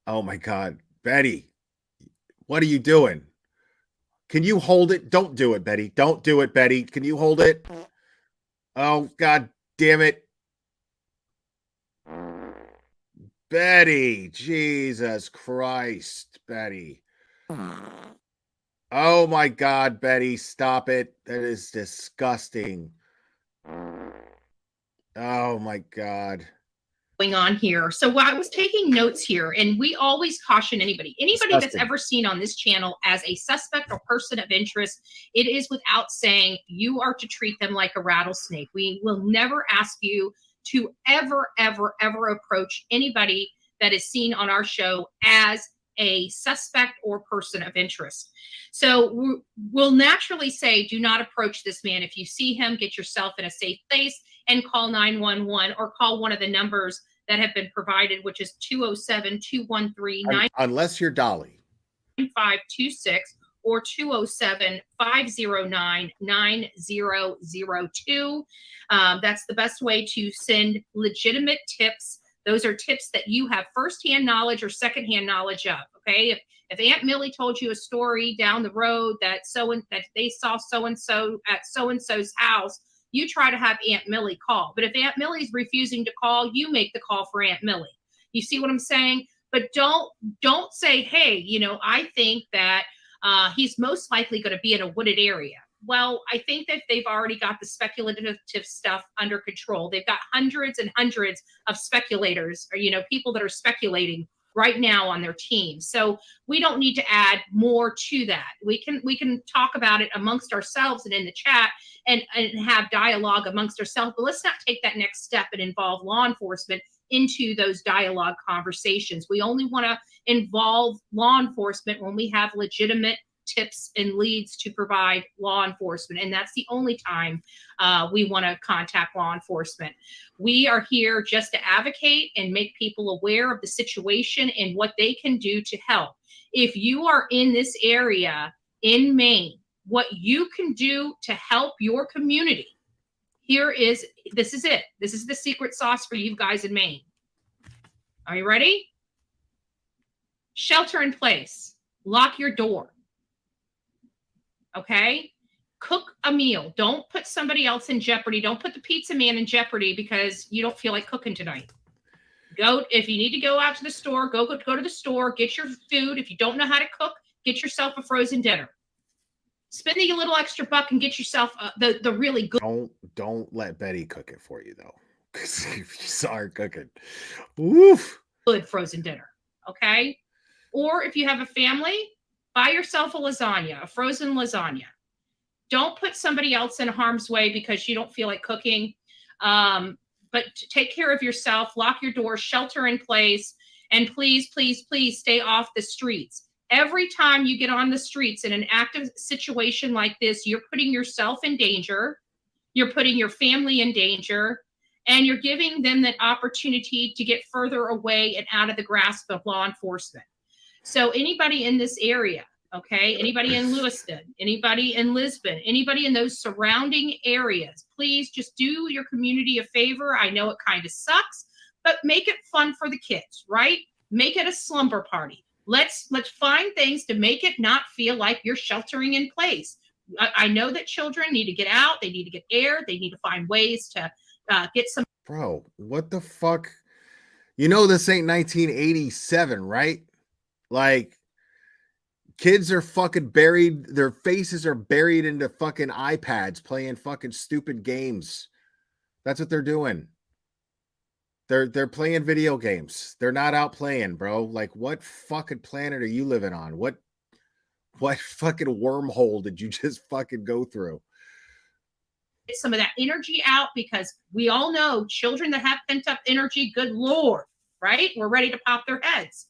oh my God. Betty, what are you doing? Can you hold it? Don't do it, Betty. Don't do it, Betty. Can you hold it? Oh, God damn it. Betty, Jesus Christ, Betty. Oh my God, Betty, stop it. That is disgusting. Oh my God. Going on here. So I was taking notes here, and we always caution anybody that's ever seen on this channel as a suspect or person of interest, it is without saying you are to treat them like a rattlesnake. We will never ask you to ever approach anybody that is seen on our show as a suspect or person of interest. So we'll naturally say, do not approach this man. If you see him, get yourself in a safe place and call 911 or call one of the numbers that have been provided, which is 207-213-9526 Unless you're Dolly. or 207-509-9002. That's the best way to send legitimate tips. Those are tips that you have firsthand knowledge or secondhand knowledge of. Okay, if Aunt Millie told you a story down the road that they saw so and so at so and so's house, you try to have Aunt Millie call. But if Aunt Millie's refusing to call, you make the call for Aunt Millie. You see what I'm saying? But don't say, hey, I think that he's most likely going to be in a wooded area. Well, I think that they've already got the speculative stuff under control. They've got hundreds and hundreds of speculators, or people that are speculating right now on their team. So we don't need to add more to that. We can talk about it amongst ourselves and in the chat and have dialogue amongst ourselves. But let's not take that next step and involve law enforcement into those dialogue conversations. We only want to involve law enforcement when we have legitimate tips and leads to provide law enforcement. And that's the only time we want to contact law enforcement. We are here just to advocate and make people aware of the situation and what they can do to help. If you are in this area in Maine, what you can do to help your community, this is it. This is the secret sauce for you guys in Maine. Are you ready? Shelter in place. Lock your door. Okay? Cook a meal. Don't put somebody else in jeopardy. Don't put the pizza man in jeopardy because you don't feel like cooking tonight. If you need to go out to the store, go to the store, get your food. If you don't know how to cook, get yourself a frozen dinner. Spend a little extra buck and get yourself the really good. Don't let Betty cook it for you though, because if you saw her cooking, woof. Good frozen dinner, okay? Or if you have a family, buy yourself a frozen lasagna. Don't put somebody else in harm's way because you don't feel like cooking. But take care of yourself, lock your door, shelter in place, and please, please, please stay off the streets. Every time you get on the streets in an active situation like this, you're putting yourself in danger, you're putting your family in danger, and you're giving them that opportunity to get further away and out of the grasp of law enforcement. So anybody in this area, Okay, anybody in Lewiston, anybody in Lisbon, anybody in those surrounding areas, please just do your community a favor. I know it kind of sucks, but make it fun for the kids, right? Make it a slumber party. Let's find things to make it not feel like you're sheltering in place. I know that children need to get out, they need to get air, they need to find ways to get some. Bro, what the fuck? You know this ain't 1987, right? Like, kids are fucking buried, their faces are buried into fucking iPads playing fucking stupid games. That's what they're doing. They're playing video games. They're not out playing, bro. Like, what fucking planet are you living on? What fucking wormhole did you just fucking go through? Get some of that energy out, because we all know children that have pent up energy, good Lord, right? We're ready to pop their heads.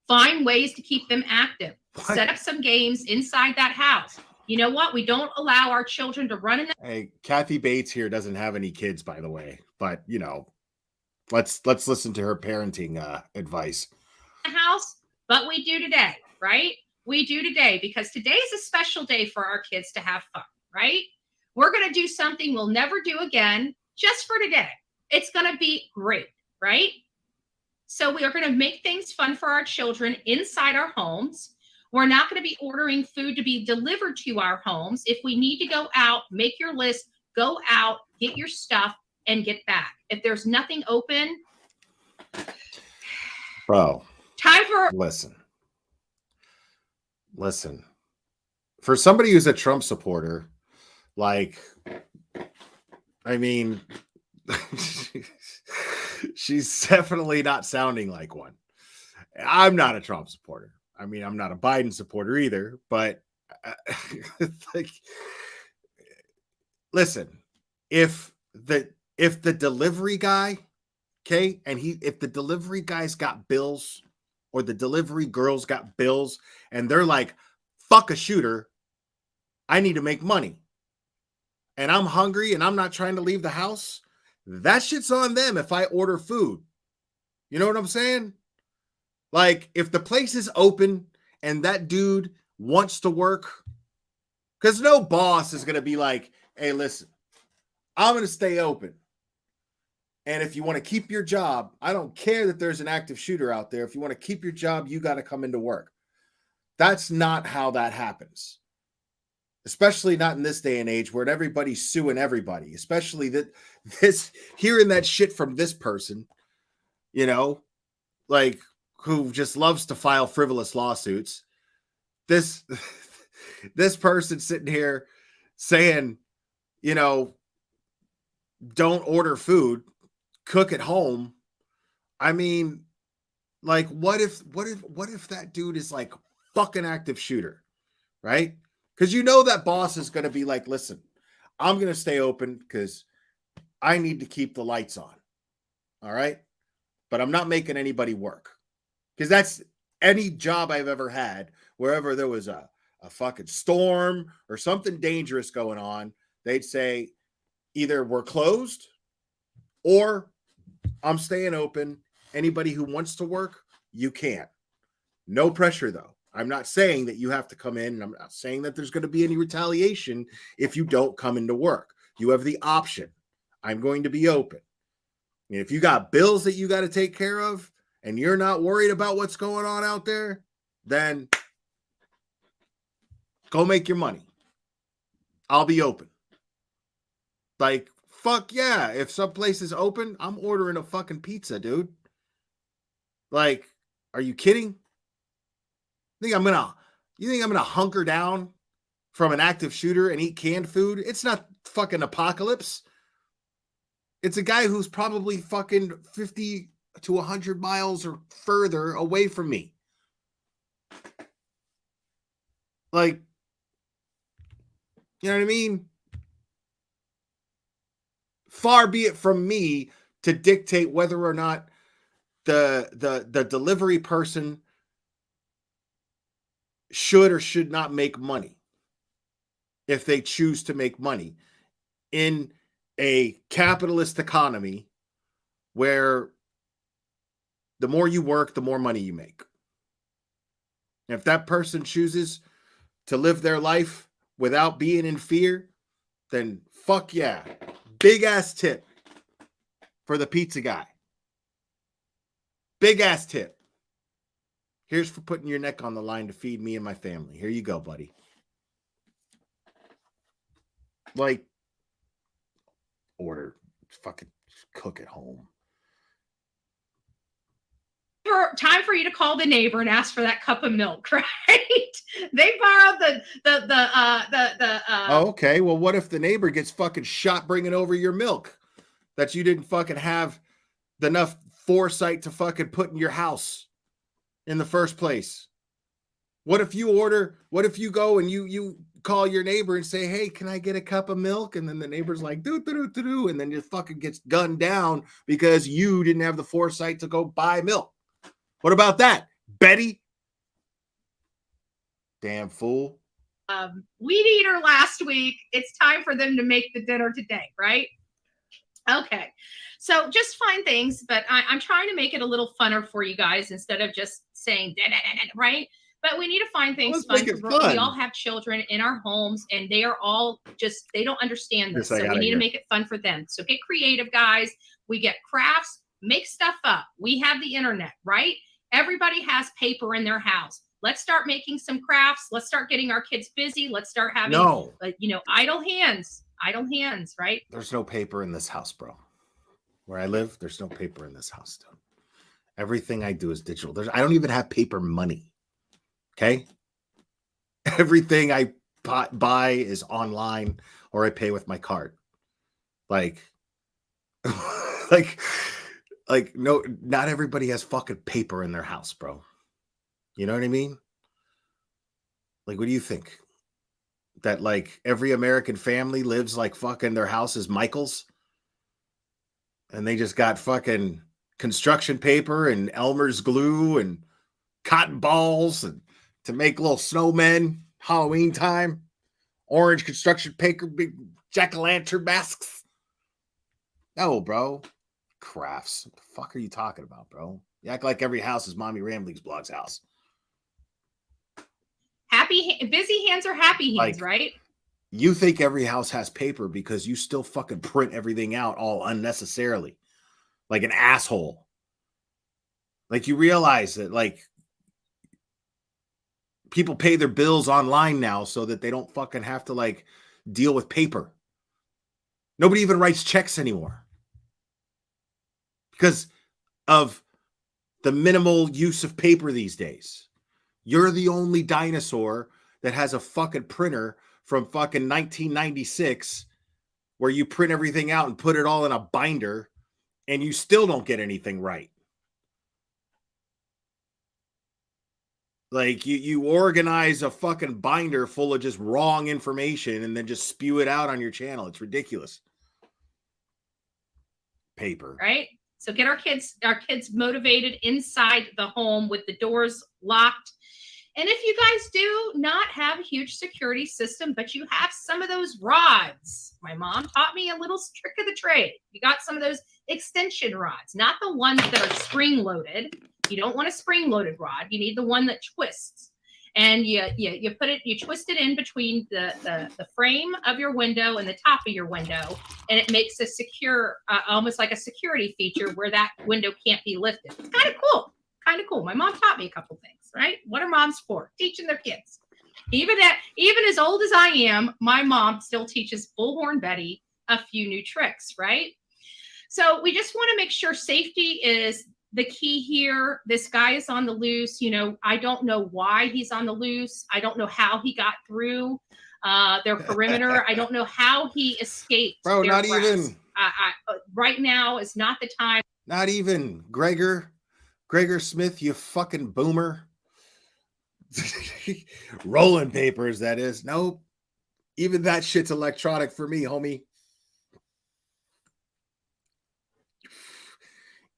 Find ways to keep them active. Set up some games inside that house. You know what? We don't allow our children to run in the Hey, Kathy Bates here doesn't have any kids, by the way, but you know, let's listen to her parenting advice. house, but we do today, right? We do today because today is a special day for our kids to have fun, right? We're going to do something we'll never do again just for today. It's going to be great, right? So we are going to make things fun for our children inside our homes. We're not going to be ordering food to be delivered to our homes. If we need to go out, make your list, go out, get your stuff, and get back. If there's nothing open, Bro, time for listen. For somebody who's a Trump supporter, like, I mean, she's definitely not sounding like one. I'm not a Trump supporter. I mean, I'm not a Biden supporter either, but like, listen, if the delivery guy, okay, and if the delivery guy's got bills, or the delivery girls got bills, and they're like, fuck a shooter, I need to make money, and I'm hungry and I'm not trying to leave the house, that shit's on them if I order food. You know what I'm saying? Like, if the place is open and that dude wants to work, because no boss is going to be like, hey, listen, I'm going to stay open. And if you want to keep your job, I don't care that there's an active shooter out there. If you want to keep your job, you got to come into work. That's not how that happens. Especially not in this day and age where everybody's suing everybody, especially that this hearing that shit from this person, you know, like, who just loves to file frivolous lawsuits. This person sitting here saying, you know, don't order food, cook at home. I mean, like, what if that dude is like fucking active shooter, right? Because you know that boss is going to be like, listen, I'm going to stay open because I need to keep the lights on. All right. But I'm not making anybody work. Because that's any job I've ever had, wherever there was a fucking storm or something dangerous going on, they'd say either we're closed or I'm staying open. Anybody who wants to work, you can. No pressure, though. I'm not saying that you have to come in, and I'm not saying that there's going to be any retaliation if you don't come into work. You have the option. I'm going to be open. And if you got bills that you got to take care of, and you're not worried about what's going on out there, then go make your money. I'll be open. Like, fuck yeah. If some place is open, I'm ordering a fucking pizza, dude. Like, are you kidding? You think I'm gonna hunker down from an active shooter and eat canned food? It's not fucking apocalypse. It's a guy who's probably fucking 50 to 100 miles or further away from me. Like, you know what I mean? Far be it from me to dictate whether or not the delivery person should or should not make money if they choose to make money in a capitalist economy where the more you work, the more money you make. And if that person chooses to live their life without being in fear, then fuck yeah. Big ass tip for the pizza guy. Big ass tip. Here's for putting your neck on the line to feed me and my family. Here you go, buddy. Like, order, fucking cook at home. Time for you to call the neighbor and ask for that cup of milk, right? They borrowed Oh, okay. Well, what if the neighbor gets fucking shot bringing over your milk that you didn't fucking have enough foresight to fucking put in your house in the first place? What if you go and you call your neighbor and say, hey, can I get a cup of milk? And then the neighbor's like, do, and then just fucking gets gunned down because you didn't have the foresight to go buy milk. What about that, Betty? Damn fool. Weed eater last week. It's time for them to make the dinner today, right? Okay. So just find things, but I'm trying to make it a little funner for you guys instead of just saying, right? But we need to find things fun. We all have children in our homes and they are all just, they don't understand this. So we need to make it fun for them. So get creative, guys. We get crafts, make stuff up. We have the internet, right? Everybody has paper in their house. Let's start making some crafts. Let's start getting our kids busy. Let's start having, idle hands, right? There's no paper in this house, bro. Where I live, there's no paper in this house, dude. Everything I do is digital. I don't even have paper money. Okay? Everything I buy is online or I pay with my card. Like, no, not everybody has fucking paper in their house, bro. You know what I mean? Like, what do you think? That like every American family lives like fucking their house is Michael's? And they just got fucking construction paper and Elmer's glue and cotton balls and to make little snowmen Halloween time, orange construction paper, big jack-o'-lantern masks. No, bro. Crafts. What the fuck are you talking about, bro? You act like every house is Mommy Rambling's blog's house. Busy hands are happy hands, right? You think every house has paper because you still fucking print everything out all unnecessarily. Like an asshole. Like you realize that like people pay their bills online now so that they don't fucking have to like deal with paper. Nobody even writes checks anymore because of the minimal use of paper these days. You're the only dinosaur that has a fucking printer from fucking 1996 where you print everything out and put it all in a binder and you still don't get anything right. Like you organize a fucking binder full of just wrong information and then just spew it out on your channel. It's ridiculous. Paper. Right? So get our kids motivated inside the home with the doors locked. And if you guys do not have a huge security system, but you have some of those rods, my mom taught me a little trick of the trade. You got some of those extension rods, not the ones that are spring loaded. You don't want a spring loaded rod. You need the one that twists. And you twist it in between the frame of your window and the top of your window. And it makes a secure, almost like a security feature where that window can't be lifted. It's kind of cool. Kind of cool. My mom taught me a couple things, right? What are moms for? Teaching their kids. Even as old as I am, my mom still teaches Bullhorn Betty a few new tricks, right? So we just want to make sure safety is the key here. This guy is on the loose. You know, I don't know why he's on the loose. I don't know how he got through their perimeter. I don't know how he escaped. Bro, not even. Right now is not the time. Not even Gregor Smith, you fucking boomer. Rolling papers, that is. Nope. Even that shit's electronic for me, homie.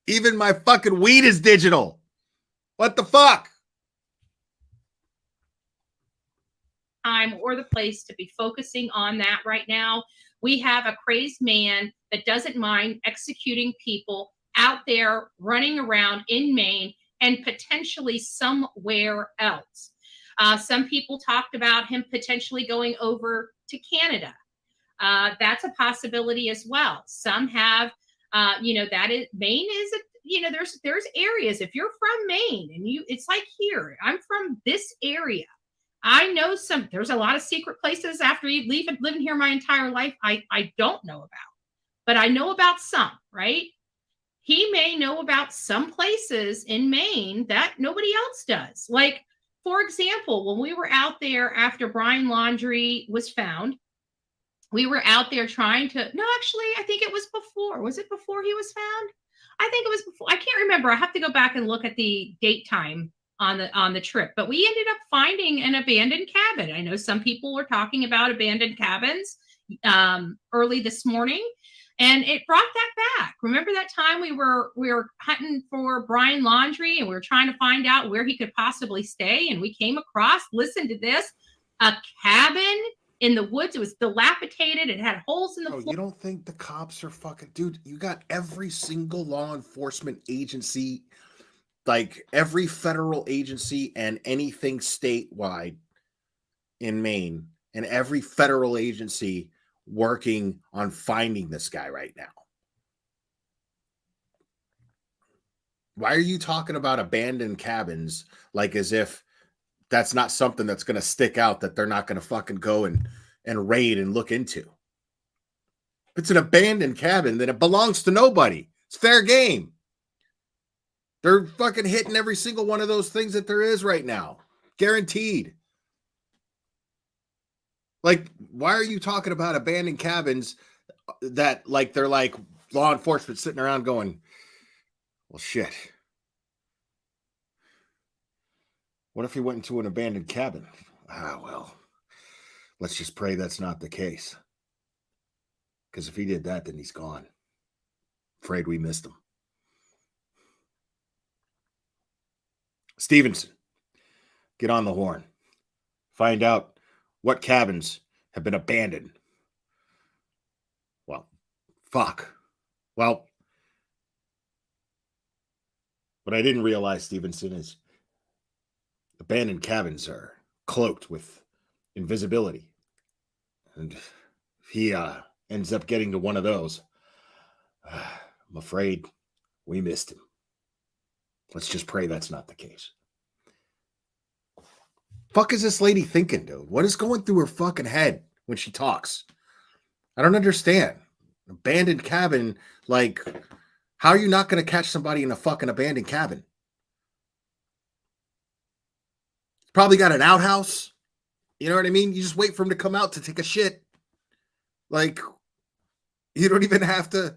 Even my fucking weed is digital. What the fuck? Time or the place to be focusing on that right now. We have a crazed man that doesn't mind executing people out there running around in Maine and potentially somewhere else. Some people talked about him potentially going over to Canada. That's a possibility as well. Some have, that is Maine is there's areas. If you're from Maine and it's like here, I'm from this area. I know there's a lot of secret places after you living here my entire life. I don't know about, but I know about some, right? He may know about some places in Maine that nobody else does. Like, for example, when we were out there after Brian Laundrie was found, we were out there trying to, no, actually, I think it was before. Was it before he was found? I think it was before. I can't remember. I have to go back and look at the date time on the trip. But we ended up finding an abandoned cabin. I know some people were talking about abandoned cabins early this morning, and it brought that back. Remember that time we were hunting for Brian Laundrie, and we were trying to find out where he could possibly stay, and we came across, listen to this, a cabin in the woods. It was dilapidated. It had holes in the floor. You don't think the cops are fucking, dude? You got every single law enforcement agency, like every federal agency and anything statewide in Maine, and every federal agency working on finding this guy right now. Why are you talking about abandoned cabins like as if that's not something that's going to stick out, that they're not going to fucking go and raid and look into? If it's an abandoned cabin, then it belongs to nobody. It's fair game. They're fucking hitting every single one of those things that there is right now. Guaranteed. Like, why are you talking about abandoned cabins that, like, they're like law enforcement sitting around going, well, shit. What if he went into an abandoned cabin? Well, let's just pray that's not the case. Because if he did that, then he's gone. Afraid we missed him. Stevenson, get on the horn. Find out what cabins have been abandoned. Well, fuck. Well, what I didn't realize, Stevenson, is abandoned cabins are cloaked with invisibility. And if he ends up getting to one of those, I'm afraid we missed him. Let's just pray that's not the case. Fuck is this lady thinking, dude? What is going through her fucking head when she talks? I don't understand. Abandoned cabin, like, how are you not going to catch somebody in a fucking abandoned cabin? Probably got an outhouse. You know what I mean? You just wait for him to come out to take a shit. Like, you don't even have to.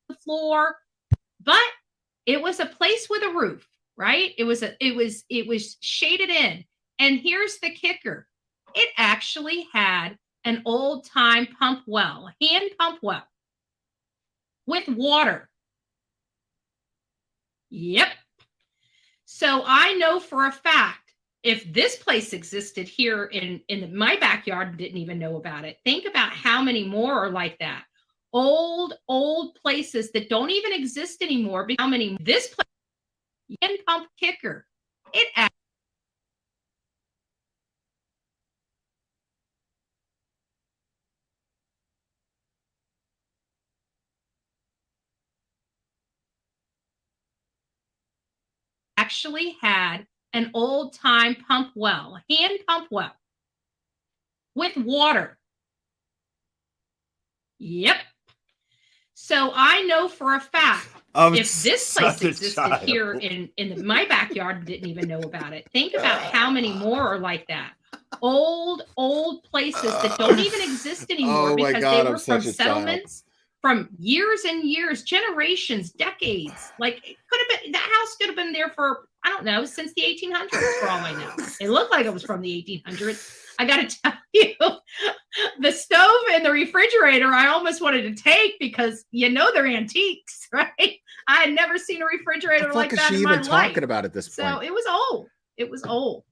The floor, but it was a place with a roof, right? It was shaded in. And here's the kicker. It actually had an old time pump well, hand pump well with water. Yep. So I know for a fact, if this place existed here in my backyard, didn't even know about it. Think about how many more are like that. Old places that don't even exist anymore. How many? This place, hand pump kicker. It actually had an old time pump well, hand pump well with water. Yep. So I know for a fact, if this place existed here in my backyard, didn't even know about it. Think about how many more are like that. Old places that don't even exist anymore because they were from settlements from years and years, generations, decades. Like, it could have been, that house could have been there for, I don't know, since the 1800s for all I know. It looked like it was from the 1800s. I got to tell you, the stove and the refrigerator, I almost wanted to take because, they're antiques, right? I had never seen a refrigerator like that in my life. What the fuck is she even talking about at this point? So it was old. It was old.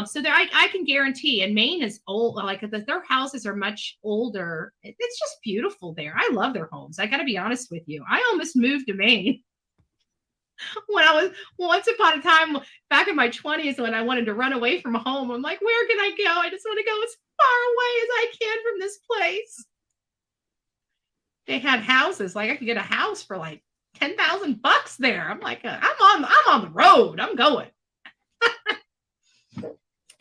So there, I can guarantee, and Maine is old. Like, their houses are much older. It's just beautiful there. I love their homes. I got to be honest with you. I almost moved to Maine. when I was once upon a time back in my 20s when I wanted to run away from home. I'm like, where can I go? I just want to go as far away as I can from this place. They had houses, like I could get a house for like $10,000 there. I'm like, I'm on the road. I'm going.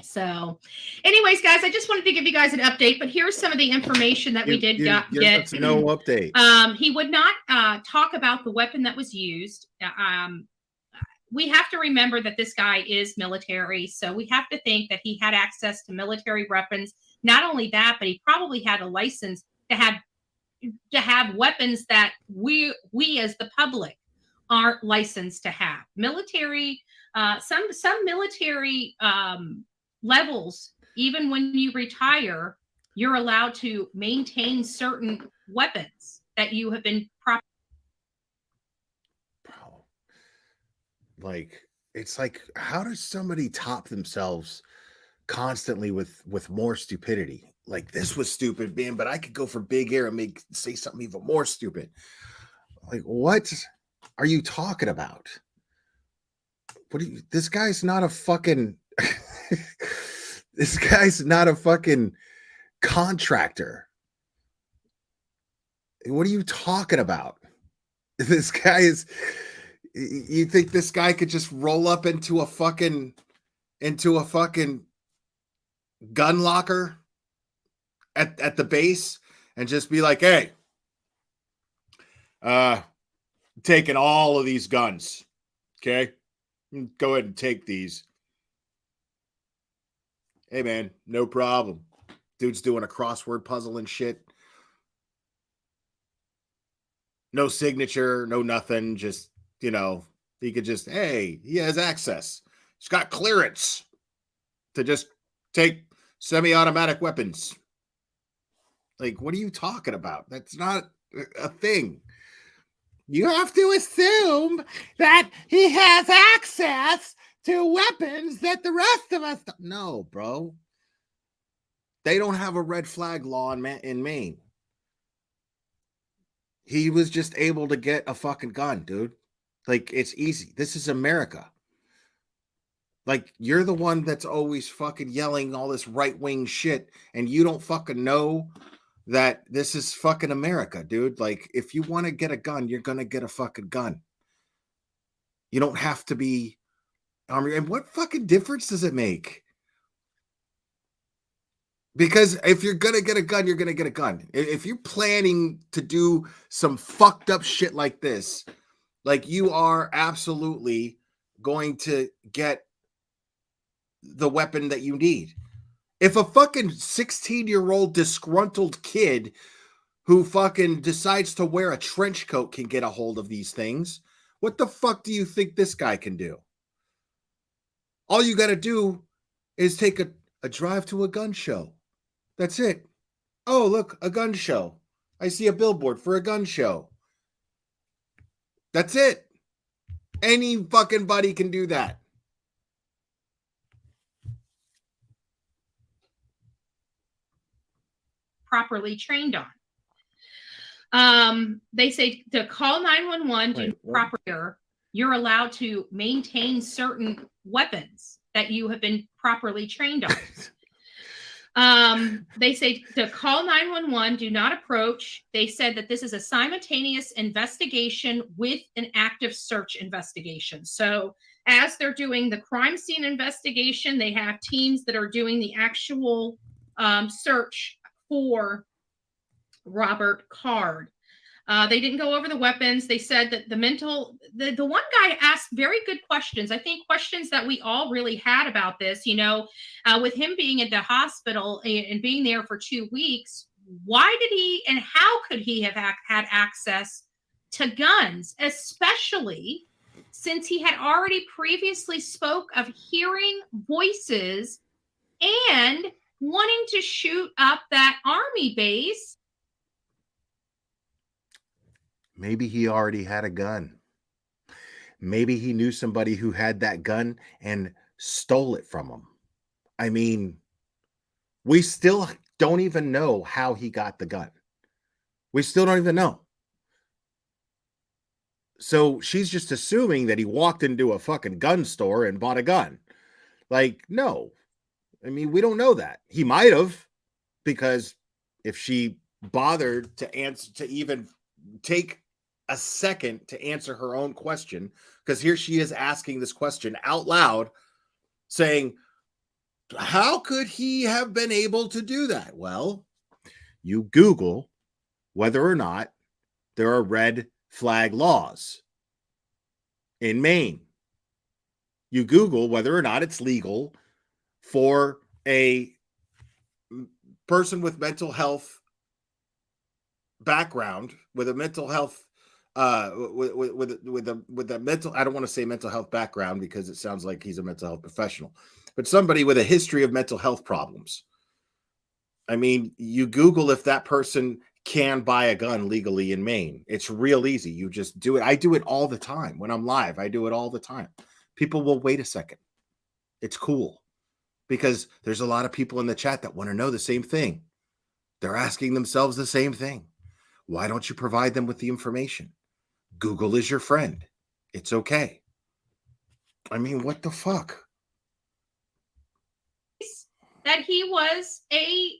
So, anyways, guys, I just wanted to give you guys an update, but here's some of the information that we did get. That's no update. He would not talk about the weapon that was used. We have to remember that this guy is military, so we have to think that he had access to military weapons. Not only that, but he probably had a license to have weapons that we as the public aren't licensed to have. Military, some military levels, even when you retire, you're allowed to maintain certain weapons that you have been Like, it's like, how does somebody top themselves constantly with more stupidity? Like, this was stupid, man, but I could go for big air and say something even more stupid. Like, what are you talking about? This guy's not a fucking this guy's not a fucking contractor. What are you talking about? This guy is, you think this guy could just roll up into a fucking gun locker at the base and just be like, hey, taking all of these guns. Okay. Go ahead and take these. Hey man, no problem. Dude's doing a crossword puzzle and shit. No signature, no nothing. Just, he could just, hey, he has access. He's got clearance to just take semi-automatic weapons. Like, what are you talking about? That's not a thing. You have to assume that he has access to weapons that the rest of us don't. No, bro. They don't have a red flag law in Maine. He was just able to get a fucking gun, dude. Like, it's easy. This is America. Like, you're the one that's always fucking yelling all this right-wing shit, and you don't fucking know that this is fucking America, dude. Like, if you want to get a gun, you're going to get a fucking gun. You don't have to be army. And what fucking difference does it make? Because if you're going to get a gun, you're going to get a gun. If you're planning to do some fucked up shit like this, like, you are absolutely going to get the weapon that you need. If a fucking 16-year-old disgruntled kid who fucking decides to wear a trench coat can get a hold of these things, what the fuck do you think this guy can do? All you got to do is take a drive to a gun show. That's it. Oh, look, a gun show. I see a billboard for a gun show. That's it. Any fucking buddy can do that. properly trained on. They say to call 911, do proper. You're allowed to maintain certain weapons that you have been properly trained on. They say to call 911, do not approach. They said that this is a simultaneous investigation with an active search investigation. So as they're doing the crime scene investigation, they have teams that are doing the actual search for Robert Card. They didn't go over the weapons. They said that the one guy asked very good questions. I think questions that we all really had about this, with him being at the hospital and being there for 2 weeks, why did he and how could he have had access to guns, especially since he had already previously spoke of hearing voices and wanting to shoot up that army base? Maybe he already had a gun. Maybe he knew somebody who had that gun and stole it from him. I mean, we still don't even know how he got the gun. We still don't even know. So she's just assuming that he walked into a fucking gun store and bought a gun. Like, no. I mean, we don't know that. He might have, because if she bothered to answer, to even take a second to answer her own question, because here she is asking this question out loud, saying, how could he have been able to do that? Well, you Google whether or not there are red flag laws in Maine. You Google whether or not it's legal for a person with mental health background, with a mental health with a mental, I don't want to say mental health background because it sounds like he's a mental health professional, but somebody with a history of mental health problems. I mean, you Google if that person can buy a gun legally in Maine. It's real easy. You just do it. I do it all the time when I'm live. I do it all the time. People will wait a second. It's cool because there's a lot of people in the chat that want to know the same thing. They're asking themselves the same thing. Why don't you provide them with the information? Google is your friend. It's okay. I mean, what the fuck? That he was a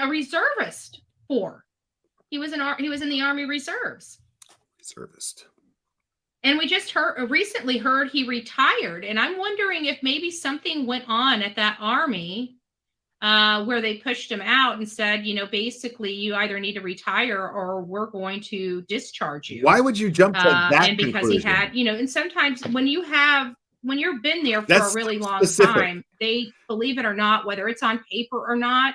reservist for. He was in the Army Reserves. Reservist. And we just recently heard he retired, and I'm wondering if maybe something went on at that Army where they pushed him out and said, basically you either need to retire or we're going to discharge you. Why would you jump to that and because conclusion? he had, and sometimes when you've been there for That's a really long specific. time, they, believe it or not, whether it's on paper or not,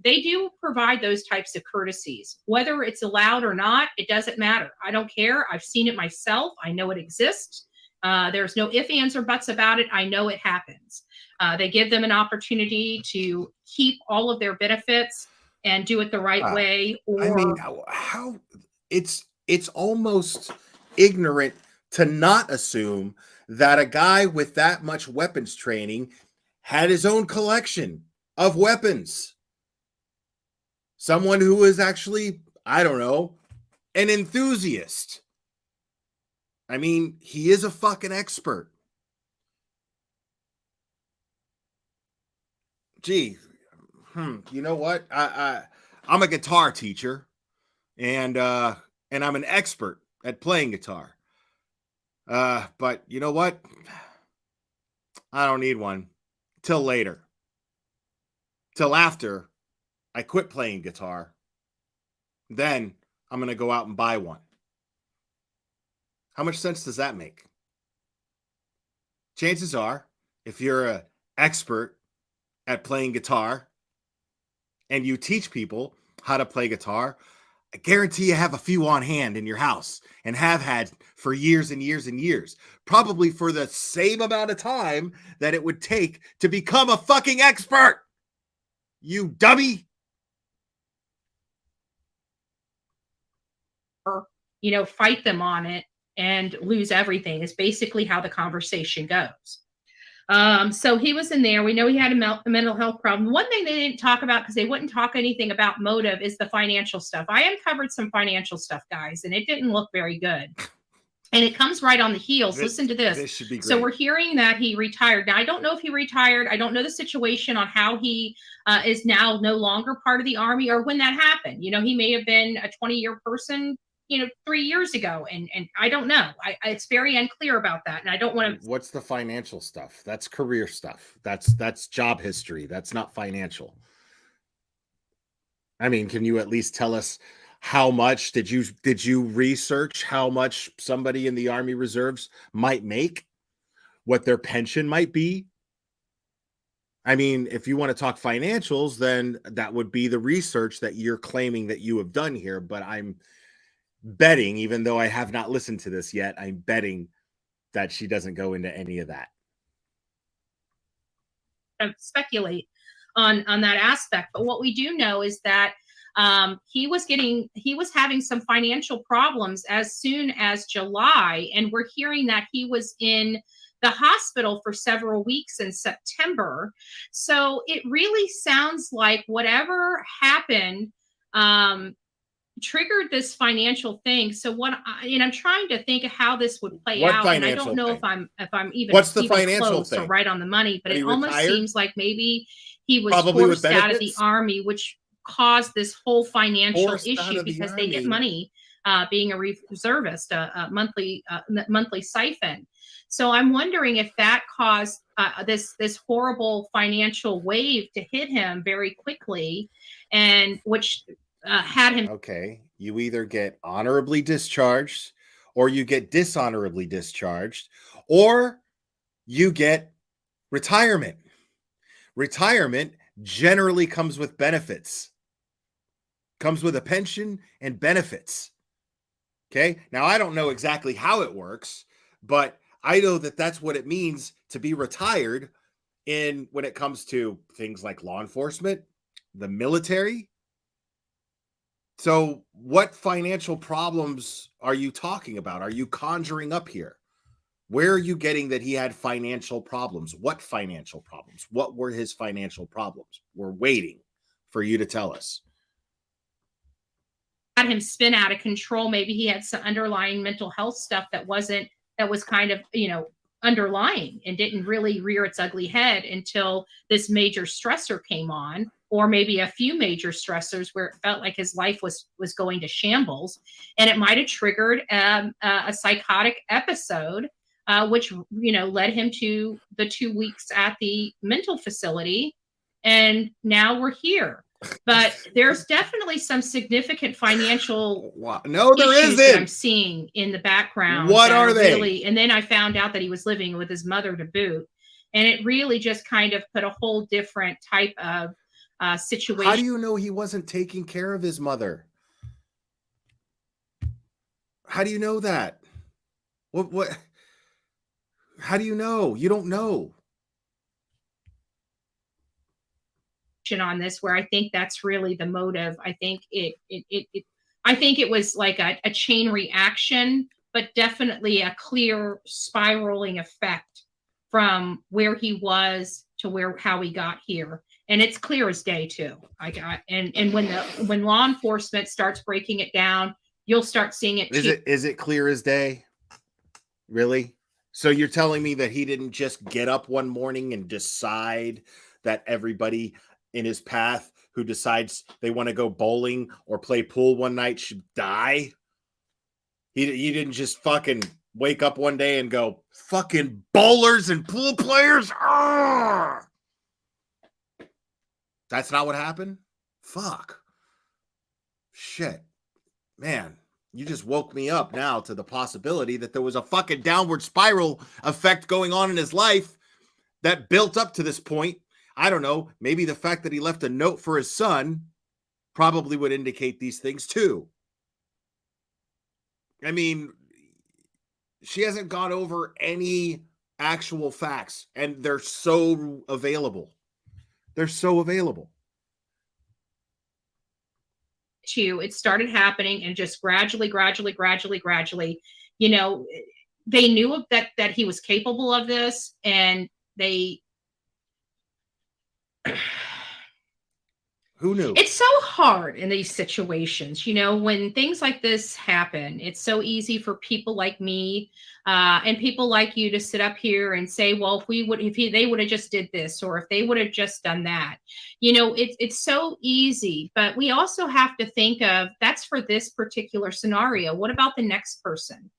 they do provide those types of courtesies. Whether it's allowed or not, it doesn't matter. I don't care. I've seen it myself. I know it exists. There's no ifs, ands, or buts about it. I know it happens. They give them an opportunity to keep all of their benefits and do it the right way. Or I mean, how it's almost ignorant to not assume that a guy with that much weapons training had his own collection of weapons. Someone who is actually, I don't know, an enthusiast. I mean, he is a fucking expert. Gee, you know what? I'm a guitar teacher, and I'm an expert at playing guitar. But you know what? I don't need one till later. Till after I quit playing guitar. Then I'm going to go out and buy one. How much sense does that make? Chances are, if you're an expert at playing guitar and you teach people how to play guitar, I guarantee you have a few on hand in your house and have had for years and years and years, probably for the same amount of time that it would take to become a fucking expert. You dummy. Fight them on it and lose everything is basically how the conversation goes. So he was in there. We know he had a mental health problem. One thing they didn't talk about, because they wouldn't talk anything about motive, is the financial stuff. I uncovered some financial stuff, guys, and it didn't look very good. And it comes right on the heels. Listen to this. This should be great. So we're hearing that he retired. Now, I don't know if he retired. I don't know the situation on how he is now no longer part of the Army or when that happened. He may have been a 20-year person 3 years ago. And I don't know. It's very unclear about that. And I don't want to. What's the financial stuff? That's career stuff. That's job history. That's not financial. I mean, can you at least tell us how much did you research how much somebody in the Army Reserves might make? What their pension might be? I mean, if you want to talk financials, then that would be the research that you're claiming that you have done here. But I'm betting, even though I have not listened to this yet, I'm betting that she doesn't go into any of that. Speculate on that aspect, but what we do know is that he was having some financial problems as soon as July, and we're hearing that he was in the hospital for several weeks in September. So it really sounds like whatever happened triggered this financial thing. So I'm trying to think of how this would play What out, and I financial don't know thing? if I'm even What's the even financial close or thing? right on the money, but That it he almost retired? seems like maybe he was Probably with forced out of the benefits? army, which caused this whole financial Forced out issue of the because they get army? money being a reservist, a monthly stipend. So I'm wondering if that caused this horrible financial wave to hit him very quickly, and which had him. Okay, you either get honorably discharged, or you get dishonorably discharged, or you get retirement. Retirement generally comes with benefits, comes with a pension and benefits. Okay, now I don't know exactly how it works, but I know that that's what it means to be retired in when it comes to things like law enforcement, the military. So, what financial problems are you talking about? Are you conjuring up here? Where are you getting that he had financial problems? What financial problems? What were his financial problems? We're waiting for you to tell us. Had him spin out of control. Maybe he had some underlying mental health stuff that was kind of, underlying and didn't really rear its ugly head until this major stressor came on, or maybe a few major stressors where it felt like his life was going to shambles, and it might have triggered a psychotic episode, which led him to the 2 weeks at the mental facility, and now we're here. But there's definitely some significant financial No, there issues that I'm isn't. seeing in the background. What that are they? Really, and then I found out that he was living with his mother to boot, and it really just kind of put a whole different type of situation. How do you know he wasn't taking care of his mother? How do you know that? What? How do you know? You don't know. On this, where I think that's really the motive. I think I think it was like a chain reaction, but definitely a clear spiraling effect from where he was to how he got here. And it's clear as day too. And when law enforcement starts breaking it down, you'll start seeing it. Is it clear as day? Really? So you're telling me that he didn't just get up one morning and decide that everybody in his path who decides they want to go bowling or play pool one night should die? He didn't just fucking wake up one day and go, fucking bowlers and pool players? Arrgh! That's not what happened? Fuck. Shit. Man, you just woke me up now to the possibility that there was a fucking downward spiral effect going on in his life that built up to this point. I don't know. Maybe the fact that he left a note for his son probably would indicate these things too. I mean, she hasn't gone over any actual facts, and they're so available. They're so available. It started happening, and just gradually, they knew that he was capable of this, and they who knew? It's so hard in these situations, when things like this happen. It's so easy for people like me and people like you to sit up here and say, well, they would have just did this, or if they would have just done that. It's so easy, but we also have to think of that's for this particular scenario. What about the next person?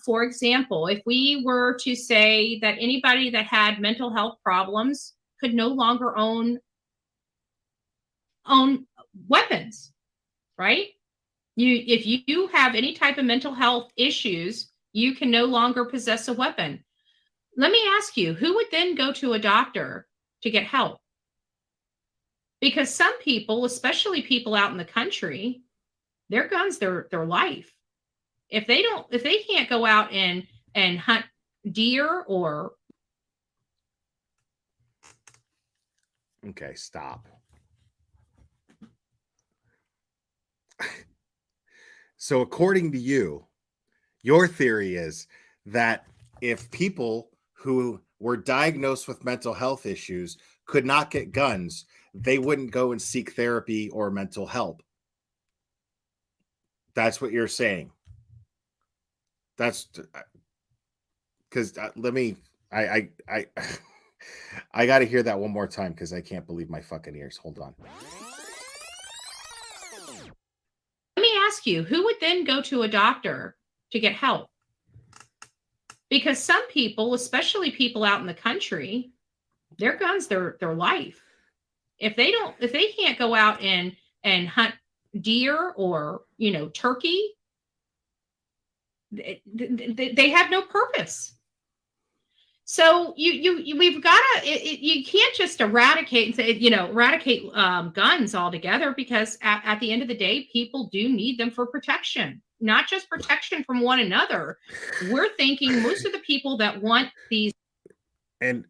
For example, if we were to say that anybody that had mental health problems could no longer own weapons, right? If you have any type of mental health issues, you can no longer possess a weapon. Let me ask you, who would then go to a doctor to get help? Because some people, especially people out in the country, their guns, their life. If they can't go out and hunt deer or. Okay, stop. So according to you, your theory is that if people who were diagnosed with mental health issues could not get guns, they wouldn't go and seek therapy or mental help. That's what you're saying. That's because let me. I I got to hear that one more time because I can't believe my fucking ears. Hold on. Let me ask you, who would then go to a doctor to get help? Because some people, especially people out in the country, their guns, their life. If they can't go out and hunt deer or, turkey, they have no purpose. So we've got to, you can't just eradicate guns altogether, because at the end of the day, people do need them for protection, not just protection from one another. We're thinking most of the people that want these. And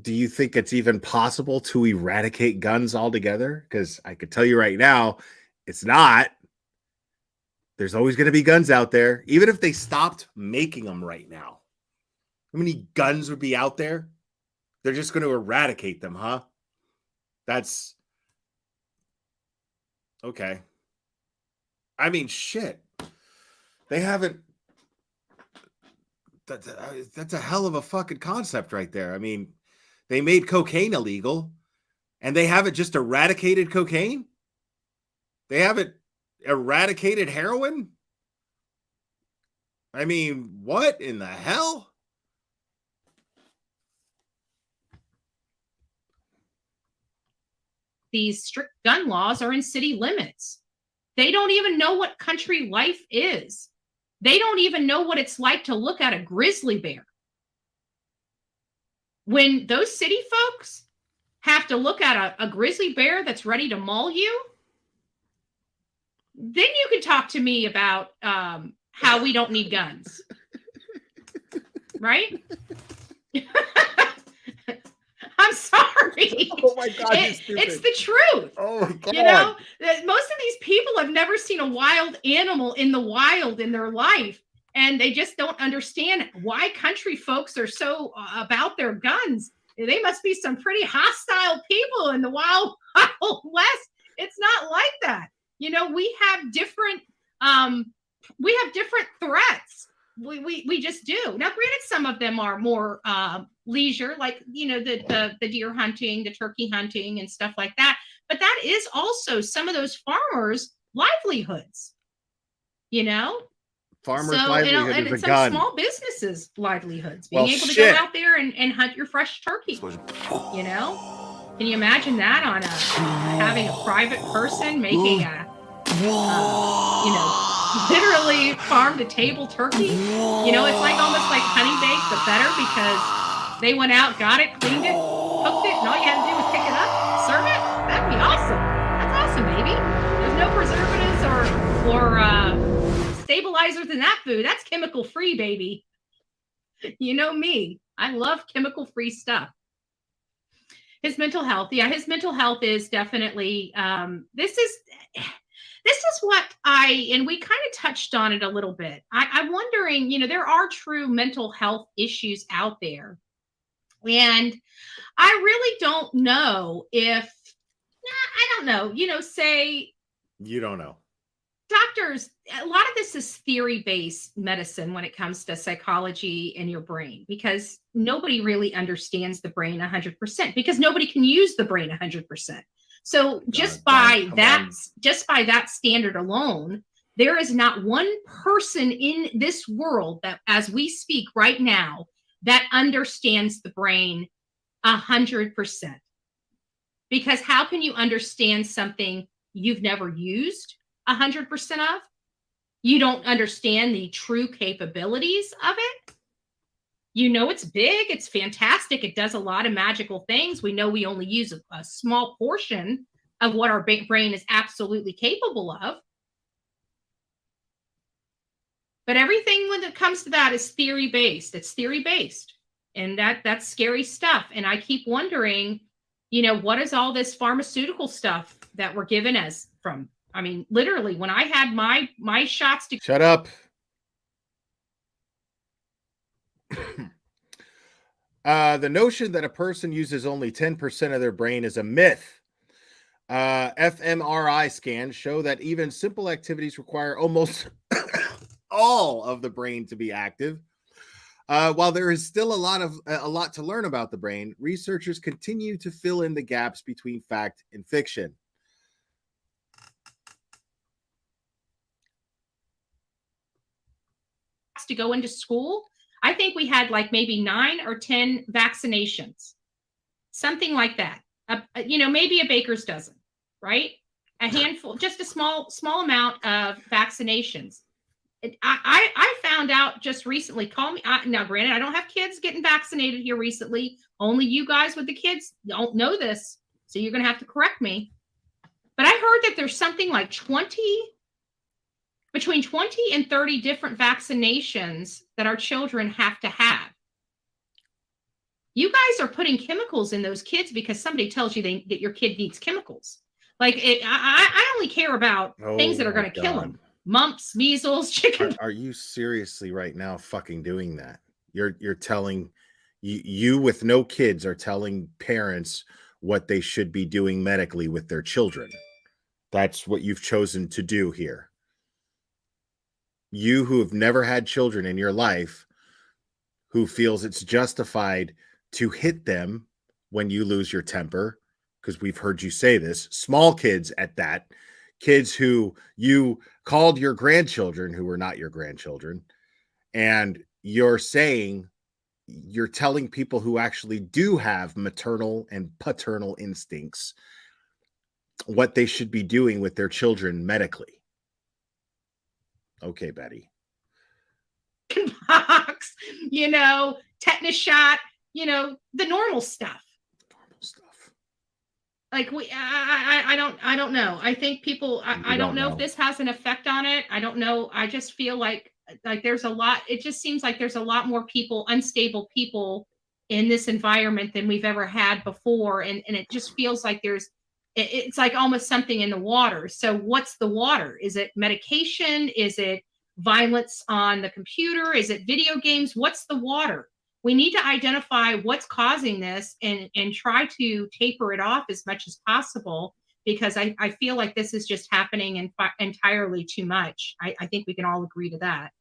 do you think it's even possible to eradicate guns altogether? Because I could tell you right now, it's not. There's always going to be guns out there, even if they stopped making them right now. How many guns would be out there? They're just going to eradicate them, huh? That's okay. I mean, shit. They haven't. That's a hell of a fucking concept right there. I mean, they made cocaine illegal, and they haven't just eradicated cocaine. They haven't eradicated heroin. I mean, what in the hell? These strict gun laws are in city limits. They don't even know what country life is. They don't even know what it's like to look at a grizzly bear. When those city folks have to look at a grizzly bear that's ready to maul you, then you can talk to me about how we don't need guns. Right? I'm sorry. Oh my God, it's the truth. Oh my God. Most of these people have never seen a wild animal in the wild in their life, and they just don't understand why country folks are so about their guns. They must be some pretty hostile people in the wild west. It's not like that. We have different threats. We just do. Now, granted, some of them are more leisure, like the deer hunting, the turkey hunting, and stuff like that. But that is also some of those farmers' livelihoods. Farmers' so, livelihood and is a some gun. small businesses' livelihoods, being able to shit. go out there and hunt your fresh turkey. Can you imagine that on having a private person making literally farm to table turkey? It's like almost like Honey Baked, but better, because they went out, got it, cleaned it, cooked it, and all you had to do was pick it up, serve it. That'd be awesome. That's awesome, baby. There's no preservatives or stabilizers in that food. That's chemical free, baby. You know me. I love chemical free stuff. His mental health. Yeah, his mental health is definitely this is what and we kind of touched on it a little bit. I'm wondering, there are true mental health issues out there. And I really don't know if, I don't know, say. You don't know. Doctors, a lot of this is theory-based medicine when it comes to psychology and your brain, because nobody really understands the brain 100%, because nobody can use the brain 100%. So just by that standard alone, there is not one person in this world that, as we speak right now, that understands the brain 100%. Because how can you understand something you've never used 100% of? You don't understand the true capabilities of it. It's big, it's fantastic, it does a lot of magical things. We know we only use a small portion of what our brain is absolutely capable of. But everything when it comes to that is theory-based. It's theory-based. And that's scary stuff. And I keep wondering, what is all this pharmaceutical stuff that we're given us from? I mean, literally, when I had my shots to shut up. The notion that a person uses only 10% of their brain is a myth. fMRI scans show that even simple activities require almost all of the brain to be active. While there is still a lot to learn about the brain, researchers continue to fill in the gaps between fact and fiction. To go into school, I think we had like maybe 9 or 10 vaccinations, something like that. Maybe a baker's dozen, right? A handful, just a small amount of vaccinations. I found out just recently. Call me now. Granted, I don't have kids getting vaccinated here recently. Only you guys with the kids don't know this, so you're going to have to correct me. But I heard that there's something like between 20 and 30 different vaccinations that our children have to have. You guys are putting chemicals in those kids because somebody tells you that your kid needs chemicals. I only care about things that are going to kill them. Mumps, measles, chicken. Are you seriously right now fucking doing that? You're telling you with no kids are telling parents what they should be doing medically with their children. That's what you've chosen to do here. You who have never had children in your life, who feels it's justified to hit them when you lose your temper, because we've heard you say this, small kids at that, kids who you called your grandchildren who were not your grandchildren, and you're telling people who actually do have maternal and paternal instincts what they should be doing with their children medically. Okay, Betty. Box, tetanus shot, the normal stuff. Like I don't know. I think people, I don't know if this has an effect on it. I don't know. I just feel like there's a lot, it just seems like there's a lot more people, unstable people in this environment than we've ever had before. And it just feels like it's like almost something in the water. So what's the water? Is it medication? Is it violence on the computer? Is it video games? What's the water? We need to identify what's causing this and try to taper it off as much as possible, because I feel like this is just happening entirely too much. I think we can all agree to that.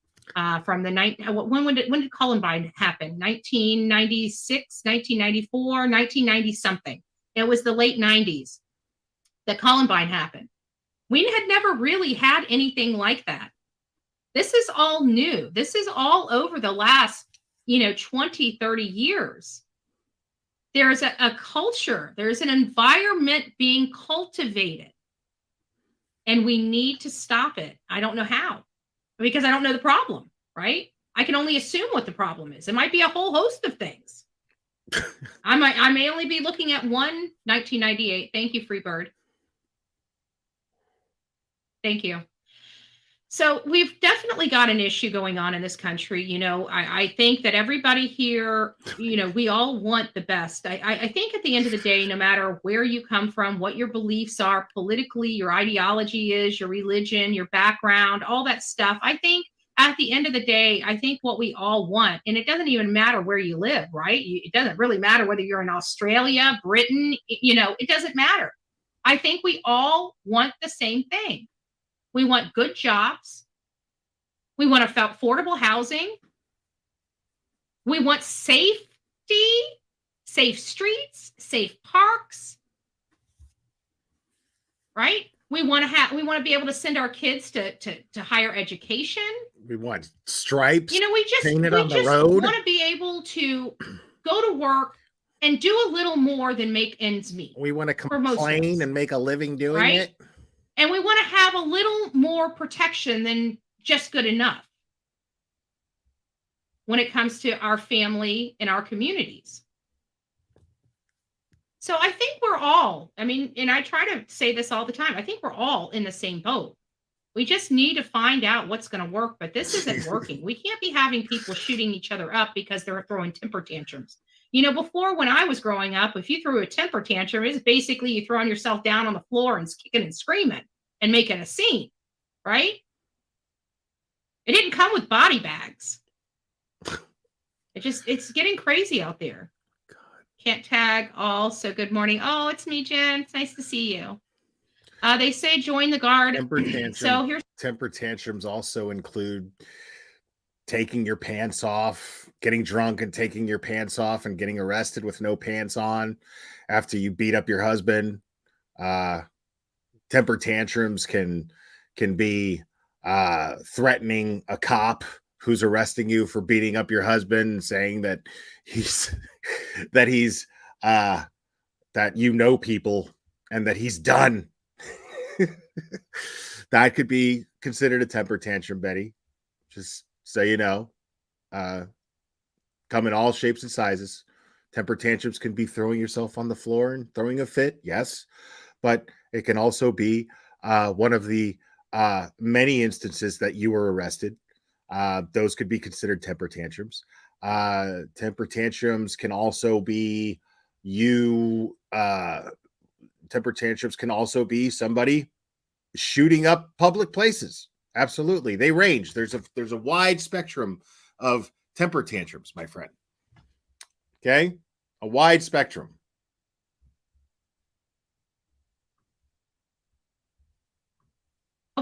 From the when did Columbine happen? 1996, 1994, 1990 something. It was the late 90s that Columbine happened. We had never really had anything like that. This is all new. This is all over the last 20, 30 years. There's a culture, there's an environment being cultivated, and we need to stop it. I don't know how, because I don't know the problem, right? I can only assume what the problem is. It might be a whole host of things. I may only be looking at one. 1998. Thank you, Freebird. Thank you. So we've definitely got an issue going on in this country. I think that everybody here, we all want the best. I think at the end of the day, no matter where you come from, what your beliefs are politically, your ideology is, your religion, your background, all that stuff, I think at the end of the day, I think what we all want, and it doesn't even matter where you live, right? It doesn't really matter whether you're in Australia, Britain, it doesn't matter. I think we all want the same thing. We want good jobs. We want affordable housing. We want safety, safe streets, safe parks, right? We want to be able to send our kids to higher education. We want stripes. We just want to be able to go to work and do a little more than make ends meet. We want to complain and make a living doing it. And we want to have a little more protection than just good enough when it comes to our family and our communities. So I think we're all, and I try to say this all the time, I think we're all in the same boat. We just need to find out what's going to work, but this isn't working. We can't be having people shooting each other up because they're throwing temper tantrums. Before, when I was growing up, if you threw a temper tantrum, it's basically you throwing yourself down on the floor and kicking and screaming and making a scene, right? It didn't come with body bags. It's getting crazy out there. God. Can't tag all, so good morning. Oh, it's me, Jen. It's nice to see you. They say join the guard. So here's Temper tantrums also include taking your pants off, getting drunk and taking your pants off and getting arrested with no pants on after you beat up your husband. Temper tantrums can be threatening a cop who's arresting you for beating up your husband, saying that he's that you know people and that he's done. That could be considered a temper tantrum, Betty. Just so you know. Come in all shapes and sizes. Temper tantrums can be throwing yourself on the floor and throwing a fit, yes, but it can also be one of the many instances that you were arrested. Those could be considered temper tantrums. Temper tantrums can also be temper tantrums can also be somebody shooting up public places. Absolutely, they range. There's a wide spectrum of temper tantrums, my friend. Okay, a wide spectrum.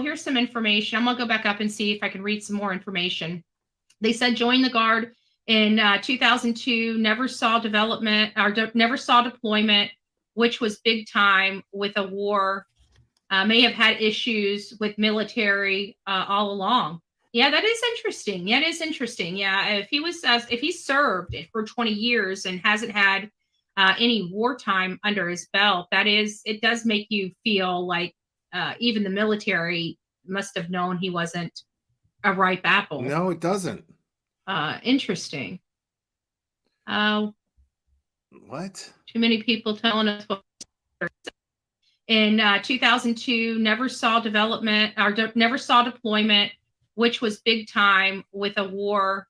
here's some information. I'm gonna go back up and see if I can read some more information. They said join the guard in 2002. Never saw development or never saw deployment, which was big time with a war. May have had issues with military all along. Yeah, that is interesting. Yeah, it is interesting. Yeah, if he served for 20 years and hasn't had any wartime under his belt, it does make you feel like even the military must have known he wasn't a ripe apple. No, it doesn't. Interesting. What? Too many people telling us what. In 2002, never saw development or never saw deployment, which was big time with a war.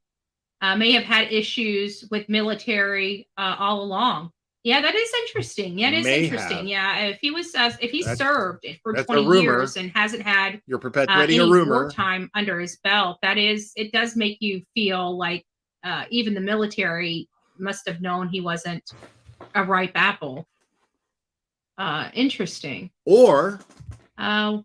May have had issues with military all along. Yeah, that is interesting. Yeah, it is interesting. Yeah, if he served for 20 years and hasn't had you're perpetuating any a rumor wartime under his belt, it does make you feel like even the military must have known he wasn't a ripe apple. Interesting. Or the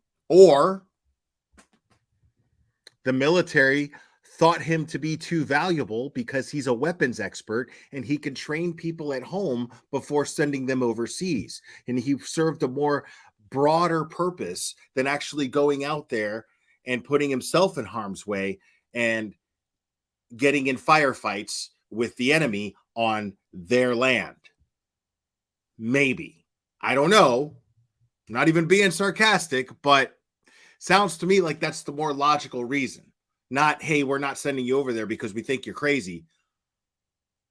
military thought him to be too valuable because he's a weapons expert and he can train people at home before sending them overseas. And he served a more broader purpose than actually going out there and putting himself in harm's way and getting in firefights with the enemy on their land. Maybe. I don't know. I'm not even being sarcastic, but sounds to me like that's the more logical reason. Not, hey, we're not sending you over there because we think you're crazy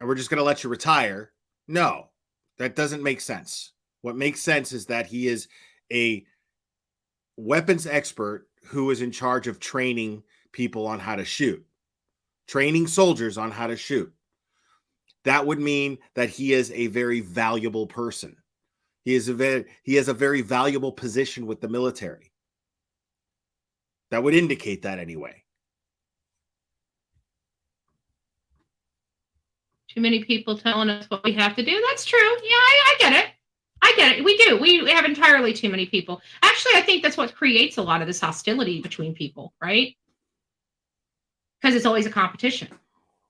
and we're just going to let you retire. No, that doesn't make sense. What makes sense is that he is a weapons expert who is in charge of training people on how to shoot, training soldiers on how to shoot. That would mean that he is a very valuable person. He has a very valuable position with the military. That would indicate that anyway. Too many people telling us what we have to do. That's true. Yeah, I get it. I get it. We do. We have entirely too many people. Actually, I think that's what creates a lot of this hostility between people, right? Because it's always a competition.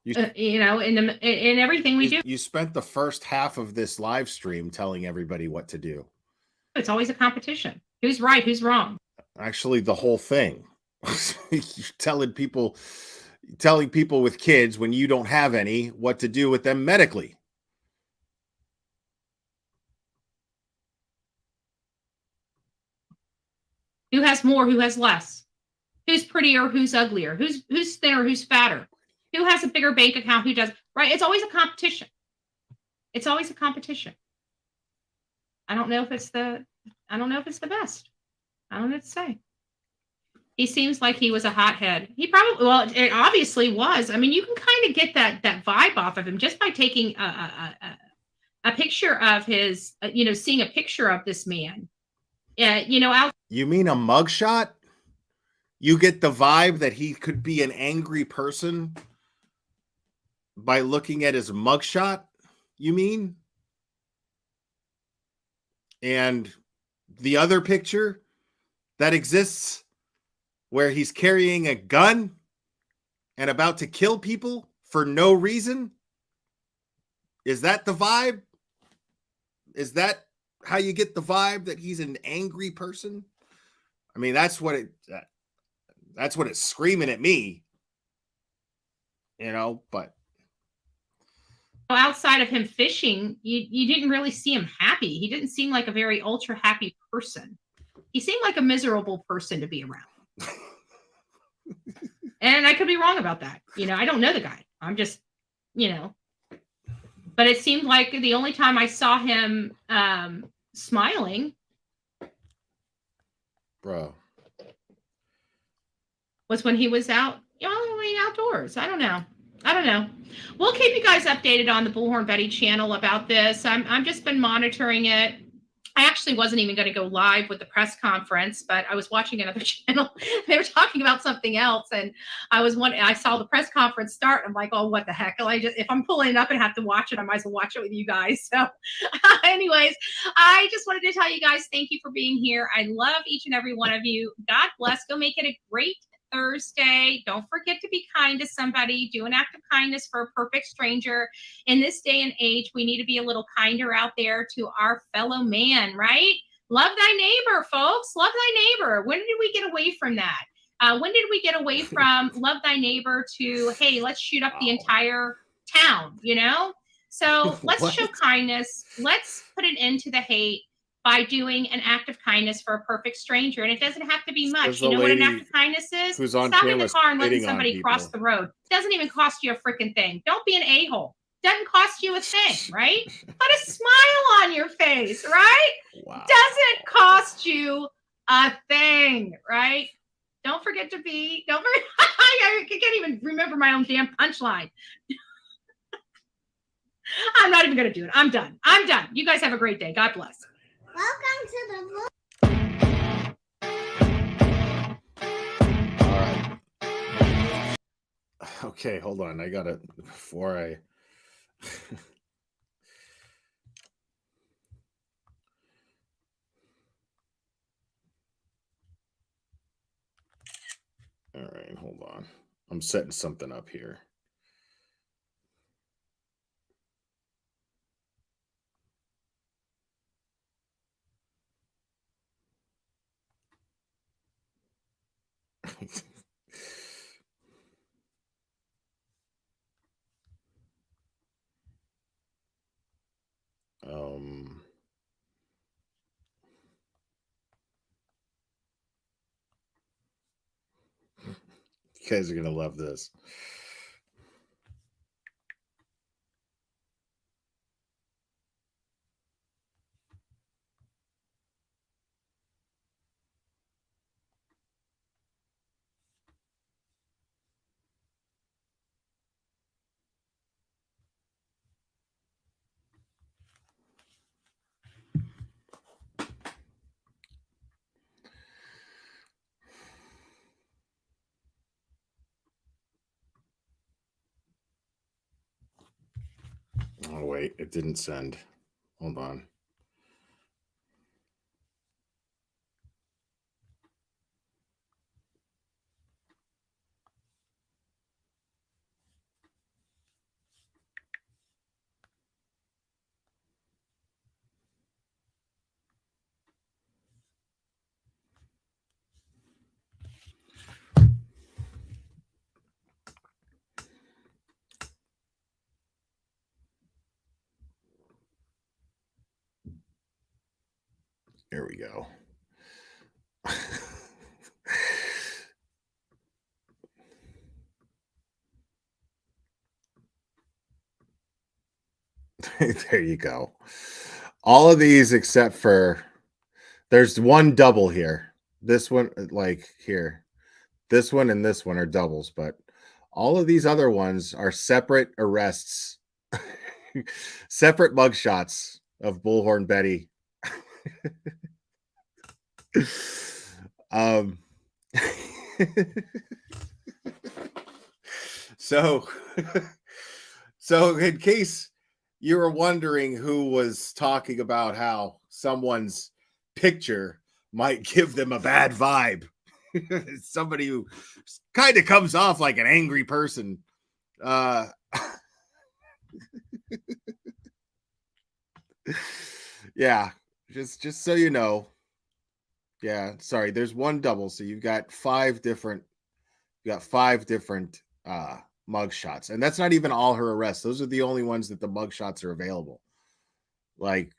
In everything we do. You spent the first half of this live stream telling everybody what to do. It's always a competition. Who's right? Who's wrong? Actually, the whole thing. You're telling people with kids when you don't have any what to do with them medically. Who has more? Who has less? Who's prettier? Who's uglier? Who's thinner? Who's fatter? Who has a bigger bank account? Who does? Right? It's always a competition. It's always a competition. I don't know if it's the best. I don't know what to say. He seems like he was a hothead. He probably, it obviously was. I mean, you can kind of get that vibe off of him just by taking a picture of his, seeing a picture of this man. You mean a mugshot? You get the vibe that he could be an angry person by looking at his mugshot, you mean? And the other picture, that exists where he's carrying a gun and about to kill people for no reason? Is that the vibe? Is that how you get the vibe that he's an angry person? I mean, that's what it's screaming at me, but outside of him fishing, you didn't really see him happy. He didn't seem like a very ultra happy person. He seemed like a miserable person to be around. And I could be wrong about that. I don't know the guy. I'm just, but it seemed like the only time I saw him smiling, bro, was when he was out, outdoors. I don't know. We'll keep you guys updated on the Bullhorn Betty channel about this. I'm just been monitoring it. I actually wasn't even going to go live with the press conference, but I was watching another channel. They were talking about something else, and I saw the press conference start. I'm like, oh, what the heck? If I'm pulling it up and have to watch it, I might as well watch it with you guys. So anyways, I just wanted to tell you guys, thank you for being here. I love each and every one of you. God bless. Go make it a great Thursday. Don't forget to be kind to somebody. Do an act of kindness for a perfect stranger. In this day and age, we need to be a little kinder out there to our fellow man, right? Love thy neighbor, folks. Love thy neighbor. When did we get away from that? When did we get away from love thy neighbor to, hey, let's shoot up the entire town, So let's show kindness. Let's put an end to the hate by doing an act of kindness for a perfect stranger. And it doesn't have to be much. You know what an act of kindness is? who's on Stopping camera the car and letting spitting on somebody cross people. the road. It doesn't even cost you a freaking thing. Don't be an a-hole. Doesn't cost you a thing, right? Put a smile on your face, right? Wow. Doesn't cost you a thing, right? Don't forget I can't even remember my own damn punchline. I'm not even going to do it. I'm done. You guys have a great day. God bless. Welcome to the Okay, hold on. I got it before I. All right, hold on. I'm setting something up here. You guys are gonna love this. Oh wait, it didn't send. Hold on. There we go. There you go. All of these except for there's one double here. This one, like here. This one and this one are doubles, but all of these other ones are separate arrests, separate mugshots of Bullhorn Betty. So in case you were wondering who was talking about how someone's picture might give them a bad vibe. Somebody who kind of comes off like an angry person. Yeah, just so you know. Yeah, sorry, there's one double, so you've got five different mug shots, and that's not even all her arrests. Those are the only ones that the mug shots are available. Like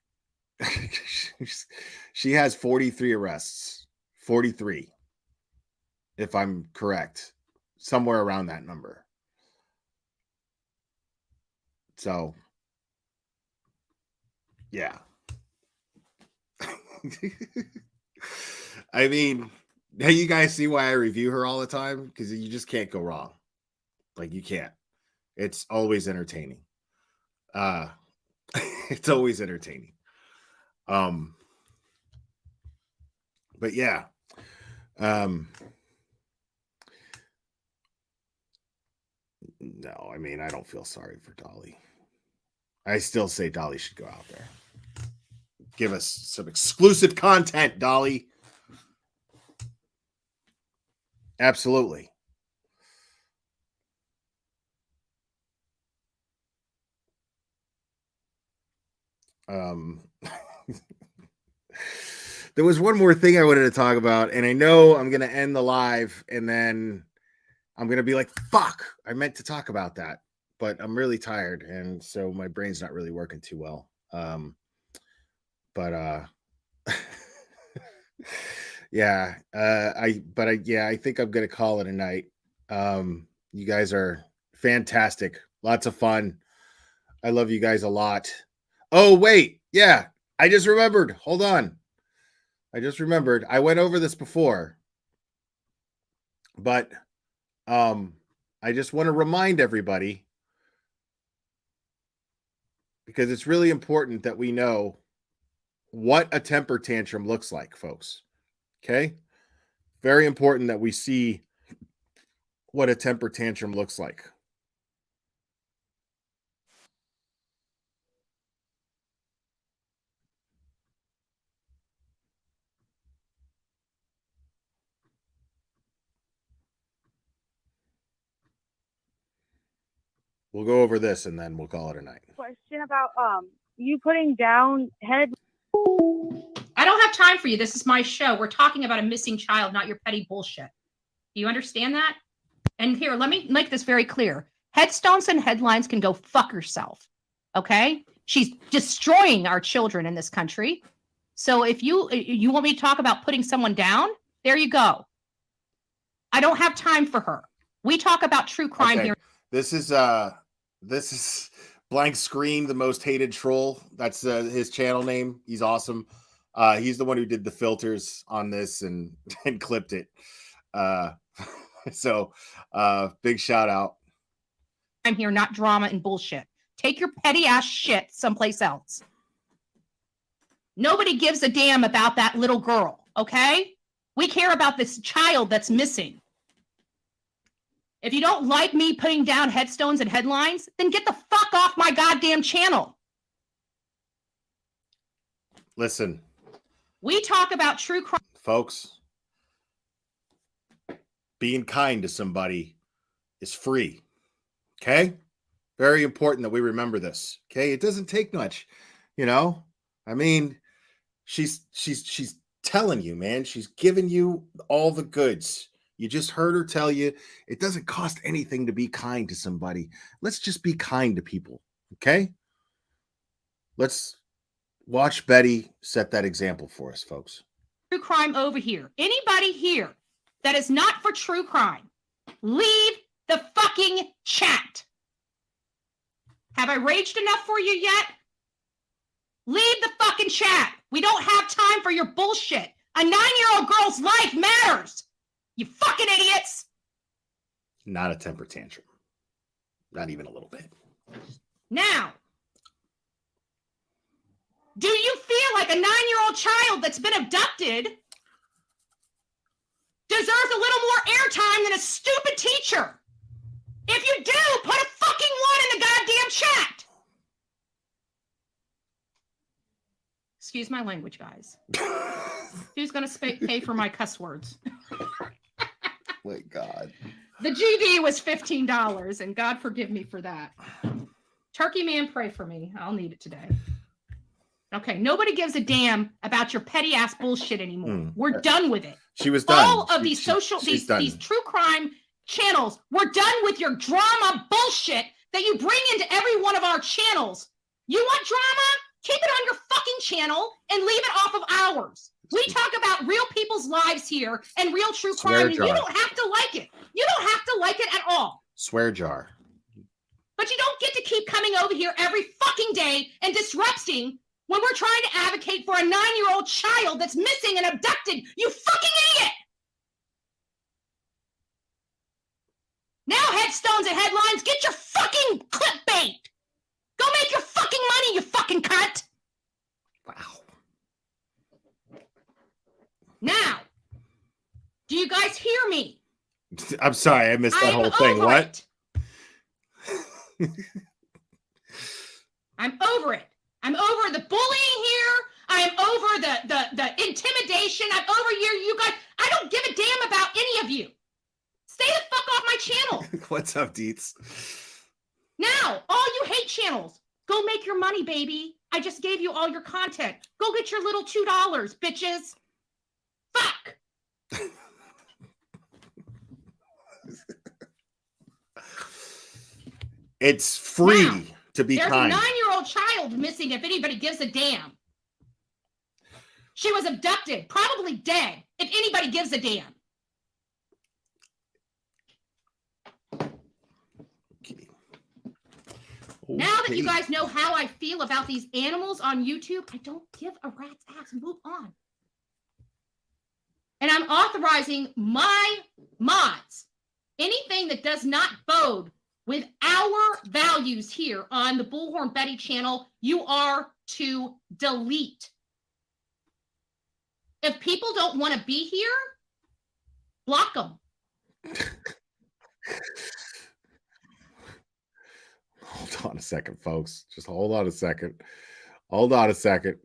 she has 43 arrests, 43, if I'm correct, somewhere around that number. So yeah. I mean, now you guys see why I review her all the time, because you just can't go wrong. Like, you can't. It's always entertaining. It's always entertaining. But yeah. No, I mean, I don't feel sorry for Dolly. I still say Dolly should go out there. Give us some exclusive content, Dolly. Absolutely. There was one more thing I wanted to talk about, and I know I'm going to end the live, and then I'm going to be like, fuck, I meant to talk about that, but I'm really tired, and so my brain's not really working too well. Yeah, I think I'm going to call it a night. You guys are fantastic. Lots of fun. I love you guys a lot. Oh, wait. Yeah, I just remembered. Hold on. I went over this before, but I just want to remind everybody, because it's really important that we know what a temper tantrum looks like, folks. Okay? Very important that we see what a temper tantrum looks like. We'll go over this and then we'll call it a night. Question about you putting down head. I don't have time for you. This is my show. We're talking about a missing child, not your petty bullshit. Do you understand that? And here, let me make this very clear. Headstones and headlines can go fuck herself. Okay? She's destroying our children in this country. So if you want me to talk about putting someone down, there you go. I don't have time for her. We talk about true crime here. This is Blank Screen, the most hated troll. That's his channel name. He's awesome. He's the one who did the filters on this and clipped it. So big shout out. I'm here, not drama and bullshit. Take your petty ass shit someplace else. Nobody gives a damn about that little girl, okay? We care about this child that's missing. If you don't like me putting down headstones and headlines, then get the fuck off my goddamn channel. Listen. We talk about true crime. Folks, being kind to somebody is free. Okay? Very important that we remember this. Okay? It doesn't take much, you know? I mean, she's telling you, man. She's giving you all the goods. You just heard her tell you it doesn't cost anything to be kind to somebody. Let's just be kind to people. Okay? Let's watch Betty set that example for us, folks. True crime over here. Anybody here that is not for true crime, leave the fucking chat. Have I raged enough for you yet? Leave the fucking chat. We don't have time for your bullshit. A 9-year-old girl's life matters. You fucking idiots. Not a temper tantrum. Not even a little bit. Now, do you feel like a 9-year-old child that's been abducted deserves a little more airtime than a stupid teacher? If you do, put a fucking one in the goddamn chat. Excuse my language, guys. Who's going to pay for my cuss words? My God. The GD was $15, and God forgive me for that. Turkey Man, pray for me. I'll need it today. Okay, nobody gives a damn about your petty ass bullshit anymore. We're done with it. She was done. All of these these true crime channels, we're done with your drama bullshit that you bring into every one of our channels. You want drama? Keep it on your fucking channel and leave it off of ours. We talk about real people's lives here and real true crime, and you don't have to like it. You don't have to like it at all. Swear jar. But you don't get to keep coming over here every fucking day and disrupting when we're trying to advocate for a 9-year-old child that's missing and abducted. You fucking idiot! Now headstones and headlines, get your fucking clickbait. Go make your fucking money, you fucking cunt. Wow. Now, do you guys hear me? I'm sorry, I missed that whole thing. What? I'm over it. I'm over the bullying here. I am over the intimidation. I'm over you guys. I don't give a damn about any of you. Stay the fuck off my channel. What's up, Deets? Now, all you hate channels, go make your money, baby. I just gave you all your content. Go get your little $2, bitches. Fuck. It's free now, to be there's kind. There's a 9-year-old child missing if anybody gives a damn. She was abducted, probably dead, if anybody gives a damn. Okay. Now that you guys know how I feel about these animals on YouTube, I don't give a rat's ass. Move on. And I'm authorizing my mods. Anything that does not bode with our values here on the Bullhorn Betty channel, you are to delete. If people don't want to be here, block them. Hold on a second, folks. Just hold on a second. Hold on a second.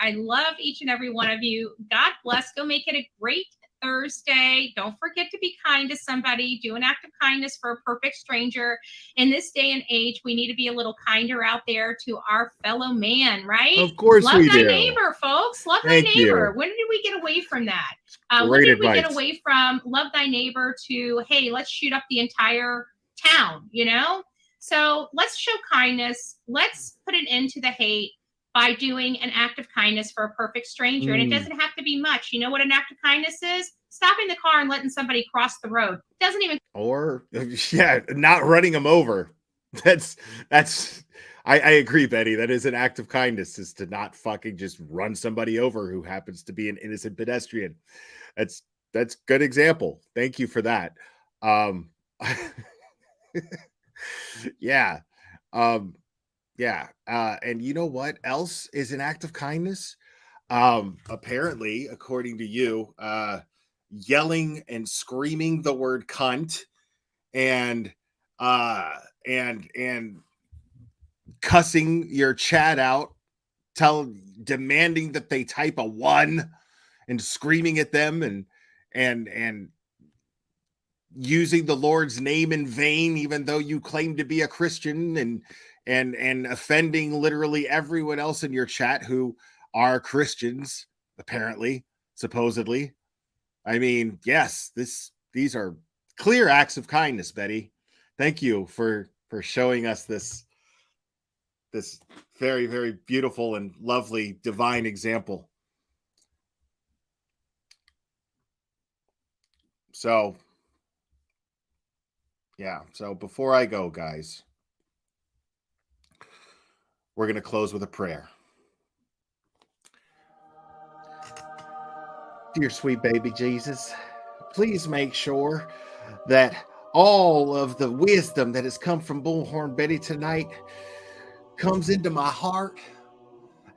I love each and every one of you. God bless. Go make it a great Thursday. Don't forget to be kind to somebody. Do an act of kindness for a perfect stranger. In this day and age, we need to be a little kinder out there to our fellow man, right? Of course Love we thy do. neighbor, folks. Love Thank thy neighbor. you. When did we get away from that? When Great did we advice. get away from love thy neighbor to, hey, let's shoot up the entire town, you know? So let's show kindness. Let's put an end to the hate by doing an act of kindness for a perfect stranger. And it doesn't have to be much. You know what an act of kindness is? Stopping the car and letting somebody cross the road. It doesn't even. Or, yeah, not running them over. That's I agree, Betty. That is an act of kindness, is to not fucking just run somebody over who happens to be an innocent pedestrian. That's good example. Thank you for that. Yeah. Yeah. And you know what else is an act of kindness? Apparently, according to you, yelling and screaming the word cunt and cussing your chat out, demanding that they type a 1 and screaming at them and using the Lord's name in vain, even though you claim to be a Christian, and offending literally everyone else in your chat who are Christians, apparently, supposedly. I mean, yes, these are clear acts of kindness, Betty. Thank you for showing us this very, very beautiful and lovely divine example. So, yeah. So before I go, guys, we're going to close with a prayer. Dear sweet baby Jesus, please make sure that all of the wisdom that has come from Bullhorn Betty tonight comes into my heart,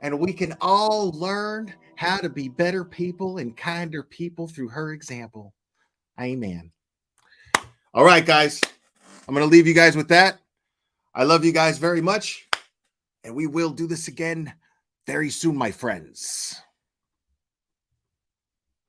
and we can all learn how to be better people and kinder people through her example. Amen. All right, guys. I'm going to leave you guys with that. I love you guys very much. And we will do this again very soon, my friends.